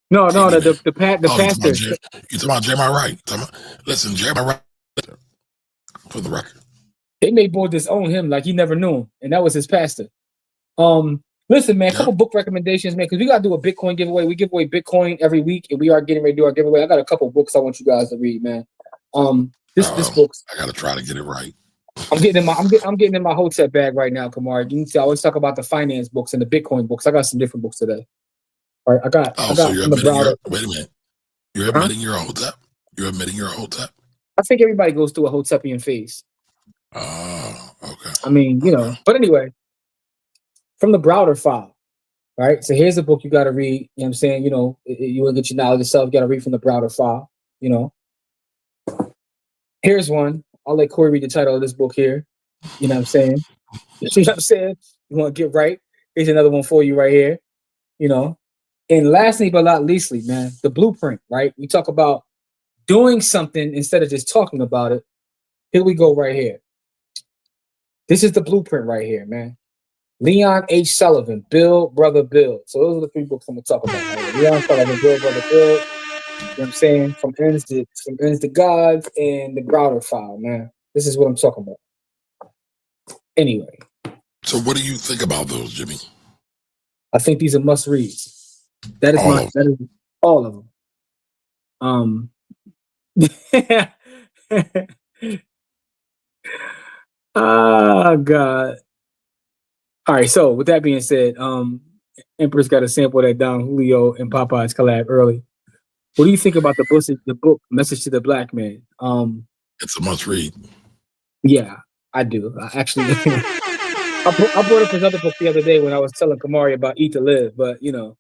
No, the pastor. You talking about Jeremiah Wright? Listen, Jeremiah Wright, for the record. They made boy disown him like he never knew him, and that was his pastor. Listen, man, a couple book recommendations, man, because we gotta do a Bitcoin giveaway. We give away Bitcoin every week, and we are getting ready to do our giveaway. I got a couple books I want you guys to read, man. This book's. I gotta try to get it right. I'm getting in my Hotep bag right now, Kamar. You can see I always talk about the finance books and the Bitcoin books. I got some different books today. All right, I got. So you're admitting wait a minute. You're admitting you're a Hotep? You're admitting you're a Hotep? I think everybody goes through a Hotepian phase. Oh, okay. I mean, you know, but anyway, from the Browder file, right? So here's a book you got to read. You know what I'm saying? You know, you want to get your knowledge yourself. You got to read from the Browder file, you know. Here's one. I'll let Corey read the title of this book here. You know what I'm saying? You know what I'm saying? You want to get right? Here's another one for you right here. You know. And lastly, but not leastly, man, the blueprint, right? We talk about doing something instead of just talking about it. Here we go right here. This is the blueprint right here, man. Leon H. Sullivan, Bill, Brother Bill. So those are the three books I'm going to talk about. Right? Leon Sullivan, Bill, Brother Bill. You know what I'm saying? From Ends to Gods and the Browder file, man. This is what I'm talking about. Anyway. So what do you think about those, Jimmy? I think these are must-reads. That is all of them. Oh God. All right, so with that being said, Empress got a sample that Don Julio and Popeye's collab early. What do you think about the book Message to the Black Man? It's a must read. Yeah, I do. I actually I brought up another book the other day when I was telling Kamari about Eat to Live, but you know.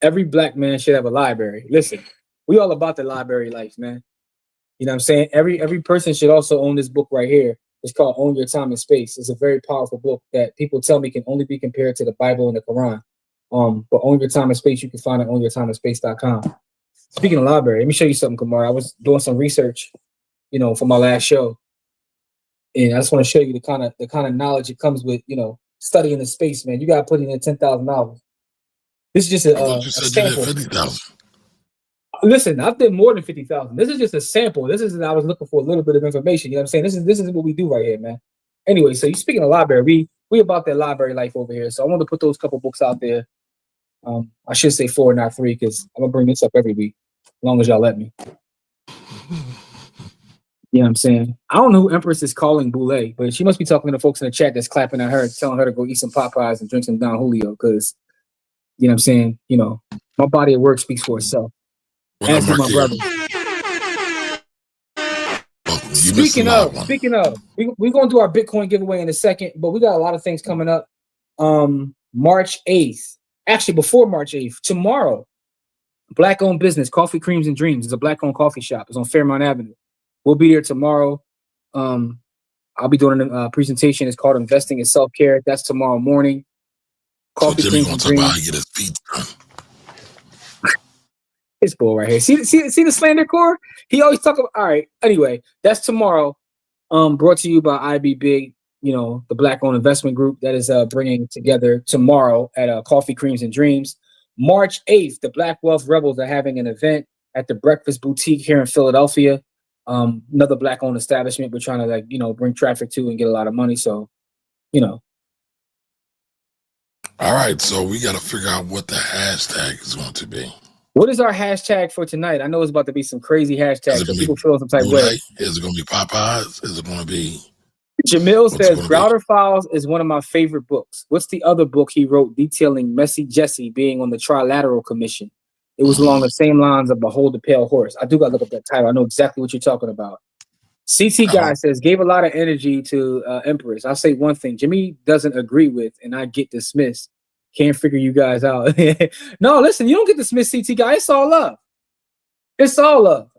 Every black man should have a library. Listen, we all about the library life, man. You know what I'm saying? Every person should also own this book right here. It's called Own Your Time and Space. It's a very powerful book that people tell me can only be compared to the Bible and the Quran. But Own Your Time and Space, you can find it on ownyourtimeandspace.com. Speaking of library, let me show you something, Kamar. I was doing some research, you know, for my last show. And I just want to show you the kind of knowledge it comes with, you know, studying the space, man. You got to put in $10,000. This is just a sample. 50,000. Listen, I've done more than 50,000. This is just a sample. I was looking for a little bit of information. You know what I'm saying? This is what we do right here, man. Anyway, so you speaking of library, we about that library life over here. So I want to put those couple books out there. I should say 4, not 3, because I'm gonna bring this up every week, as long as y'all let me. You know what I'm saying? I don't know who Empress is calling Boulay, but she must be talking to folks in the chat that's clapping at her, telling her to go eat some Popeyes and drink some Don Julio, because you know what I'm saying? You know, my body of work speaks for itself. As do my brother. Speaking of, we're going to do our Bitcoin giveaway in a second, but we got a lot of things coming up. March 8th. Actually, before March 8th, tomorrow, Black-owned business, Coffee, Creams, and Dreams. It's a Black-owned coffee shop. It's on Fairmount Avenue. We'll be there tomorrow. I'll be doing a presentation. It's called Investing in Self-Care. That's tomorrow morning. Coffee, so Jimmy wants to buy get his feet done. This bull right here. See the slander core? He always talk about. All right. Anyway, that's tomorrow. Brought to you by IB Big. You know, the Black-owned investment group that is bringing together tomorrow at Coffee, Creams, and Dreams. March 8th, the Black Wealth Rebels are having an event at the Breakfast Boutique here in Philadelphia. Another Black-owned establishment we're trying to bring traffic to and get a lot of money. So, you know. All right, so we got to figure out what the hashtag is going to be. What is our hashtag for tonight? I know it's about to be some crazy hashtags. So people feel some type of way. Is it going to be Popeyes? Is it going to be? Jamil says Browder Files is one of my favorite books. What's the other book he wrote detailing Messy Jesse being on the Trilateral Commission? It was along the same lines of Behold the Pale Horse. I do got to look up that title. I know exactly what you're talking about. CT guy says gave a lot of energy to Empress. I'll say one thing: Jimmy doesn't agree with, and I get dismissed. Can't figure you guys out. No, listen, you don't get dismissed, CT guy. It's all love. It's all love.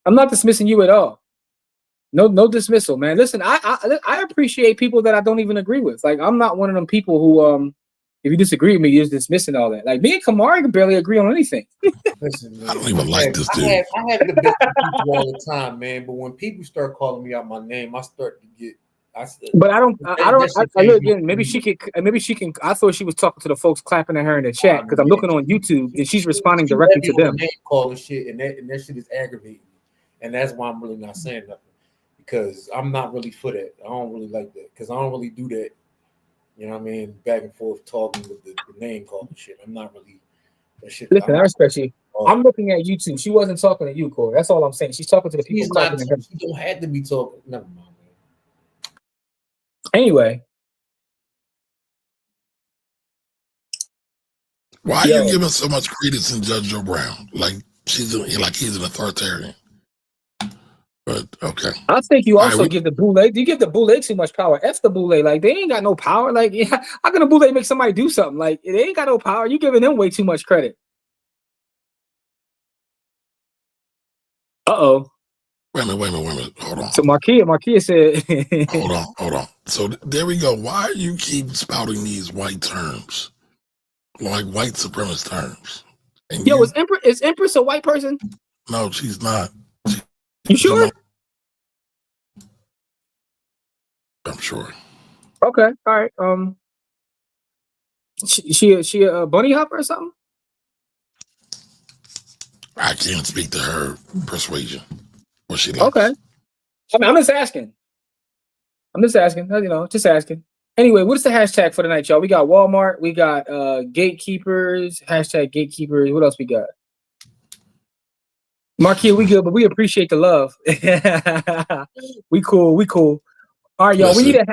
I'm not dismissing you at all. No dismissal, man. Listen, I appreciate people that I don't even agree with. Like, I'm not one of them people who if you disagree with me, you're just dismissing all that. Like, me and Kamari can barely agree on anything. Listen, man, I don't even like this dude. I have debates with people all the time, man. But when people start calling me out my name, I start to get. But I look again. Maybe she can. I thought she was talking to the folks clapping at her in the chat because I'm looking on YouTube and she's responding directly to them. Name calling shit, and that shit is aggravating me, and that's why I'm really not saying nothing because I'm not really for that. I don't really like that because I don't really do that. You know what I mean? Back and forth talking with the name calling shit. I'm not really that shit. Listen, I respect you. I'm looking at YouTube. She wasn't talking to you, Corey. That's all I'm saying. She's talking to the people. She don't have to be talking. Never mind. Anyway, why are you giving so much credence in Judge Joe Brown? Like he's an authoritarian. But okay, I think you also give the Boule. You give the Boule too much power. F the Boule. Like they ain't got no power. Like how can a Boule make somebody do something? Like they ain't got no power. You giving them way too much credit. Wait a minute. Hold on. So Marquia said, hold on. So there we go. Why you keep spouting these white terms, like white supremacist terms? And is Empress a white person? No, she's not. You sure? I'm sure. Okay, all right. She a bunny hopper or something? I can't speak to her persuasion. What she likes. Okay. I mean, I'm just asking. Just asking. Anyway, what's the hashtag for tonight, y'all? We got Walmart. We got gatekeepers. Hashtag gatekeepers. What else we got? Marquis, we good, but we appreciate the love. We cool. All right, y'all. Listen.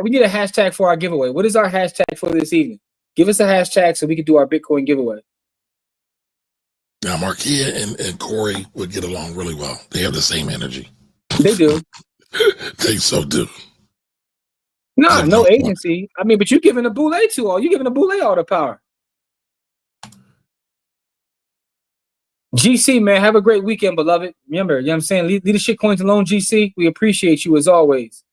We need a hashtag for our giveaway. What is our hashtag for this evening? Give us a hashtag so we can do our Bitcoin giveaway. Now, Marquia and Corey would get along really well. They have the same energy. They do. They so do. No agency. I mean, but you're giving the Boule all the power. GC, man, have a great weekend, beloved. Remember, you know what I'm saying? Leave the shit coins alone, GC. We appreciate you as always.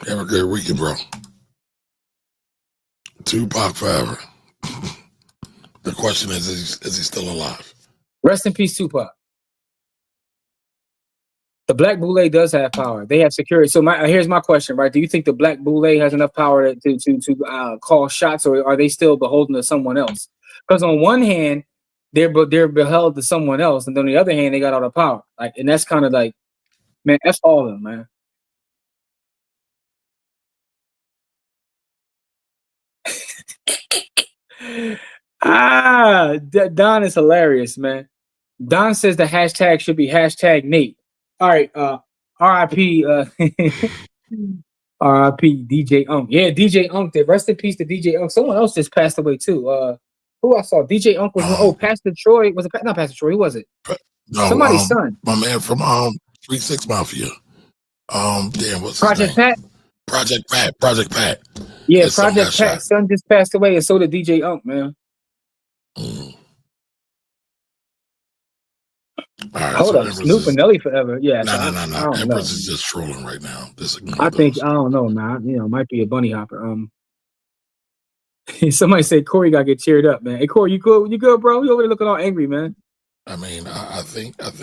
Have a great weekend, bro. Tupac forever. The question is he still alive? Rest in peace, Tupac. The Black Boule does have power. They have security. So here's my question, right? Do you think the Black Boule has enough power to call shots, or are they still beholden to someone else? Because on one hand, they're beheld to someone else, and on the other hand, they got all the power. Like, and that's kind of like, man, that's all of them, man. Don is hilarious, man. Don says the hashtag should be hashtag Nate. All right, R.I.P. R.I.P. DJ Unk. Yeah, DJ Unk did. Rest in peace to DJ Unk. Someone else just passed away too. Who I saw? DJ Unk was Pastor Troy. Was it not Pastor Troy? Who was it? No, somebody's son. My man from 3-6 Mafia. Damn, what's Project his name? Pat? Project Pat. Yeah, Project Pat's son just passed away, and so did DJ Unk, man. All right, hold up, Snoop and Nelly forever. Yeah, no. Empress is just trolling right now. I don't know, man. You know, might be a bunny hopper. Somebody said Corey got to get cheered up, man. Hey, Corey, you good? You good, bro? You over there looking all angry, man? I mean, I think they're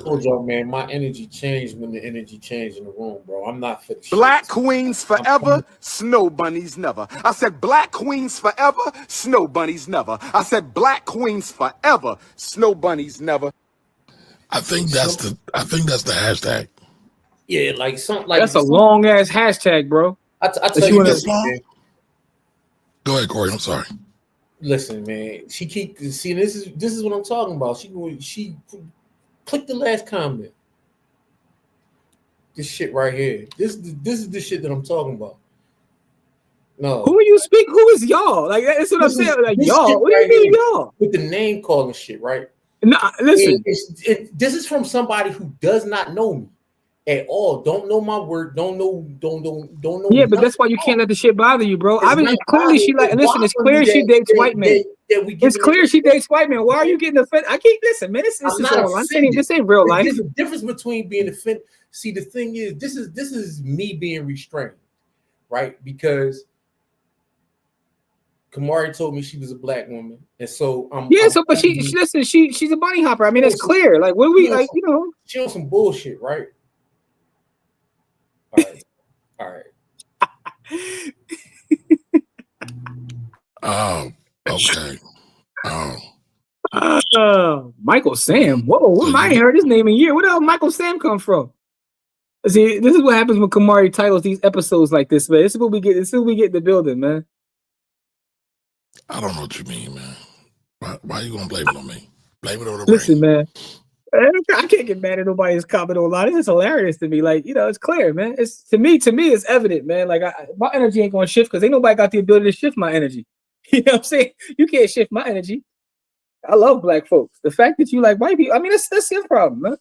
told y'all, man, my energy changed when the energy changed in the room, bro. I'm not for the Black shit. queens forever, snow bunnies never. I said black queens forever, snow bunnies never. I said black queens forever, snow bunnies never. I think that's the hashtag. Yeah, like something like that's a long ass hashtag, bro. I tell you this, man. Go ahead, Corey. I'm sorry. Listen, man. She keep see this is what I'm talking about. She click the last comment. This shit right here. This is the shit that I'm talking about. No. Who are you speaking? Who is y'all? Like that's what I'm saying. Like y'all. What do you mean y'all? With the name calling shit, right? No, listen. This is from somebody who does not know me at all. Don't know my work. Don't know. Yeah, but that's why you can't let the shit bother you, bro. I mean, not clearly she like. Listen, it's clear she dates white men. It's clear she dates white men. Why are you getting offended? I can't listen, man. This is all. I'm saying this ain't real life. There's a difference between being offended. See, the thing is, this is me being restrained, right? Because Kamari told me she was a black woman, and so but listen, she's a bunny hopper. I mean, it's clear. Like, what do we like? You know, she on some bullshit, right? All right. Oh, okay. Michael Sam. Whoa, I ain't heard his name in a year. Where the hell Michael Sam come from? See, this is what happens when Kamari titles these episodes like this, man. This is what we get. This is what we get in the building, man. I don't know what you mean, man. Why are you gonna blame it on me? Blame it on the Listen, man. I can't get mad at nobody's comment online. This is hilarious to me. Like, you know, it's clear, man. It's to me, it's evident, man. Like, my energy ain't gonna shift because ain't nobody got the ability to shift my energy. You know what I'm saying? You can't shift my energy. I love black folks. The fact that you like white people, I mean, that's your problem, man.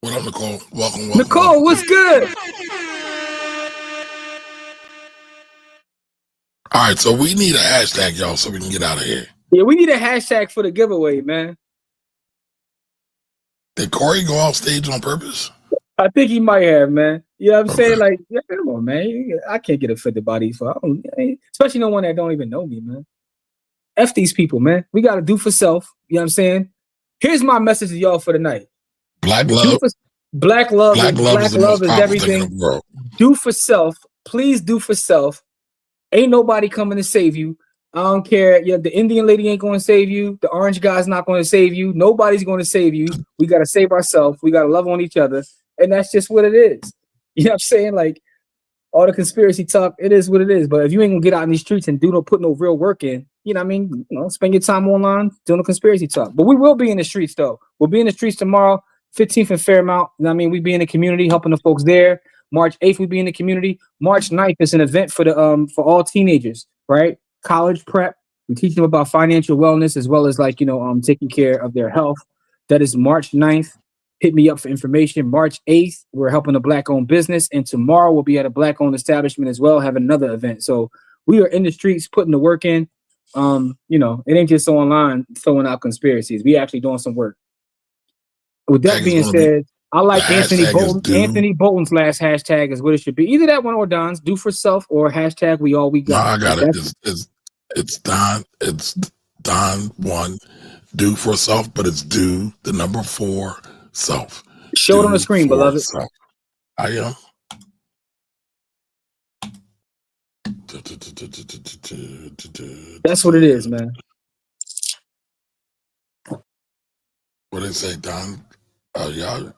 What up, Nicole? Welcome. Nicole, what's good? All right, so we need a hashtag, y'all, so we can get out of here. Yeah, we need a hashtag for the giveaway, man. Did Corey go off stage on purpose? I think he might have, man. You know what I'm saying? Like, yeah, come on, man. I can't get offended by these folks. Especially no one that don't even know me, man. F these people, man. We got to do for self. You know what I'm saying? Here's my message to y'all for the night. Black love. Black love is everything. Do for self. Please do for self. Ain't nobody coming to save you. I don't care. Yeah, the Indian lady ain't going to save you. The orange guy's not going to save you. Nobody's going to save you. We got to save ourselves. We got to love on each other. And that's just what it is. You know what I'm saying? Like, all the conspiracy talk, it is what it is. But if you ain't going to get out in these streets and put no real work in, you know what I mean? You know, spend your time online doing the conspiracy talk. But we will be in the streets, though. We'll be in the streets tomorrow, 15th and Fairmount. You know what I mean? We be in the community helping the folks there. March 8th, we be in the community. March 9th is an event for for all teenagers, right? College prep. We teach them about financial wellness as well as taking care of their health. That is March 9th. Hit me up for information. March 8th, we're helping a black-owned business. And tomorrow we'll be at a black-owned establishment as well, having another event. So we are in the streets putting the work in. It ain't just online throwing out conspiracies. We actually doing some work. With that being said, I like Anthony Bolton. Anthony Bolton's last hashtag is what it should be. Either that one or Don's. Do for self or hashtag we all we got. No, I got it. It's Don. It's Don 1. Do for self, but it's do the number 4 self. Show it on the screen, beloved. Self. I am. That's what it is, man. What did they say, Don? Y'all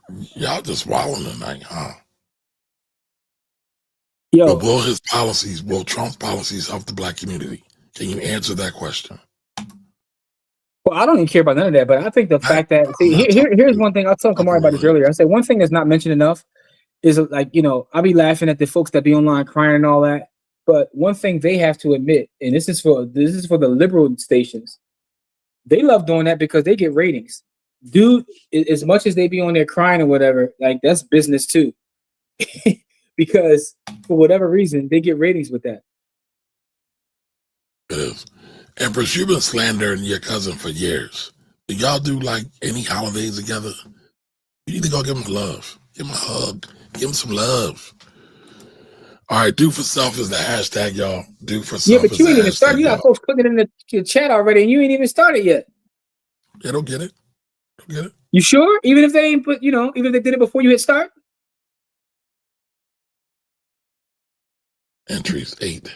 just wilding tonight, huh? Yo, but will Trump's policies help the black community? Can you answer that question? Well, I don't even care about none of that, but I think the fact that here's one thing. I was telling Kamari about this earlier. I said one thing that's not mentioned enough is I be laughing at the folks that be online crying and all that. But one thing they have to admit, and this is for the liberal stations, they love doing that because they get ratings. Dude, as much as they be on there crying or whatever, like that's business too. Because for whatever reason, they get ratings with that. It is. Empress, you've been slandering your cousin for years. Do y'all do like any holidays together? You need to go give him love. Give him a hug. Give him some love. All right, do for self is the hashtag, y'all. Do for self. Yeah, but you ain't even started. You got folks putting it in the chat already, and you ain't even started yet. They don't get it. Don't get it. You sure? Even if they ain't put, even if they did it before you hit start? Entries 8.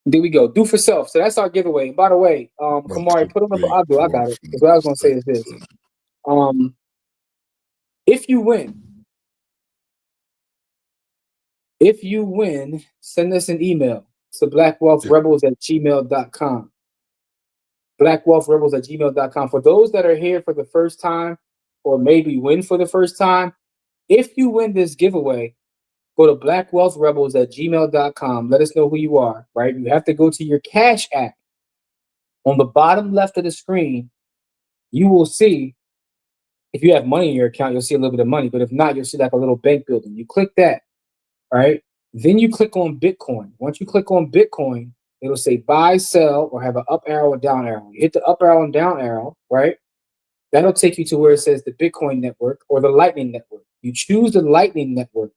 There we go. Do for self. So that's our giveaway. By the way, Kamari, put on the. I got it. Because what I was gonna say is this. If you win, send us an email to blackwealthrebels@gmail.com. blackwealthrebels@gmail.com. For those that are here for the first time or maybe win for the first time, if you win this giveaway, go to blackwealthrebels@gmail.com. Let us know who you are, right? You have to go to your Cash App. On the bottom left of the screen, you will see, if you have money in your account, you'll see a little bit of money. But if not, you'll see like a little bank building. You click that, right? Then you click on Bitcoin. Once you click on Bitcoin, it'll say buy, sell, or have an up arrow or down arrow. You hit the up arrow and down arrow, right? That'll take you to where it says the Bitcoin network or the Lightning network. You choose the Lightning network.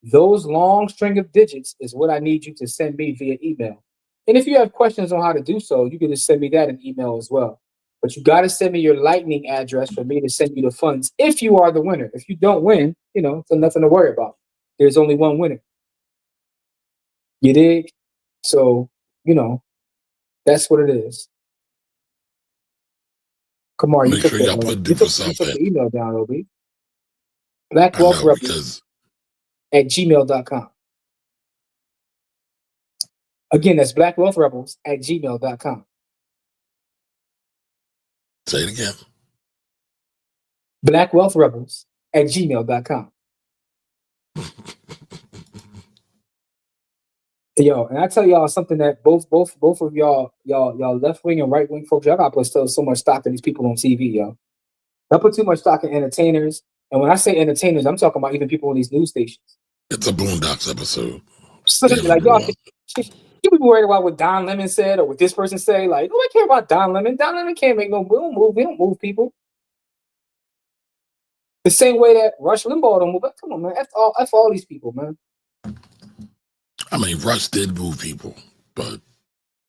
Those long string of digits is what I need you to send me via email. And if you have questions on how to do so, you can just send me that in email as well. But you got to send me your Lightning address for me to send you the funds if you are the winner. If you don't win, it's nothing to worry about. There's only one winner. You dig? So, that's what it is. Kamar, you took the email down, Obi. Black Wealth Rebels at gmail.com. Again, that's Black Wealth Rebels at gmail.com. Say it again. Black Wealth Rebels at gmail.com. Yo, and I tell y'all something that both of y'all left wing and right wing folks, y'all gotta put so much stock in these people on TV, yo. I put too much stock in entertainers, and when I say entertainers, I'm talking about even people on these news stations. It's a Boondocks episode. So, like y'all, you be worried about what Don Lemon said or what this person say. Like, nobody care about Don Lemon. Don Lemon can't make no move. We don't move people. The same way that Rush Limbaugh don't move. But come on, man. F all these people, man. I mean, Rush did move people, but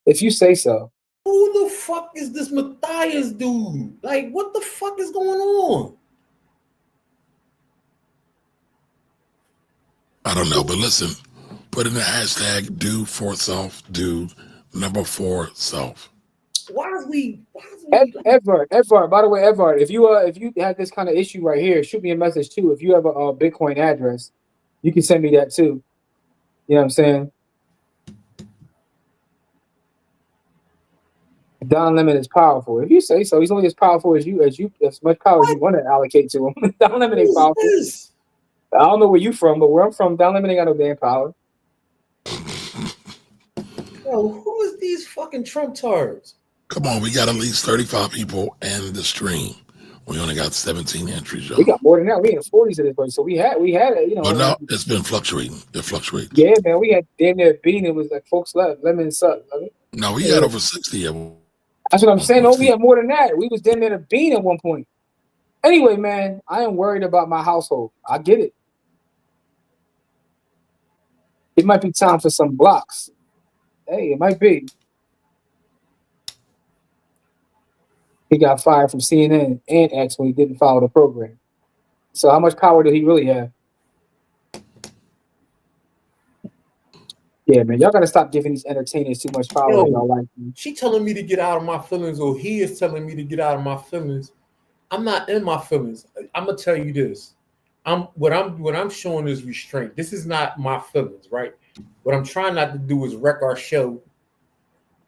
if you say so. Who the fuck is this Matthias dude? Like, what the fuck is going on? I don't know, but listen, put in the hashtag do for self, do number 4 self. Why is we Edvard, by the way, Edvard, if you have this kind of issue right here, shoot me a message too. If you have a Bitcoin address, you can send me that too. You know what I'm saying? Don Lemon is powerful. If you say so, he's only as powerful as much power as you want to allocate to him. Don Lemon ain't powerful. I don't know where you from, but where I'm from, Don Lemon ain't got no damn power. Yo, who is these fucking Trump tards? Come on, we got at least 35 people in the stream. We only got 17 entries, y'all. We got more than that. We in the 40s at this point. So we had But no, it's been fluctuating. It fluctuates. Yeah, man. We had damn near beating. It was like folks left. Lemon sucked. No, we had over 60 of them. That's what I'm saying. No, we had more than that. We was damn near a bean at one point. Anyway, man, I am worried about my household. I get it. It might be time for some blocks. Hey, it might be. He got fired from CNN and X when he didn't follow the program. So how much power did he really have? Yeah, man, y'all gotta stop giving these entertainers too much power in y'all life. She telling me to get out of my feelings, or he is telling me to get out of my feelings. I'm not in my feelings. I'm gonna tell you this. What I'm showing is restraint. This is not my feelings, right? What I'm trying not to do is wreck our show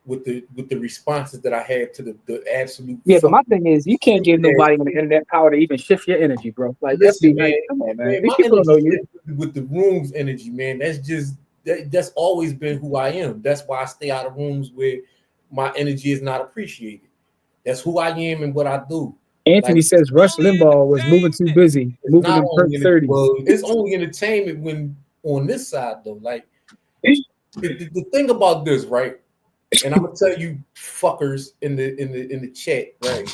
with the responses that I had to the absolute. Yeah, but my thing is, you can't give nobody on the internet power to even shift your energy, bro. Like, listen, man, come on, man. Man, these people don't know you. With the room's energy, man. That's always been who I am. That's why I stay out of rooms where my energy is not appreciated. That's who I am and what I do. Anthony says Rush Limbaugh was moving too busy, moving in 30. Well, it's only entertainment when on this side though. Like the thing about this, right? And I'm gonna tell you fuckers in the chat, right?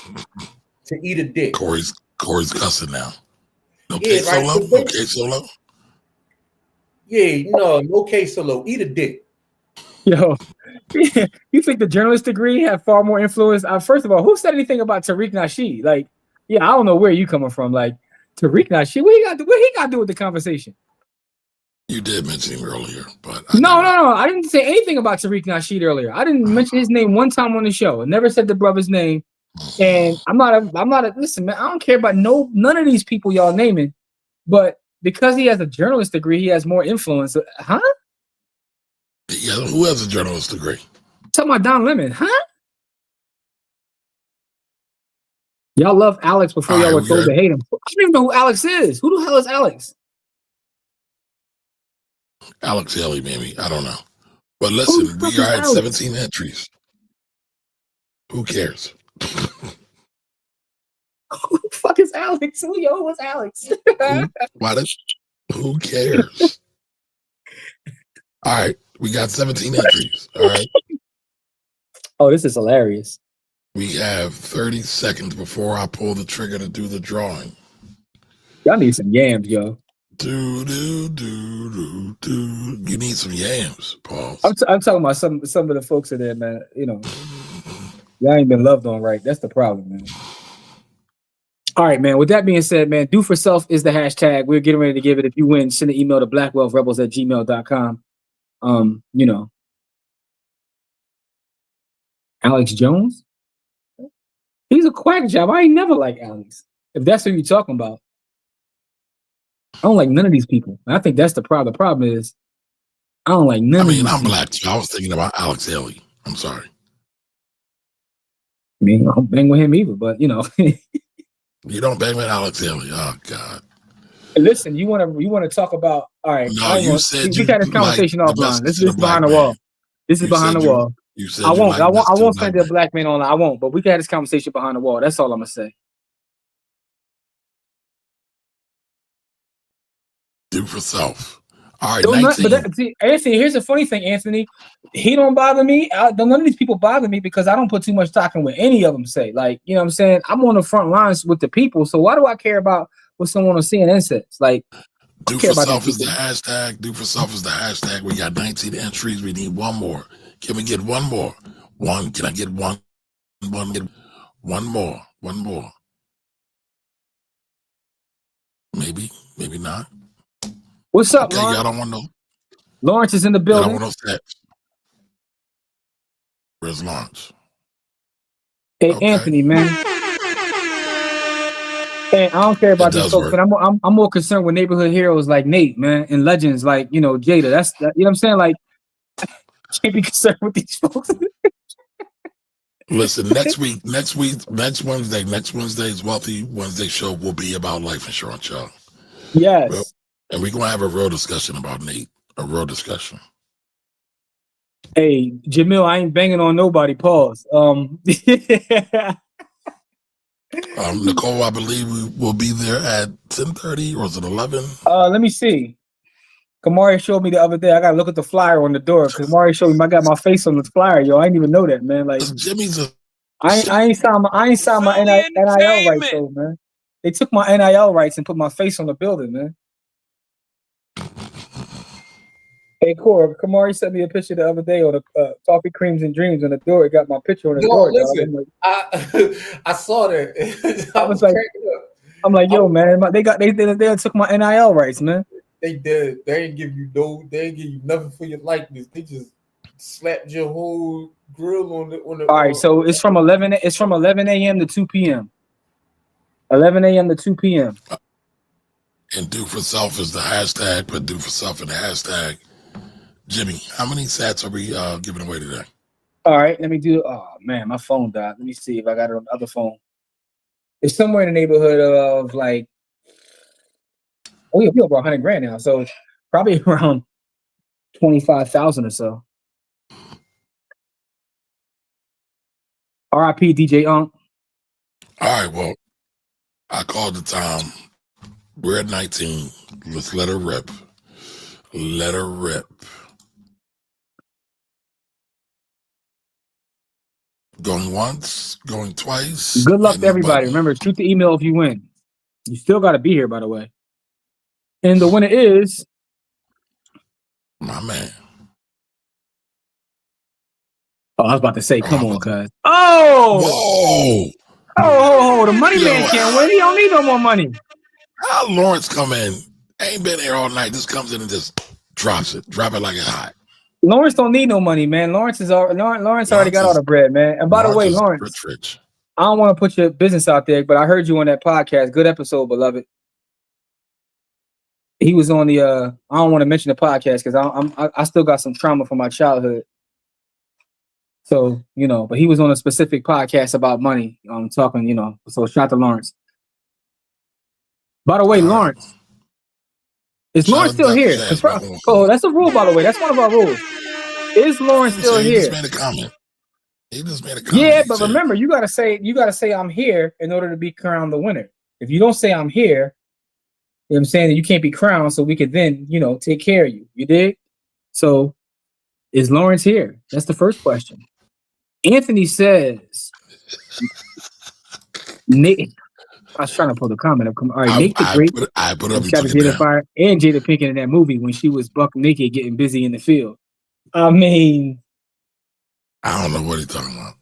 To eat a dick. Corey's cussing now. No queso. No queso. Yeah, no queso. Eat a dick. Yo, you think the journalist degree had far more influence? First of all, who said anything about Tariq Nasheed? Like, yeah, I don't know where you coming from. Like, Tariq Nasheed, what he got to do with the conversation? You did mention him earlier, but no. I didn't say anything about Tariq Nasheed earlier. I didn't mention his name one time on the show. I never said the brother's name. And I'm not a listen, man. I don't care about none of these people y'all naming, but because he has a journalist degree, he has more influence. Huh? Yeah, who has a journalist degree? I'm talking about Don Lemon, huh? Y'all love Alex before y'all were told to hate him. I don't even know who Alex is. Who the hell is Alex? Alex Haley, maybe. I don't know. But listen, we are at 17 entries. Who cares? Who the fuck is Alex? Who was Alex? Who cares? All right, we got 17 entries. All right. Oh, this is hilarious. We have 30 seconds before I pull the trigger to do the drawing. Y'all need some yams, yo. You need some yams, Paul. I'm talking about some of the folks in there, man. You know, y'all ain't been loved on right. That's the problem, man. All right, man. With that being said, man, do for self is the hashtag. We're getting ready to give it. If you win, send an email to blackwealthrebels@gmail.com. You know, Alex Jones, he's a quack job. I ain't never liked Alex. If that's what you're talking about, I don't like none of these people. I think that's the problem. The problem is I don't like none of these I'm people. black too. I was thinking about Alex Haley. I'm sorry. I mean, I don't bang with him either, but you know. You don't bang with Alex Haley. Oh God. Listen, you want to talk about? All right. No, you said we had this conversation offline. This is behind the wall. This is behind the wall. You said I won't send a black man online. I won't. But we can have this conversation behind the wall. That's all I'm gonna say. Do for self. All right, 19. Anthony, here's the funny thing, Anthony. He don't bother me. None of these people bother me because I don't put too much stock in what any of them say. Like, you know what I'm saying? I'm on the front lines with the people. So why do I care about what someone on CNN says? Like, do for self is the hashtag. Do for self is the hashtag. We got 19 entries. We need one more. Can we get one more? One. Can I get one? One more. One more. Maybe not. What's up, okay, Lawrence? Y'all don't want no. Lawrence is in the building. Y'all don't want no stats. Where's Lawrence? Hey, okay. Anthony, man. Hey, I don't care about these folks, but I'm more concerned with neighborhood heroes like Nate, man, and legends like, you know, Jada. You know what I'm saying? Like, can't be concerned with these folks. Listen, next Wednesday's Wealthy Wednesday show will be about life insurance, y'all. Yes. Well, and we're going to have a real discussion about Nate. A real discussion. Hey, Jamil, I ain't banging on nobody. Pause. Nicole, I believe we will be there at 10:30 or is it 11? Let me see. Kamari showed me the other day. I got to look at the flyer on the door because Kamari showed me I got my face on the flyer, yo. I didn't even know that, man. Like, I ain't signed my NIL rights, though, man. They took my NIL rights and put my face on the building, man. Hey, Cor, Kamari sent me a picture the other day on the Coffee Creams and Dreams on the door. It got my picture on the door. Listen, like, I saw that. I'm like, yo, man, they took my NIL rights, man. They did. They didn't give you nothing for your likeness. They just slapped your whole grill on the. All right, so it's from 11 a.m. to 2 p.m. 11 a.m. to 2 p.m. And do for self is the hashtag. Put do for self in the hashtag. Jimmy, how many sats are we giving away today? All right, let me do. Oh man, my phone died. Let me see if I got it on the other phone. It's somewhere in the neighborhood of like. Oh yeah, we over 100 grand now, so probably around 25,000 or so. R.I.P. DJ Unk. All right, well, I called the time. We're at 19. Let's let her rip. Let her rip. Going once, going twice. Good luck to everybody. Remember, shoot the email if you win. You still got to be here, by the way. And the winner is my man. Oh, I was about to say, come on, cuz. Oh! Whoa! The money man can't win. He don't need no more money. How Lawrence come in? Ain't been here all night. Just comes in and just drops it. Drop it like it's hot. Lawrence don't need no money, man. Lawrence already got all the bread, man. And by the way, Lawrence, rich. I don't want to put your business out there, but I heard you on that podcast. Good episode, beloved. He was on the I don't want to mention the podcast because I still got some trauma from my childhood. So, you know, but he was on a specific podcast about money. Talking, you know, so shout out to Lawrence. By the way, Lawrence, is Lawrence still here? Oh, that's a rule, by the way. That's one of our rules. Is Lawrence still here? He just made a comment. He just made a comment. Yeah, but remember, you gotta say I'm here in order to be crowned the winner. If you don't say I'm here, you know what I'm saying, you can't be crowned, so we could then, take care of you. You dig? So is Lawrence here? That's the first question. Anthony says Nate. I was trying to pull the comment up. All right, Nate the Great. I put up shot Jada Fire and Jada Pinkett in that movie when she was buck naked getting busy in the field. I mean, I don't know what he's talking about.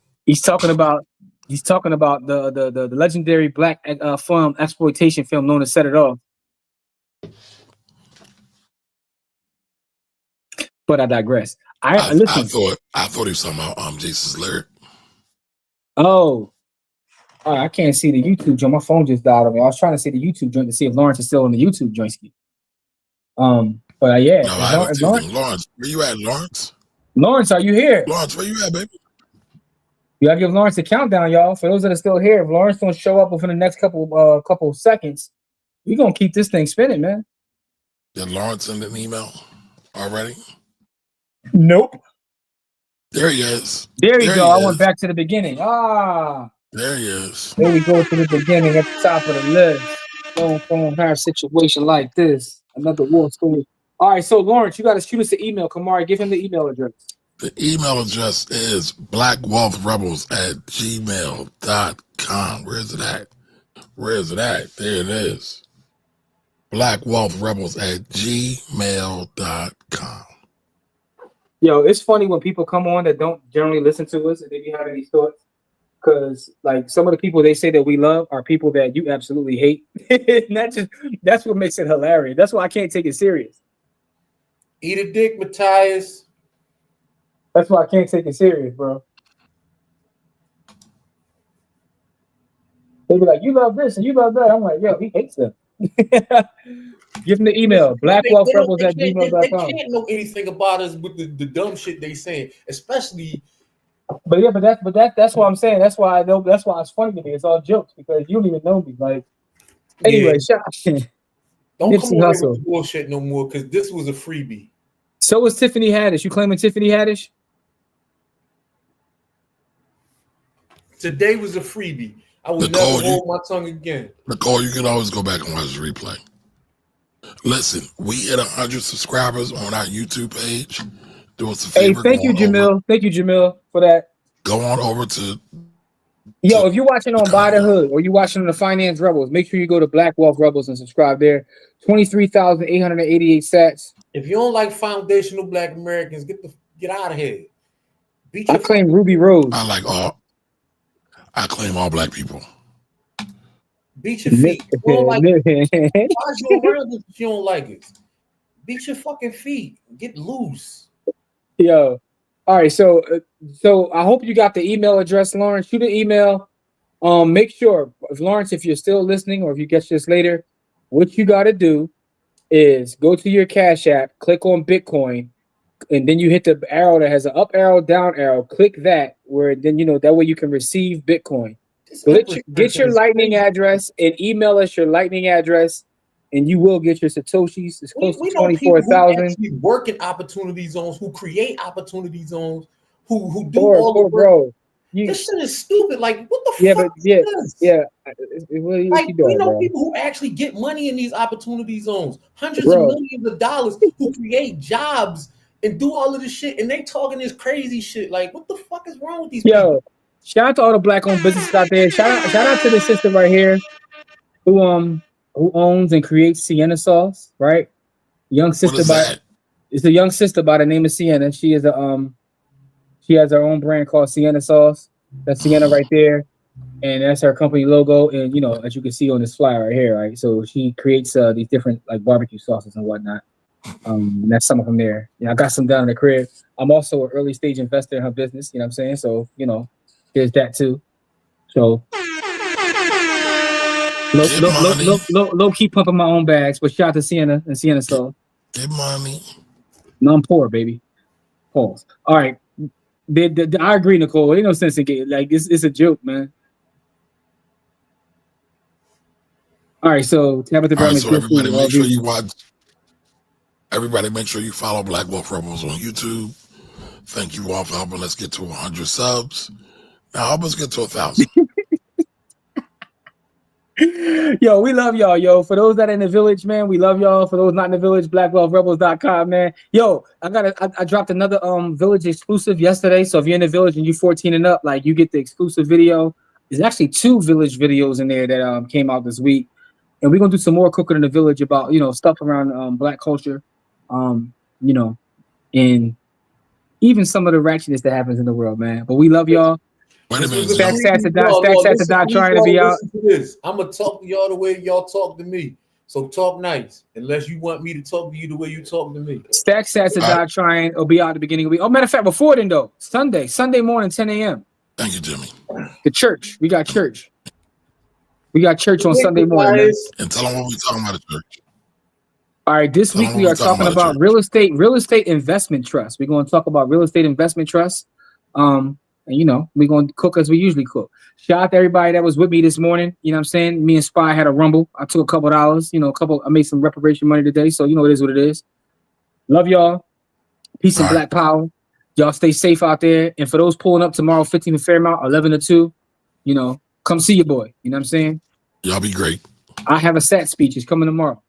He's talking about the legendary black film exploitation film known as Set It Off. But I digress. I thought he was talking about Jason's lyric. Oh. All right, I can't see the YouTube joint. My phone just died on me. I was trying to see the YouTube joint to see if Lawrence is still on the YouTube joint. But yeah. No, Lawrence, where you at, Lawrence? Lawrence, are you here? Lawrence, where you at, baby? You gotta give Lawrence a countdown, y'all. For those that are still here, if Lawrence don't show up within the next couple seconds, we gonna keep this thing spinning, man. Did Lawrence send an email already? Nope. There he is. There you go. I went back to the beginning. There he is. There we go to the beginning at the top of the list. Don't have a situation like this. Another war story. All right, so Lawrence, you got to shoot us an email. Kamari, give him the email address. The email address is blackwealthrebels@gmail.com. Where is it at? There it is. blackwealthrebels@gmail.com. Yo, it's funny when people come on that don't generally listen to us and they be having these thoughts. Because like some of the people they say that we love are people that you absolutely hate. That's what makes it hilarious. That's why I can't take it serious. Eat a dick, Matthias. That's why I can't take it serious, bro. They be like, you love this and you love that. I'm like, yo, he hates them. Give him the email, blackwealthrebels@gmail.com. They can't know anything about us with the dumb shit they saying, especially. But that's what I'm saying. That's why it's funny to me. It's all jokes because you don't even know me. Like, anyway, don't Nipsey come away Hussle. with bullshit no more because this was a freebie. So was Tiffany Haddish. You claiming Tiffany Haddish? Today was a freebie. I will never hold my tongue again. Nicole, you can always go back and watch the replay. Listen, we hit 100 subscribers on our YouTube page. Do us a favor. Hey, thank you, Jamil. Thank you, Jamil, for that. Go on over to. Yo, if you're watching on Buy the Hood or you're watching on the Finance Rebels, make sure you go to Black Wealth Rebels and subscribe there. 23,888 sats. If you don't like foundational Black Americans, get out of here. I claim Ruby Rose. I claim all Black people. Beat your feet. You don't like it. Why you around if you don't like it? Beat your fucking feet. Get loose. Yo, all right. So I hope you got the email address, Lawrence. Shoot an email. Make sure, Lawrence, if you're still listening or if you catch this later, what you got to do is go to your Cash App, click on Bitcoin, and then you hit the arrow that has an up arrow, down arrow. Click that, where then that way you can receive Bitcoin. Get your Lightning address and email us your Lightning address. And you will get your Satoshis. It's close to 24,000. Work in opportunity zones, who create opportunity zones, who do all the work. Bro, this shit is stupid. Like, what the fuck is this? Yeah. Like, we know people who actually get money in these opportunity zones. Hundreds of millions of dollars who create jobs and do all of this shit. And they talking this crazy shit. Like, what the fuck is wrong with these people? Shout out to all the Black-owned businesses out there. Shout out to the sister right here who owns and creates Sienna sauce, right? It's a young sister by the name of Sienna. She has her own brand called Sienna Sauce. That's Sienna right there, and that's her company logo. And as you can see on this flyer right here, right? So she creates these different like barbecue sauces and whatnot. And that's some of them there. I got some down in the crib. I'm also an early stage investor in her business. You know what I'm saying? So there's that too. So. Low key pumping my own bags, but shout out to Sienna and Sienna Sauce. Get money. No, I'm poor, baby. Pause. All right. I agree, Nicole. Ain't no sense in getting it's a joke, man. All right, so Tabitha Brown. So everybody, make sure you watch. Everybody, make sure you follow Black Wealth Rebels on YouTube. Thank you all for helping us get to 100 subs. Now help us get to 1,000. Yo, we love y'all, yo. For those that are in the village, man, we love y'all. For those not in the village, blackwealthrebels.com, man. Yo, I dropped another village exclusive yesterday. So if you're in the village and you're 14 and up, like, you get the exclusive video. There's actually 2 village videos in there that came out this week. And we're gonna do some more cooking in the village about, you know, stuff around Black culture, you know, and even some of the ratchetness that happens in the world, man. But we love y'all. Wait a minute. Stacks at the doc trying to be out. I'm gonna talk to y'all the way y'all talk to me. So talk nice, unless you want me to talk to you the way you talk to me. Stacks at the doc trying will be out at the beginning of the week. Oh, matter of fact, before then though, Sunday morning, 10 a.m. Thank you, Jimmy. The church. We got church. We got church on Sunday morning. Man. And tell them what we're talking about at church. All right, this week we are talking about real estate investment trust. We're going to talk about real estate investment trust. And, you know, we're going to cook as we usually cook. Shout out to everybody that was with me this morning. You know what I'm saying? Me and Spy had a rumble. I took a couple of dollars, you know, I made some reparation money today. So, you know, it is what it is. Love y'all. Peace and Black power. Y'all stay safe out there. And for those pulling up tomorrow, 15 in Fairmount, 11 to 2, you know, come see your boy. You know what I'm saying? Y'all be great. I have a SAT speech. It's coming tomorrow.